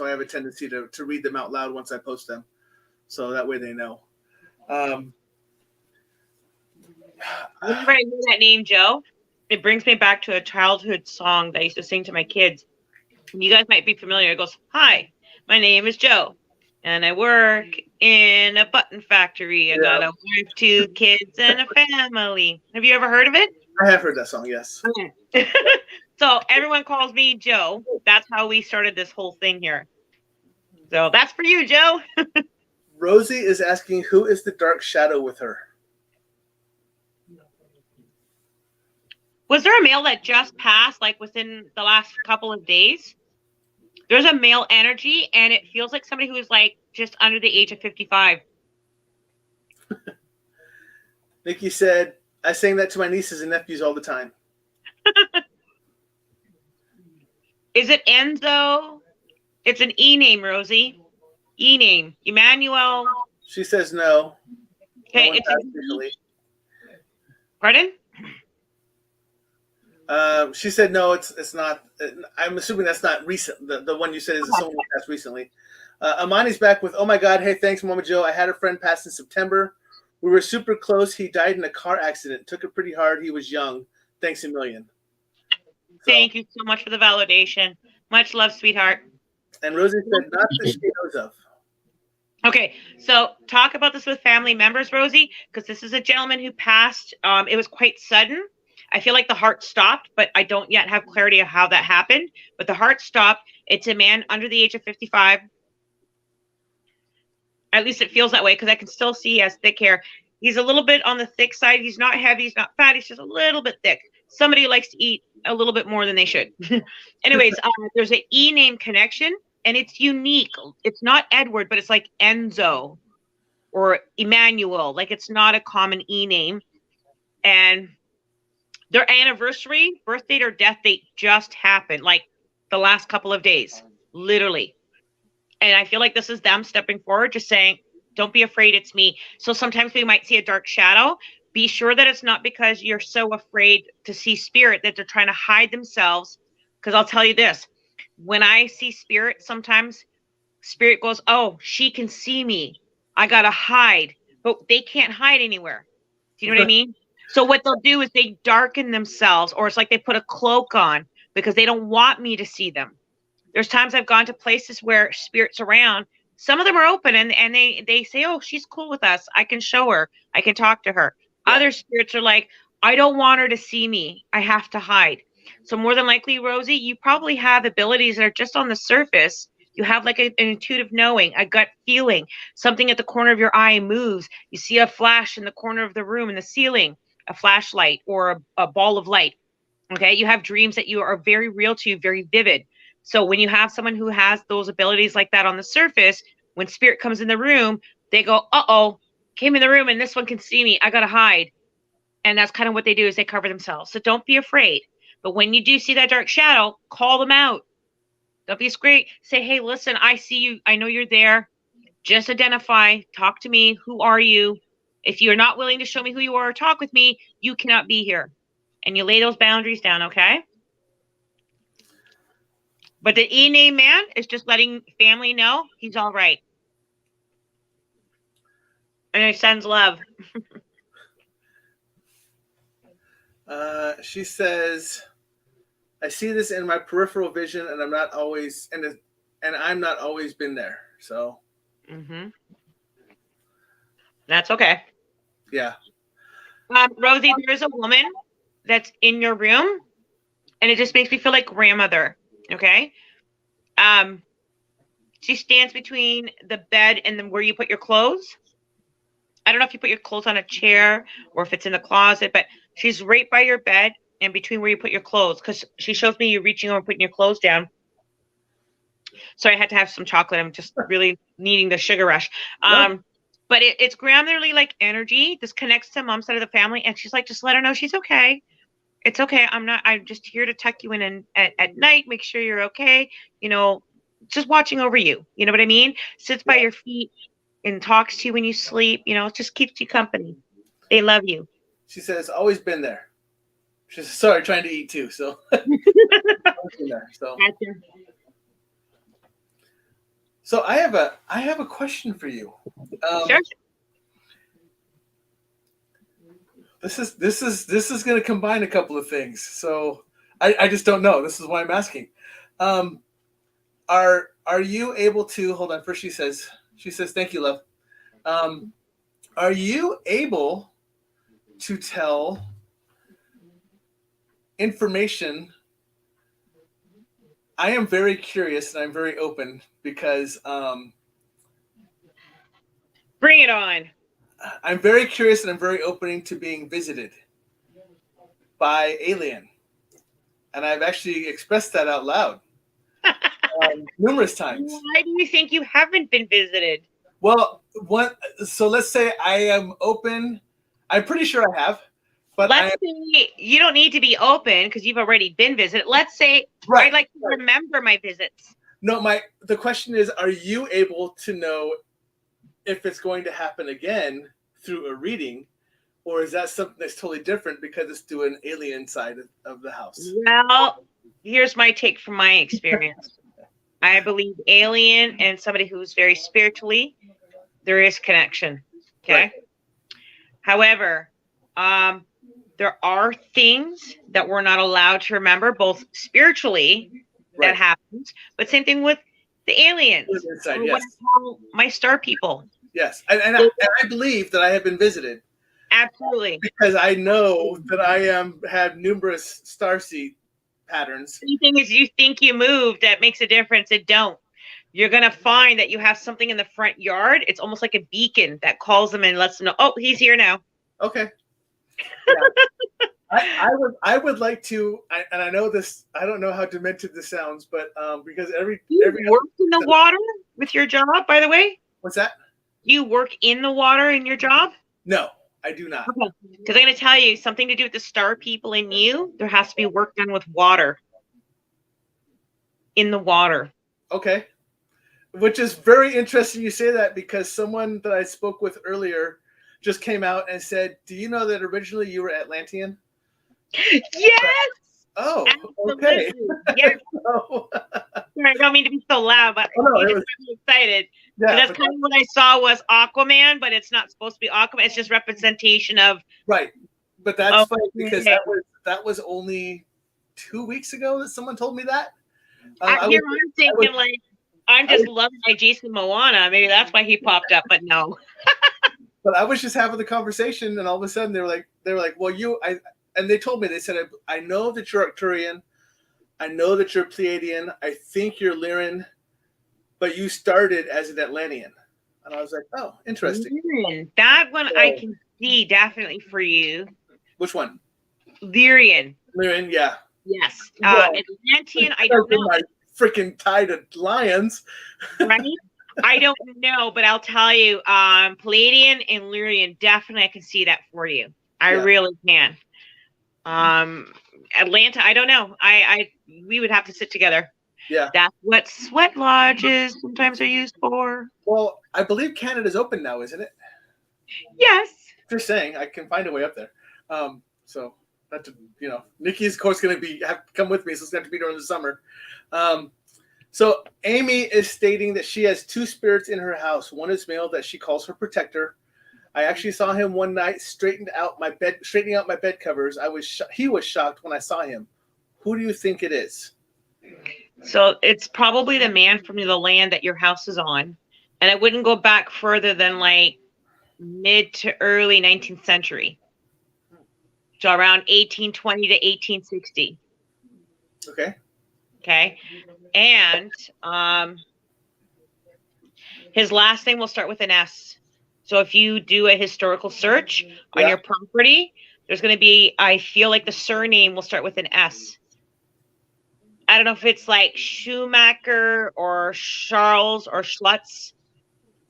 [SPEAKER 1] have a tendency to read them out loud once I post them, so that way they know.
[SPEAKER 2] Whenever I hear that name, Joe, it brings me back to a childhood song that I used to sing to my kids. You guys might be familiar. It goes, "Hi, my name is Joe, and I work in a button factory. I got a wife, 2 kids, and a family." Have you ever heard of it?
[SPEAKER 1] I have heard that song, yes.
[SPEAKER 2] Okay. So everyone calls me Joe. That's how we started this whole thing here. So that's for you, Joe.
[SPEAKER 1] Rosie is asking, who is the dark shadow with her?
[SPEAKER 2] Was there a male that just passed, like within the last couple of days? There's a male energy, and it feels like somebody who is like just under the age of 55.
[SPEAKER 1] Nikki said, I sing that to my nieces and nephews all the time.
[SPEAKER 2] Is it Enzo? It's an E name, Rosie. E name. Emmanuel.
[SPEAKER 1] She says no.
[SPEAKER 2] Okay,
[SPEAKER 1] No
[SPEAKER 2] it's
[SPEAKER 1] officially.
[SPEAKER 2] Pardon?
[SPEAKER 1] She said no. It's not. I'm assuming that's not recent. The one you said is someone who passed recently. Amani's back with, oh my God, hey, thanks, Mama Joe. I had a friend pass in September. We were super close. He died in a car accident. Took it pretty hard. He was young. Thanks a million.
[SPEAKER 2] Thank you so much for the validation. Much love, sweetheart.
[SPEAKER 1] And Rosie said, not that she knows of.
[SPEAKER 2] Okay, so talk about this with family members, Rosie, because this is a gentleman who passed. It was quite sudden. I feel like the heart stopped, but I don't yet have clarity of how that happened. But the heart stopped. It's a man under the age of 55. At least it feels that way because I can still see he has thick hair. He's a little bit on the thick side. He's not heavy. He's not fat. He's just a little bit thick. Somebody likes to eat a little bit more than they should. Anyways, there's an E name connection, and it's unique. It's not Edward, but it's like Enzo or Emmanuel. Like it's not a common E name. And their anniversary, birth date, or death date just happened, like the last couple of days, literally. And I feel like this is them stepping forward, just saying, don't be afraid, it's me. So sometimes we might see a dark shadow. Be sure that it's not because you're so afraid to see spirit that they're trying to hide themselves. Because I'll tell you this, when I see spirit, sometimes spirit goes, oh, she can see me. I got to hide. But they can't hide anywhere. Do you know what I mean? So what they'll do is they darken themselves, or it's like they put a cloak on because they don't want me to see them. There's times I've gone to places where spirits around. Some of them are open and they say, oh, she's cool with us. I can show her. I can talk to her. Yeah. Other spirits are like, I don't want her to see me. I have to hide. So more than likely, Rosie, you probably have abilities that are just on the surface. You have like an intuitive knowing, a gut feeling. Something at the corner of your eye moves. You see a flash in the corner of the room, in the ceiling, a flashlight or a ball of light. Okay. You have dreams that you are very real to you, very vivid. So when you have someone who has those abilities like that on the surface, when spirit comes in the room, they go, uh-oh, came in the room and this one can see me. I got to hide. And that's kind of what they do, is they cover themselves. So don't be afraid. But when you do see that dark shadow, call them out. Don't be scared. Say, hey, listen, I see you. I know you're there. Just identify. Talk to me. Who are you? If you're not willing to show me who you are or talk with me, you cannot be here. And you lay those boundaries down, okay? But the E name man is just letting family know he's all right. And he sends love.
[SPEAKER 1] She says, I see this in my peripheral vision, and I'm not always been there. So
[SPEAKER 2] that's okay.
[SPEAKER 1] Yeah.
[SPEAKER 2] Rosie, there is a woman that's in your room, and it just makes me feel like grandmother. Okay. She stands between the bed and then where you put your clothes. I don't know if you put your clothes on a chair or if it's in the closet, but she's right by your bed and between where you put your clothes, because she shows me you reaching over and putting your clothes down. So I had to have some chocolate. I'm just really needing the sugar rush. But it's grandmotherly like energy. This connects to mom's side of the family. And she's like, just let her know she's okay. It's okay. I'm just here to tuck you in at night, make sure you're okay. You know, just watching over you. You know what I mean? Sits by your feet and talks to you when you sleep. You know, it just keeps you company. They love you.
[SPEAKER 1] She says, always been there. She's sorry, trying to eat too. So, always been there, so I have a question for you.
[SPEAKER 2] Sure.
[SPEAKER 1] This is going to combine a couple of things. So I just don't know. This is why I'm asking. Are you able to hold on? First, she says, thank you, love. Are you able to tell information? I am very curious and I'm very open because
[SPEAKER 2] bring it on.
[SPEAKER 1] I'm very curious and I'm very open to being visited by alien. And I've actually expressed that out loud numerous times.
[SPEAKER 2] Why do you think you haven't been visited?
[SPEAKER 1] Well, so let's say I am open. I'm pretty sure I have. But
[SPEAKER 2] let's say you don't need to be open because you've already been visited. Let's say I'd like to remember my visits.
[SPEAKER 1] No, the question is, are you able to know if it's going to happen again through a reading, or is that something that's totally different because it's through an alien side of the house?
[SPEAKER 2] Well, here's my take from my experience. I believe alien and somebody who's very spiritually, there is connection. Okay.
[SPEAKER 1] Right.
[SPEAKER 2] However, there are things that we're not allowed to remember, both spiritually, that happens, but same thing with the aliens.
[SPEAKER 1] Inside, yes.
[SPEAKER 2] My star people.
[SPEAKER 1] Yes, and I believe that I have been visited.
[SPEAKER 2] Absolutely.
[SPEAKER 1] Because I know that I have numerous starseed patterns.
[SPEAKER 2] The thing is, you think you moved, that makes a difference. It don't. You're going to find that you have something in the front yard. It's almost like a beacon that calls them and lets them know, oh, he's here now.
[SPEAKER 1] Okay. Yeah. I would like to, and I know this, I don't know how demented this sounds, but because every
[SPEAKER 2] work in the water with your job, by the way?
[SPEAKER 1] What's that?
[SPEAKER 2] You work in the water in your job?
[SPEAKER 1] No, I do not.
[SPEAKER 2] Okay. Because I'm going to tell you something to do with the star people in you. There has to be work done with water. In the water.
[SPEAKER 1] Okay. Which is very interesting you say that, because someone that I spoke with earlier just came out and said, do you know that originally you were Atlantean?
[SPEAKER 2] Yes.
[SPEAKER 1] Oh,
[SPEAKER 2] absolutely.
[SPEAKER 1] Okay.
[SPEAKER 2] Yes. I don't mean to be so loud, but I'm really excited. Yeah, that's kind of what I saw was Aquaman, but it's not supposed to be Aquaman. It's just representation of
[SPEAKER 1] right. But that's funny because that was only 2 weeks ago that someone told me that.
[SPEAKER 2] I'm thinking I'm just loving my Jason Moana. Maybe that's why he popped up, but no.
[SPEAKER 1] But I was just having the conversation, and all of a sudden they were like, well, and they told me, they said, I know that you're Arcturian, I know that you're Pleiadian, I think you're Lyran, but you started as an Atlantean. And I was like, oh, interesting.
[SPEAKER 2] Lyran. That one I can see definitely for you.
[SPEAKER 1] Which one?
[SPEAKER 2] Lyran.
[SPEAKER 1] Lyran, yeah.
[SPEAKER 2] Yes. Atlantean, I don't know.
[SPEAKER 1] My freaking tie to lions.
[SPEAKER 2] Right? I don't know, but I'll tell you, Pleiadian and Lyrian, definitely I can see that for you. I really can. Atlanta, I don't know. We would have to sit together.
[SPEAKER 1] Yeah.
[SPEAKER 2] That's what sweat lodges sometimes are used for.
[SPEAKER 1] Well, I believe Canada's open now, isn't it?
[SPEAKER 2] Yes.
[SPEAKER 1] Just saying, I can find a way up there. So not to, Nikki's of course going to come with me, so it's going to be during the summer. So Amy is stating that she has two spirits in her house. One is male that she calls her protector. I actually saw him one night straightening out my bed covers. He was shocked when I saw him. Who do you think it is?
[SPEAKER 2] So it's probably the man from the land that your house is on. And I wouldn't go back further than like mid to early 19th century. So around 1820 to 1860. Okay. And his last name will start with an S. So if you do a historical search on your property, there's going to be, I feel like the surname will start with an S. I don't know if it's like Schumacher or Charles or Schlutz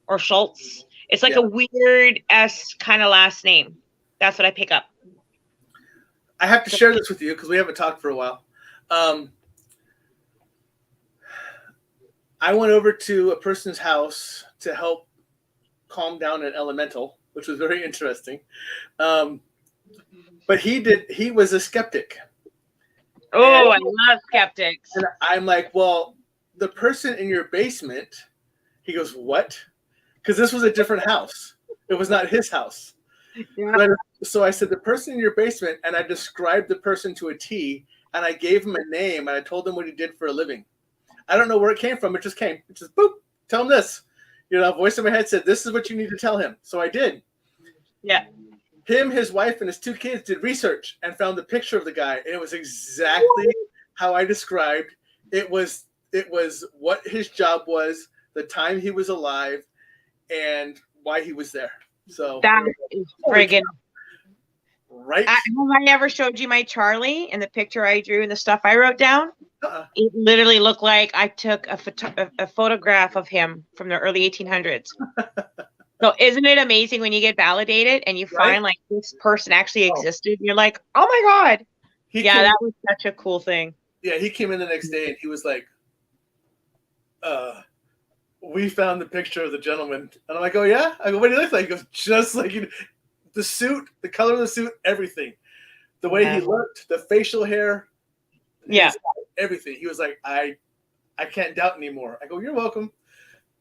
[SPEAKER 2] or Schultz. It's like a weird S kind of last name. That's what I pick up.
[SPEAKER 1] I have to share this with you because we haven't talked for a while. I went over to a person's house to help calm down an elemental, which was very interesting. But he was a skeptic.
[SPEAKER 2] Oh, I love skeptics.
[SPEAKER 1] And I'm like, well, the person in your basement, he goes, what? Because this was a different house. It was not his house. Yeah. So I said, the person in your basement, and I described the person to a T, and I gave him a name, and I told him what he did for a living. I don't know where it came from. It just came. It just, boop, tell him this. A voice in my head said, this is what you need to tell him. So I did.
[SPEAKER 2] Yeah.
[SPEAKER 1] Him, his wife, and his two kids did research and found the picture of the guy, and it was exactly how I described. It was what his job was, the time he was alive, and why he was there. So
[SPEAKER 2] that is friggin'
[SPEAKER 1] right.
[SPEAKER 2] Have I ever showed you my Charlie and the picture I drew and the stuff I wrote down? It literally looked like I took a photograph of him from the early 1800s. So isn't it amazing when you get validated and you find like this person actually existed? And you're like, oh my God. That was such a cool thing.
[SPEAKER 1] Yeah, he came in the next day and he was like, we found the picture of the gentleman, and I'm like, oh yeah. I go, what do you look like? He goes, just like the suit, the color of the suit, everything, the way he looked, the facial hair, everything. He was like, I can't doubt anymore. I go, you're welcome.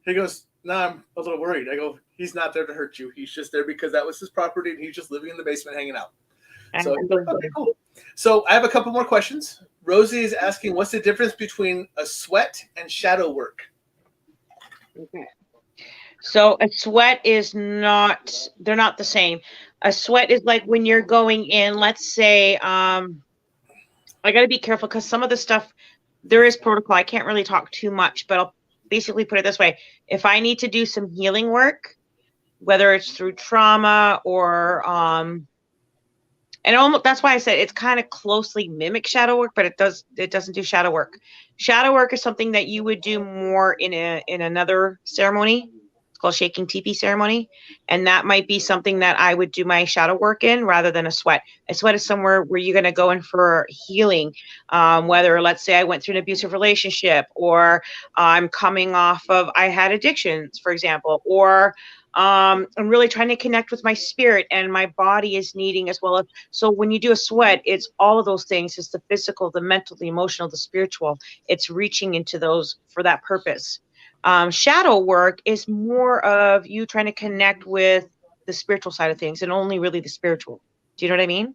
[SPEAKER 1] He goes, nah, I'm a little worried. I go, he's not there to hurt you. He's just there because that was his property, and he's just living in the basement hanging out. So, okay, cool. So I have a couple more questions. Rosie is asking, what's the difference between a sweat and shadow work?
[SPEAKER 2] Okay. So a sweat is not, they're not the same. A sweat is like when you're going in, let's say, I got to be careful because some of the stuff, there is protocol. I can't really talk too much, but I'll basically put it this way. If I need to do some healing work, whether it's through trauma or, and almost, that's why I said it's kind of closely mimic shadow work, but it doesn't do shadow work. Shadow work is something that you would do more in another ceremony. It's called shaking teepee ceremony, and that might be something that I would do my shadow work in rather than a sweat. A sweat is somewhere where you're going to go in for healing, whether, let's say, I went through an abusive relationship, or I'm coming off of, I had addictions, for example, or I'm really trying to connect with my spirit, and my body is needing as well. So when you do a sweat, it's all of those things. It's the physical, the mental, the emotional, the spiritual. It's reaching into those for that purpose. Shadow work is more of you trying to connect with the spiritual side of things, and only really the spiritual. Do you know what I mean?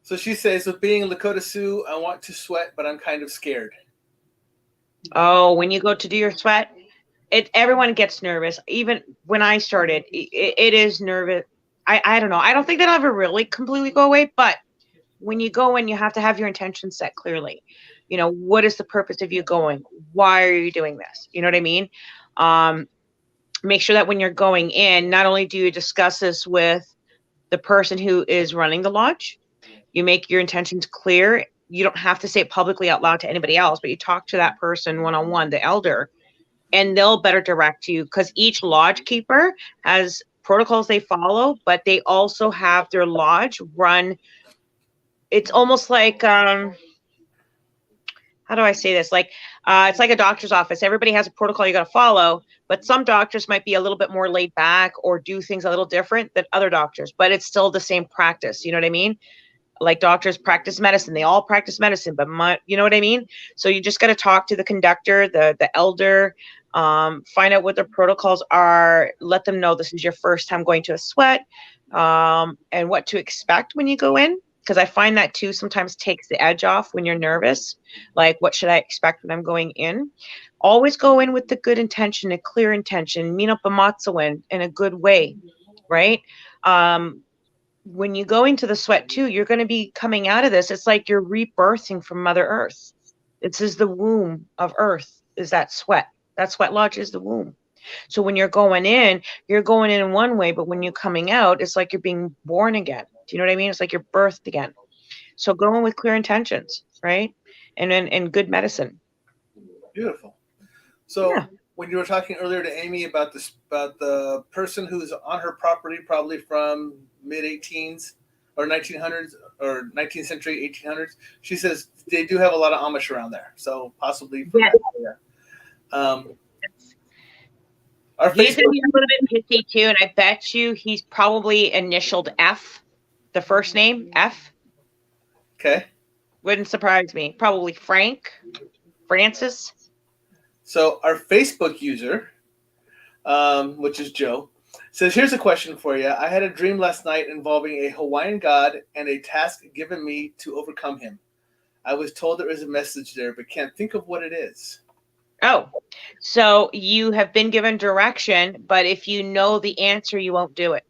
[SPEAKER 1] So she says, with being Lakota Sioux, I want to sweat, but I'm kind of scared.
[SPEAKER 2] Oh, when you go to do your sweat, everyone gets nervous. Even when I started, it is nervous. I don't know. I don't think that'll ever really completely go away, but when you go in, you have to have your intention set clearly. You know, what is the purpose of you going? Why are you doing this? You know what I mean? Make sure that when you're going in, not only do you discuss this with the person who is running the lodge, you make your intentions clear. You don't have to say it publicly out loud to anybody else, but you talk to that person one-on-one, the elder, and they'll better direct you, because each lodge keeper has protocols they follow, but they also have their lodge run. It's almost like, how do I say this? Like, it's like a doctor's office. Everybody has a protocol you got to follow, but some doctors might be a little bit more laid back or do things a little different than other doctors, but it's still the same practice. You know what I mean? Like doctors practice medicine. They all practice medicine, but you know what I mean? So you just got to talk to the conductor, the elder, find out what their protocols are, let them know this is your first time going to a sweat, and what to expect when you go in. Because I find that too sometimes takes the edge off when you're nervous. Like, what should I expect when I'm going in? Always go in with the good intention, a clear intention, mina pamatsawen, in a good way, right? When you go into the sweat too, you're going to be coming out of this. It's like you're rebirthing from Mother Earth. This is the womb of Earth, is that sweat. That sweat lodge is the womb. So when you're going in one way, but when you're coming out, it's like you're being born again. Do you know what I mean? It's like you're birthed again. So go in with clear intentions, right? And good medicine.
[SPEAKER 1] Beautiful. So when you were talking earlier to Amy about this, about the person who's on her property, probably from mid-18s or 1900s or 19th century, 1800s, she says they do have a lot of Amish around there. So possibly from that area.
[SPEAKER 2] He's going to be a little bit pissy too, and I bet you he's probably initialed F, the first name, F.
[SPEAKER 1] Okay.
[SPEAKER 2] Wouldn't surprise me. Probably Francis.
[SPEAKER 1] So our Facebook user, which is Joe, says, here's a question for you. I had a dream last night involving a Hawaiian god and a task given me to overcome him. I was told there is a message there, but can't think of what it is.
[SPEAKER 2] Oh, so you have been given direction, but if you know the answer, you won't do it.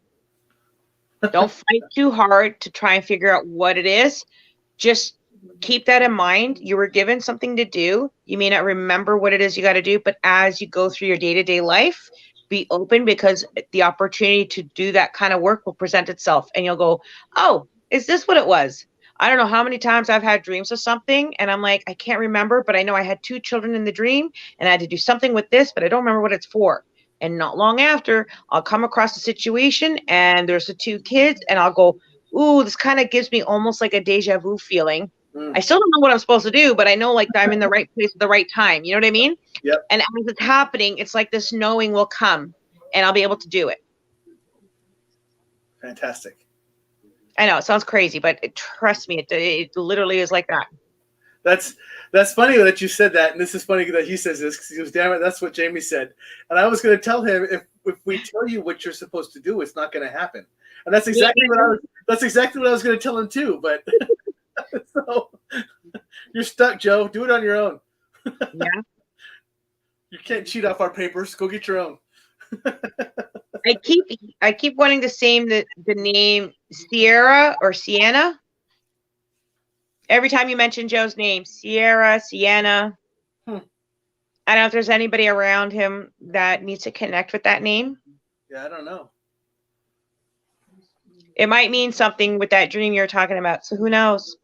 [SPEAKER 2] Don't fight too hard to try and figure out what it is. Just keep that in mind. You were given something to do. You may not remember what it is you got to do, but as you go through your day-to-day life, be open, because the opportunity to do that kind of work will present itself, and you'll go, oh, is this what it was? I don't know how many times I've had dreams of something, and I'm like, I can't remember, but I know I had 2 children in the dream, and I had to do something with this, but I don't remember what it's for. And not long after, I'll come across a situation, and there's the 2 kids, and I'll go, ooh, this kind of gives me almost like a deja vu feeling, I still don't know what I'm supposed to do, but I know like I'm in the right place at the right time. You know what I mean?
[SPEAKER 1] Yep.
[SPEAKER 2] And as it's happening, it's like this knowing will come and I'll be able to do it.
[SPEAKER 1] Fantastic.
[SPEAKER 2] I know it sounds crazy, but trust me, it literally is like that.
[SPEAKER 1] That's funny that you said that, and this is funny that he says this because he goes, "Damn it, that's what Jamie said." And I was going to tell him if we tell you what you're supposed to do, it's not going to happen. And that's exactly what I was going to tell him too. But so you're stuck, Joe. Do it on your own.
[SPEAKER 2] Yeah.
[SPEAKER 1] You can't cheat off our papers. Go get your own.
[SPEAKER 2] I keep wanting to say the name Sierra or Sienna. Every time you mention Joe's name, Sierra, Sienna. I don't know if there's anybody around him that needs to connect with that name.
[SPEAKER 1] Yeah, I don't know.
[SPEAKER 2] It might mean something with that dream you're talking about. So who knows?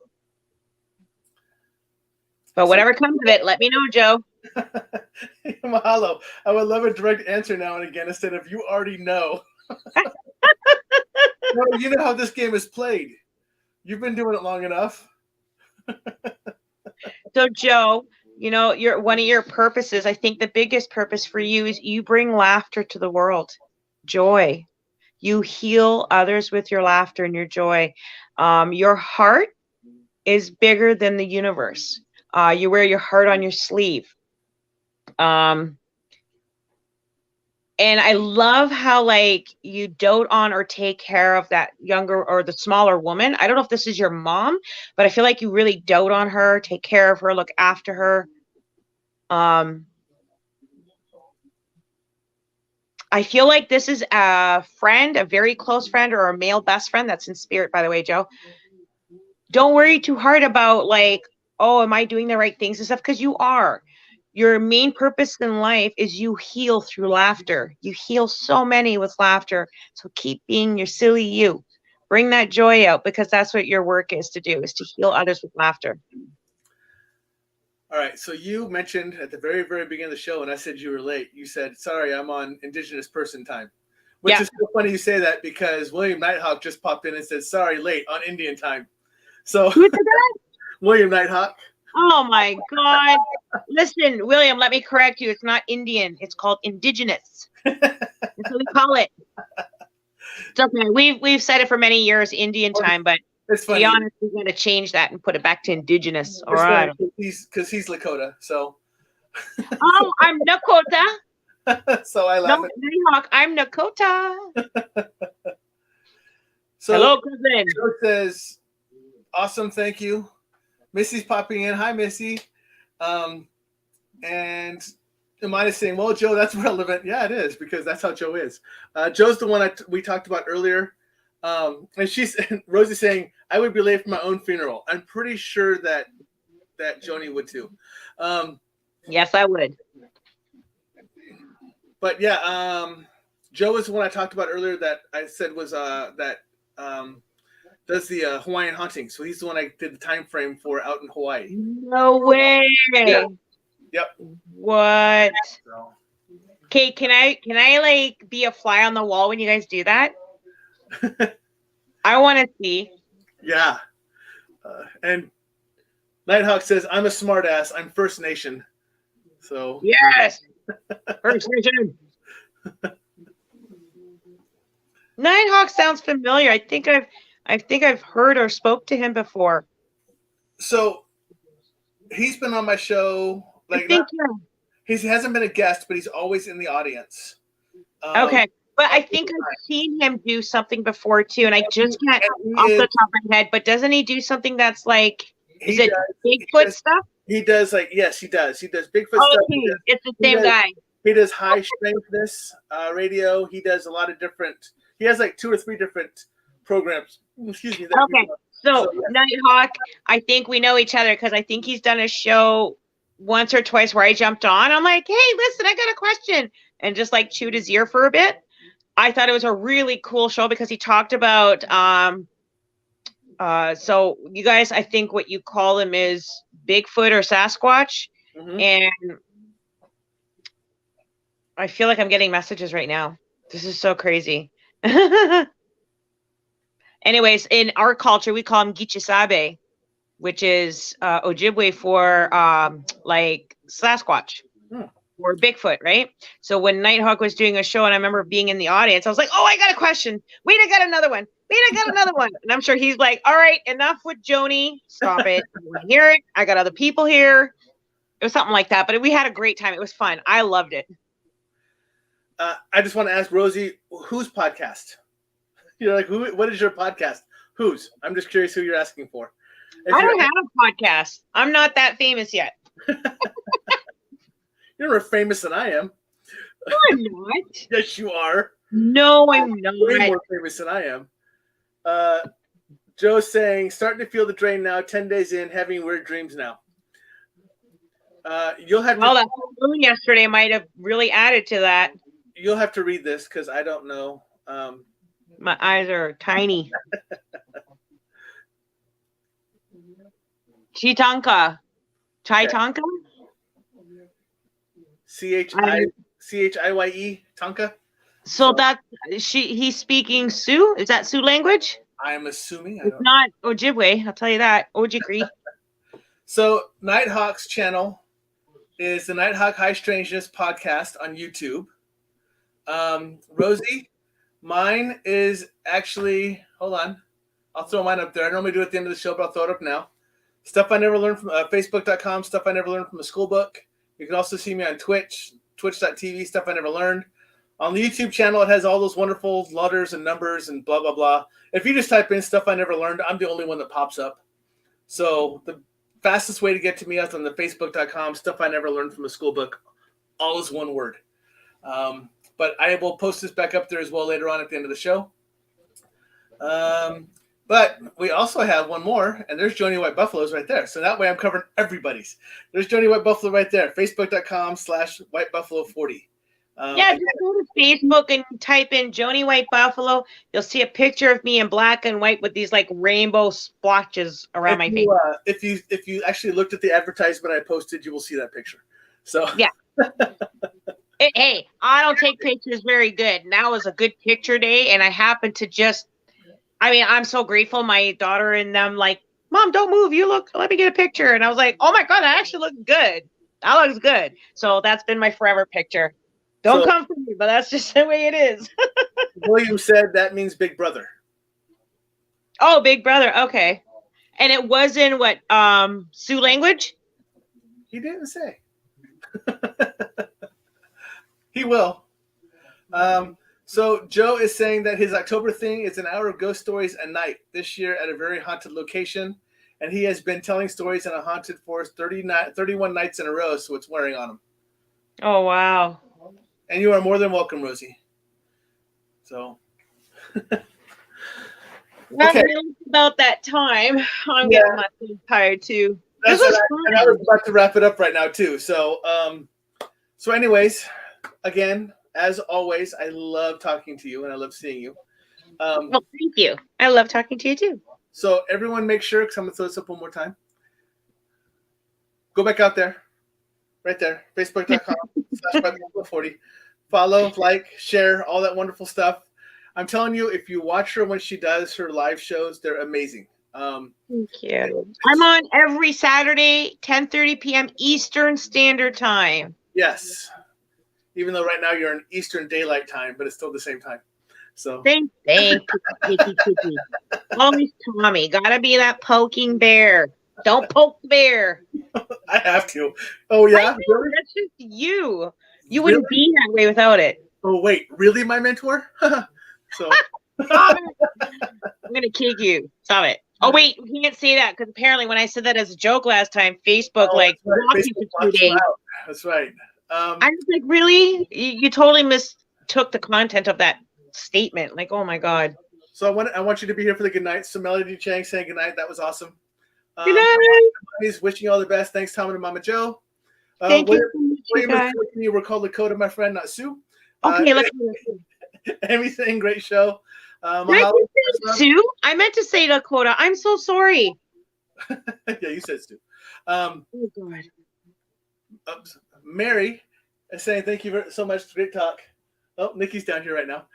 [SPEAKER 2] But whatever comes of it, let me know, Joe.
[SPEAKER 1] Mahalo. I would love a direct answer now and again instead of you already know. No, you know how this game is played. You've been doing it long enough.
[SPEAKER 2] So, Joe, you know, one of your purposes, I think the biggest purpose for you is you bring laughter to the world, joy. You heal others with your laughter and your joy. Your heart is bigger than the universe. You wear your heart on your sleeve. And I love how like you dote on or take care of that younger or the smaller woman. I don't know if this is your mom, but I feel like you really dote on her, take care of her, look after her. I feel like this is a friend, a very close friend or a male best friend. That's in spirit, by the way, Joe. Don't worry too hard about like, oh, am I doing the right things and stuff? Because you are. Your main purpose in life is you heal through laughter. You heal so many with laughter. So keep being your silly you. Bring that joy out because that's what your work is to do, is to heal others with laughter.
[SPEAKER 1] All right. So you mentioned at the very, very beginning of the show, and I said you were late. You said, sorry, I'm on Indigenous person time. Which is so funny you say that because William Nighthawk just popped in and said, sorry, late on Indian time. So
[SPEAKER 2] who said that?
[SPEAKER 1] William Nighthawk.
[SPEAKER 2] Oh my God. Listen, William, let me correct you. It's not Indian. It's called Indigenous. That's what we call it. It's okay. We've said it for many years, Indian time, but
[SPEAKER 1] it's funny.
[SPEAKER 2] To be honest, we're going to change that and put it back to Indigenous. All
[SPEAKER 1] it's
[SPEAKER 2] right.
[SPEAKER 1] Because he's Lakota, so.
[SPEAKER 2] Oh, I'm Nakota.
[SPEAKER 1] So I laugh.
[SPEAKER 2] No, Nighthawk, I'm Nakota.
[SPEAKER 1] So
[SPEAKER 2] hello, cousin.
[SPEAKER 1] Joe says, awesome, thank you. Missy's popping in. Hi, Missy. And Amani's saying, well, Joe, that's relevant. Yeah, it is, because that's how Joe is. Joe's the one we talked about earlier. And Rosie's saying, I would be late for my own funeral. I'm pretty sure that Joanie would too.
[SPEAKER 2] Yes, I would.
[SPEAKER 1] But yeah, Joe is the one I talked about earlier that I said was does the Hawaiian haunting. So he's the one I did the time frame for out in Hawaii.
[SPEAKER 2] No way.
[SPEAKER 1] Yeah. Yep.
[SPEAKER 2] What? Okay, can I like be a fly on the wall when you guys do that? I want to see.
[SPEAKER 1] Yeah. And Nighthawk says, I'm a smart ass. I'm First Nation. So
[SPEAKER 2] yes. First Nation. Nighthawk sounds familiar. I think I've heard or spoke to him before.
[SPEAKER 1] So he's been on my show. Like he hasn't been a guest, but he's always in the audience.
[SPEAKER 2] Okay. But I think I've seen him do something before too, and I just can't off the top of my head. But doesn't he do something that's like Bigfoot stuff?
[SPEAKER 1] He does yes, he does. He does Bigfoot stuff.
[SPEAKER 2] It's the same guy.
[SPEAKER 1] He does high strengthness radio. He does a lot of different. He has like 2 or 3 different programs. Excuse me.
[SPEAKER 2] Okay, so Nighthawk, I think we know each other because I think he's done a show once or twice where I jumped on. I'm like, hey, listen, I got a question, and just like chewed his ear for a bit. I thought it was a really cool show because he talked about so you guys, I think what you call him is Bigfoot or Sasquatch. Mm-hmm. And I feel like I'm getting messages right now. This is so crazy. Anyways, in our culture, we call him Gichisabe. which is Ojibway for like Sasquatch or Bigfoot, right? So when Nighthawk was doing a show and I remember being in the audience, I was like, oh, I got a question. Wait, I got another one. Wait, I got another one. And I'm sure he's like, all right, enough with Joni. Stop it. I want to hear it. I got other people here. It was something like that, but we had a great time. It was fun. I loved it.
[SPEAKER 1] I just want to ask Rosie, whose podcast? You're like, what is your podcast? Whose? I'm just curious who you're asking for.
[SPEAKER 2] I don't have a podcast. I'm not that famous yet.
[SPEAKER 1] You're more famous than I am.
[SPEAKER 2] No, I'm not.
[SPEAKER 1] Yes, you are.
[SPEAKER 2] No, I'm not.
[SPEAKER 1] Way more famous than I am. Joe's saying, starting to feel the drain now, 10 days in, having weird dreams now. You'll have to.
[SPEAKER 2] Well, that moon yesterday might have really added to that.
[SPEAKER 1] You'll have to read this because I don't know.
[SPEAKER 2] My eyes are tiny. Chitanka. Chitanka?
[SPEAKER 1] Chiye, Tonka.
[SPEAKER 2] So that he's speaking Sioux? Is that Sioux language?
[SPEAKER 1] I'm assuming.
[SPEAKER 2] It's not Ojibway, I'll tell you that. Ojibway.
[SPEAKER 1] So Nighthawk's channel is the Nighthawk High Strangeness podcast on YouTube. Rosie, mine is actually, hold on. I'll throw mine up there. I normally do it at the end of the show, but I'll throw it up now. Stuff I Never Learned from Facebook.com, Stuff I Never Learned from a Schoolbook. You can also see me on Twitch, twitch.tv, Stuff I Never Learned. On the YouTube channel, it has all those wonderful letters and numbers and blah, blah, blah. If you just type in Stuff I Never Learned, I'm the only one that pops up. So the fastest way to get to me is on the Facebook.com, Stuff I Never Learned from a Schoolbook. All is one word. But I will post this back up there as well later on at the end of the show. But we also have one more, and there's Joannie White Buffalo's right there. So that way I'm covering everybody's. There's Joannie White Buffalo right there, Facebook.com/WhiteBuffalo40.
[SPEAKER 2] Yeah, just go to Facebook and type in Joannie White Buffalo. You'll see a picture of me in black and white with these like rainbow splotches around my face.
[SPEAKER 1] If you actually looked at the advertisement I posted, you will see that picture. So
[SPEAKER 2] yeah. Hey, I don't take pictures very good. Now was a good picture day, and I happened to I'm so grateful. My daughter and them like, Mom, don't move. You look, let me get a picture. And I was like, oh my God, I actually look good. That looks good. So that's been my forever picture. Don't come for me, but that's just the way it is.
[SPEAKER 1] William said that means big brother.
[SPEAKER 2] Oh, big brother. Okay. And it was in what, Sioux language?
[SPEAKER 1] He didn't say. He will. So Joe is saying that his October thing is an hour of ghost stories a night this year at a very haunted location. And he has been telling stories in a haunted forest 31 nights in a row, so it's wearing on him.
[SPEAKER 2] Oh, wow.
[SPEAKER 1] And you are more than welcome, Rosie. So.
[SPEAKER 2] Okay. About that time. I'm getting myself tired too.
[SPEAKER 1] And I was about to wrap it up right now too. So, anyways, again, as always, I love talking to you and I love seeing you.
[SPEAKER 2] Well, thank you. I love talking to you too.
[SPEAKER 1] So everyone make sure, because I'm going to throw this up one more time. Go back out there. Right there. Facebook.com/WhiteBuffalo40. Follow, like, share, all that wonderful stuff. I'm telling you, if you watch her when she does her live shows, they're amazing.
[SPEAKER 2] Thank you. I'm on every Saturday, 10:30 p.m. Eastern Standard Time.
[SPEAKER 1] Yes. Even though right now you're in Eastern Daylight Time, but it's still the same time. So
[SPEAKER 2] thank Always Tommy. Gotta be that poking bear. Don't poke the bear.
[SPEAKER 1] I have to. Oh yeah.
[SPEAKER 2] Really? That's just you. You wouldn't be that way without it.
[SPEAKER 1] Oh wait, really, my mentor? So
[SPEAKER 2] I'm gonna kick you. Stop it. Oh wait, we can't say that because apparently when I said that as a joke last time, Facebook blocked you for 2 days.
[SPEAKER 1] That's right.
[SPEAKER 2] I was like, really? You totally mistook the content of that statement. Like, oh my God.
[SPEAKER 1] So I want you to be here for the good night. So Melody Chang saying good night. That was awesome.
[SPEAKER 2] Good night.
[SPEAKER 1] He's wishing you all the best. Thanks, Tom and Mama Joe.
[SPEAKER 2] Thank you.
[SPEAKER 1] You were called Nakota, my friend, not Sue.
[SPEAKER 2] Okay, let's
[SPEAKER 1] Amy saying great show.
[SPEAKER 2] Did I say Sue? I meant to say Nakota. I'm so sorry.
[SPEAKER 1] Yeah, you said Sue.
[SPEAKER 2] Oh God.
[SPEAKER 1] Mary is saying thank you so much. Great talk. Oh, Nikki's down here right now.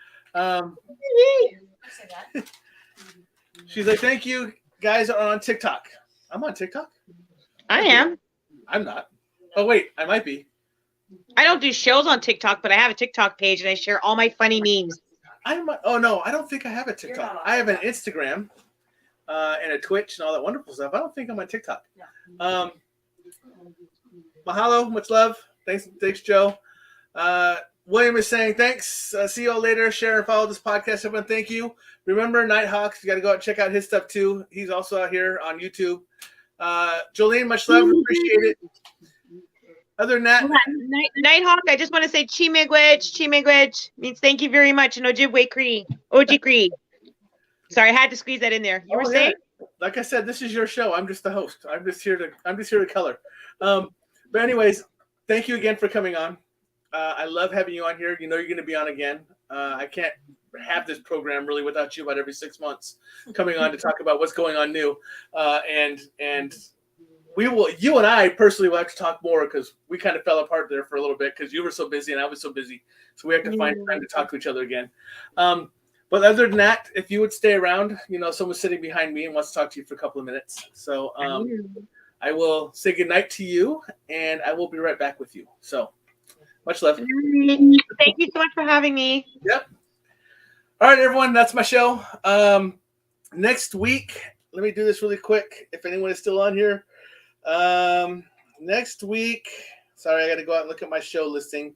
[SPEAKER 1] She's like, thank you. Guys are on TikTok. I'm on TikTok.
[SPEAKER 2] I am.
[SPEAKER 1] I'm not. Oh wait, I might be.
[SPEAKER 2] I don't do shows on TikTok, but I have a TikTok page and I share all my funny memes.
[SPEAKER 1] Oh no, I don't think I have a TikTok. I have an Instagram and a Twitch and all that wonderful stuff. I don't think I'm on TikTok. Mahalo, much love. Thanks, Joe. William is saying thanks. See you all later. Share and follow this podcast. Everyone, thank you. Remember, Nighthawks, you got to go out and check out his stuff too. He's also out here on YouTube. Jolene, much love. Appreciate it. Other than that,
[SPEAKER 2] Nighthawk, I just want to say Chimegwech means thank you very much in Ojibway Cree. Cree. Sorry, I had to squeeze that in there. You were saying?
[SPEAKER 1] Like I said, this is your show. I'm just the host. I'm just here to color. But anyways, thank you again for coming on. I love having you on here. You know you're going to be on again. I can't have this program really without you about every 6 months coming on to talk about what's going on new. And you and I personally will have to talk more because we kind of fell apart there for a little bit because you were so busy and I was so busy. So we have to find time to talk to each other again. But other than that, if you would stay around, someone's sitting behind me and wants to talk to you for a couple of minutes. So I will say goodnight to you and I will be right back with you. So much love.
[SPEAKER 2] Thank you so much for having me.
[SPEAKER 1] Yep. All right, everyone, that's my show. Next week, let me do this really quick. If anyone is still on here. Next week, sorry, I got to go out and look at my show listing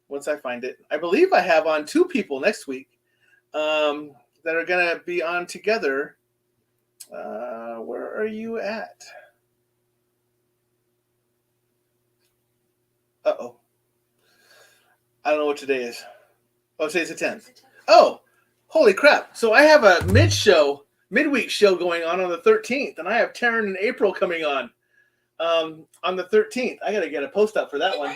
[SPEAKER 1] once I find it. I believe I have on 2 people next week that are going to be on together. Where are you at? Uh-oh. I don't know what today is. Oh, today's the 10th. Oh, holy crap. So I have a midweek show going on the 13th, and I have Taryn and April coming on the 13th. I got to get a post up for that one.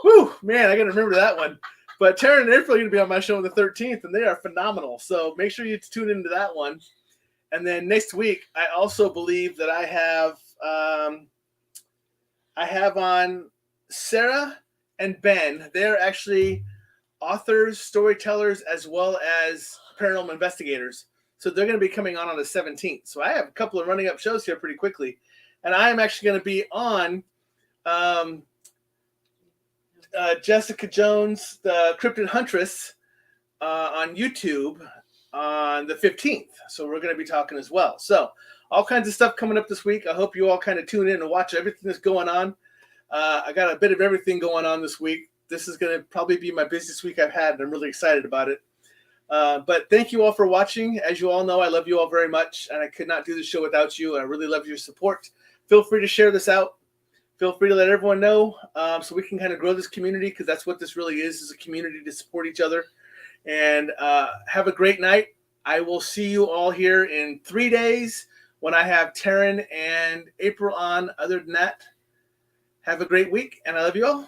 [SPEAKER 1] Whew, man, I got to remember that one. But Taryn and April are going to be on my show on the 13th, and they are phenomenal. So make sure you tune into that one. And then next week, I also believe that I have on Sarah and Ben. They're actually authors, storytellers, as well as paranormal investigators. So they're going to be coming on the 17th. So I have a couple of running up shows here pretty quickly. And I am actually going to be on Jessica Jones, the Cryptid Huntress, on YouTube on the 15th. So we're going to be talking as well. So all kinds of stuff coming up this week. I hope you all kind of tune in and watch everything that's going on. I got a bit of everything going on this week. This is going to probably be my busiest week I've had, and I'm really excited about it. But thank you all for watching. As you all know, I love you all very much, and I could not do the show without you. I really love your support. Feel free to share this out. Feel free to let everyone know so we can kind of grow this community, because that's what this really is a community to support each other. And have a great night. I will see you all here in 3 days when I have Taryn and April on. Other than that, have a great week, and I love you all.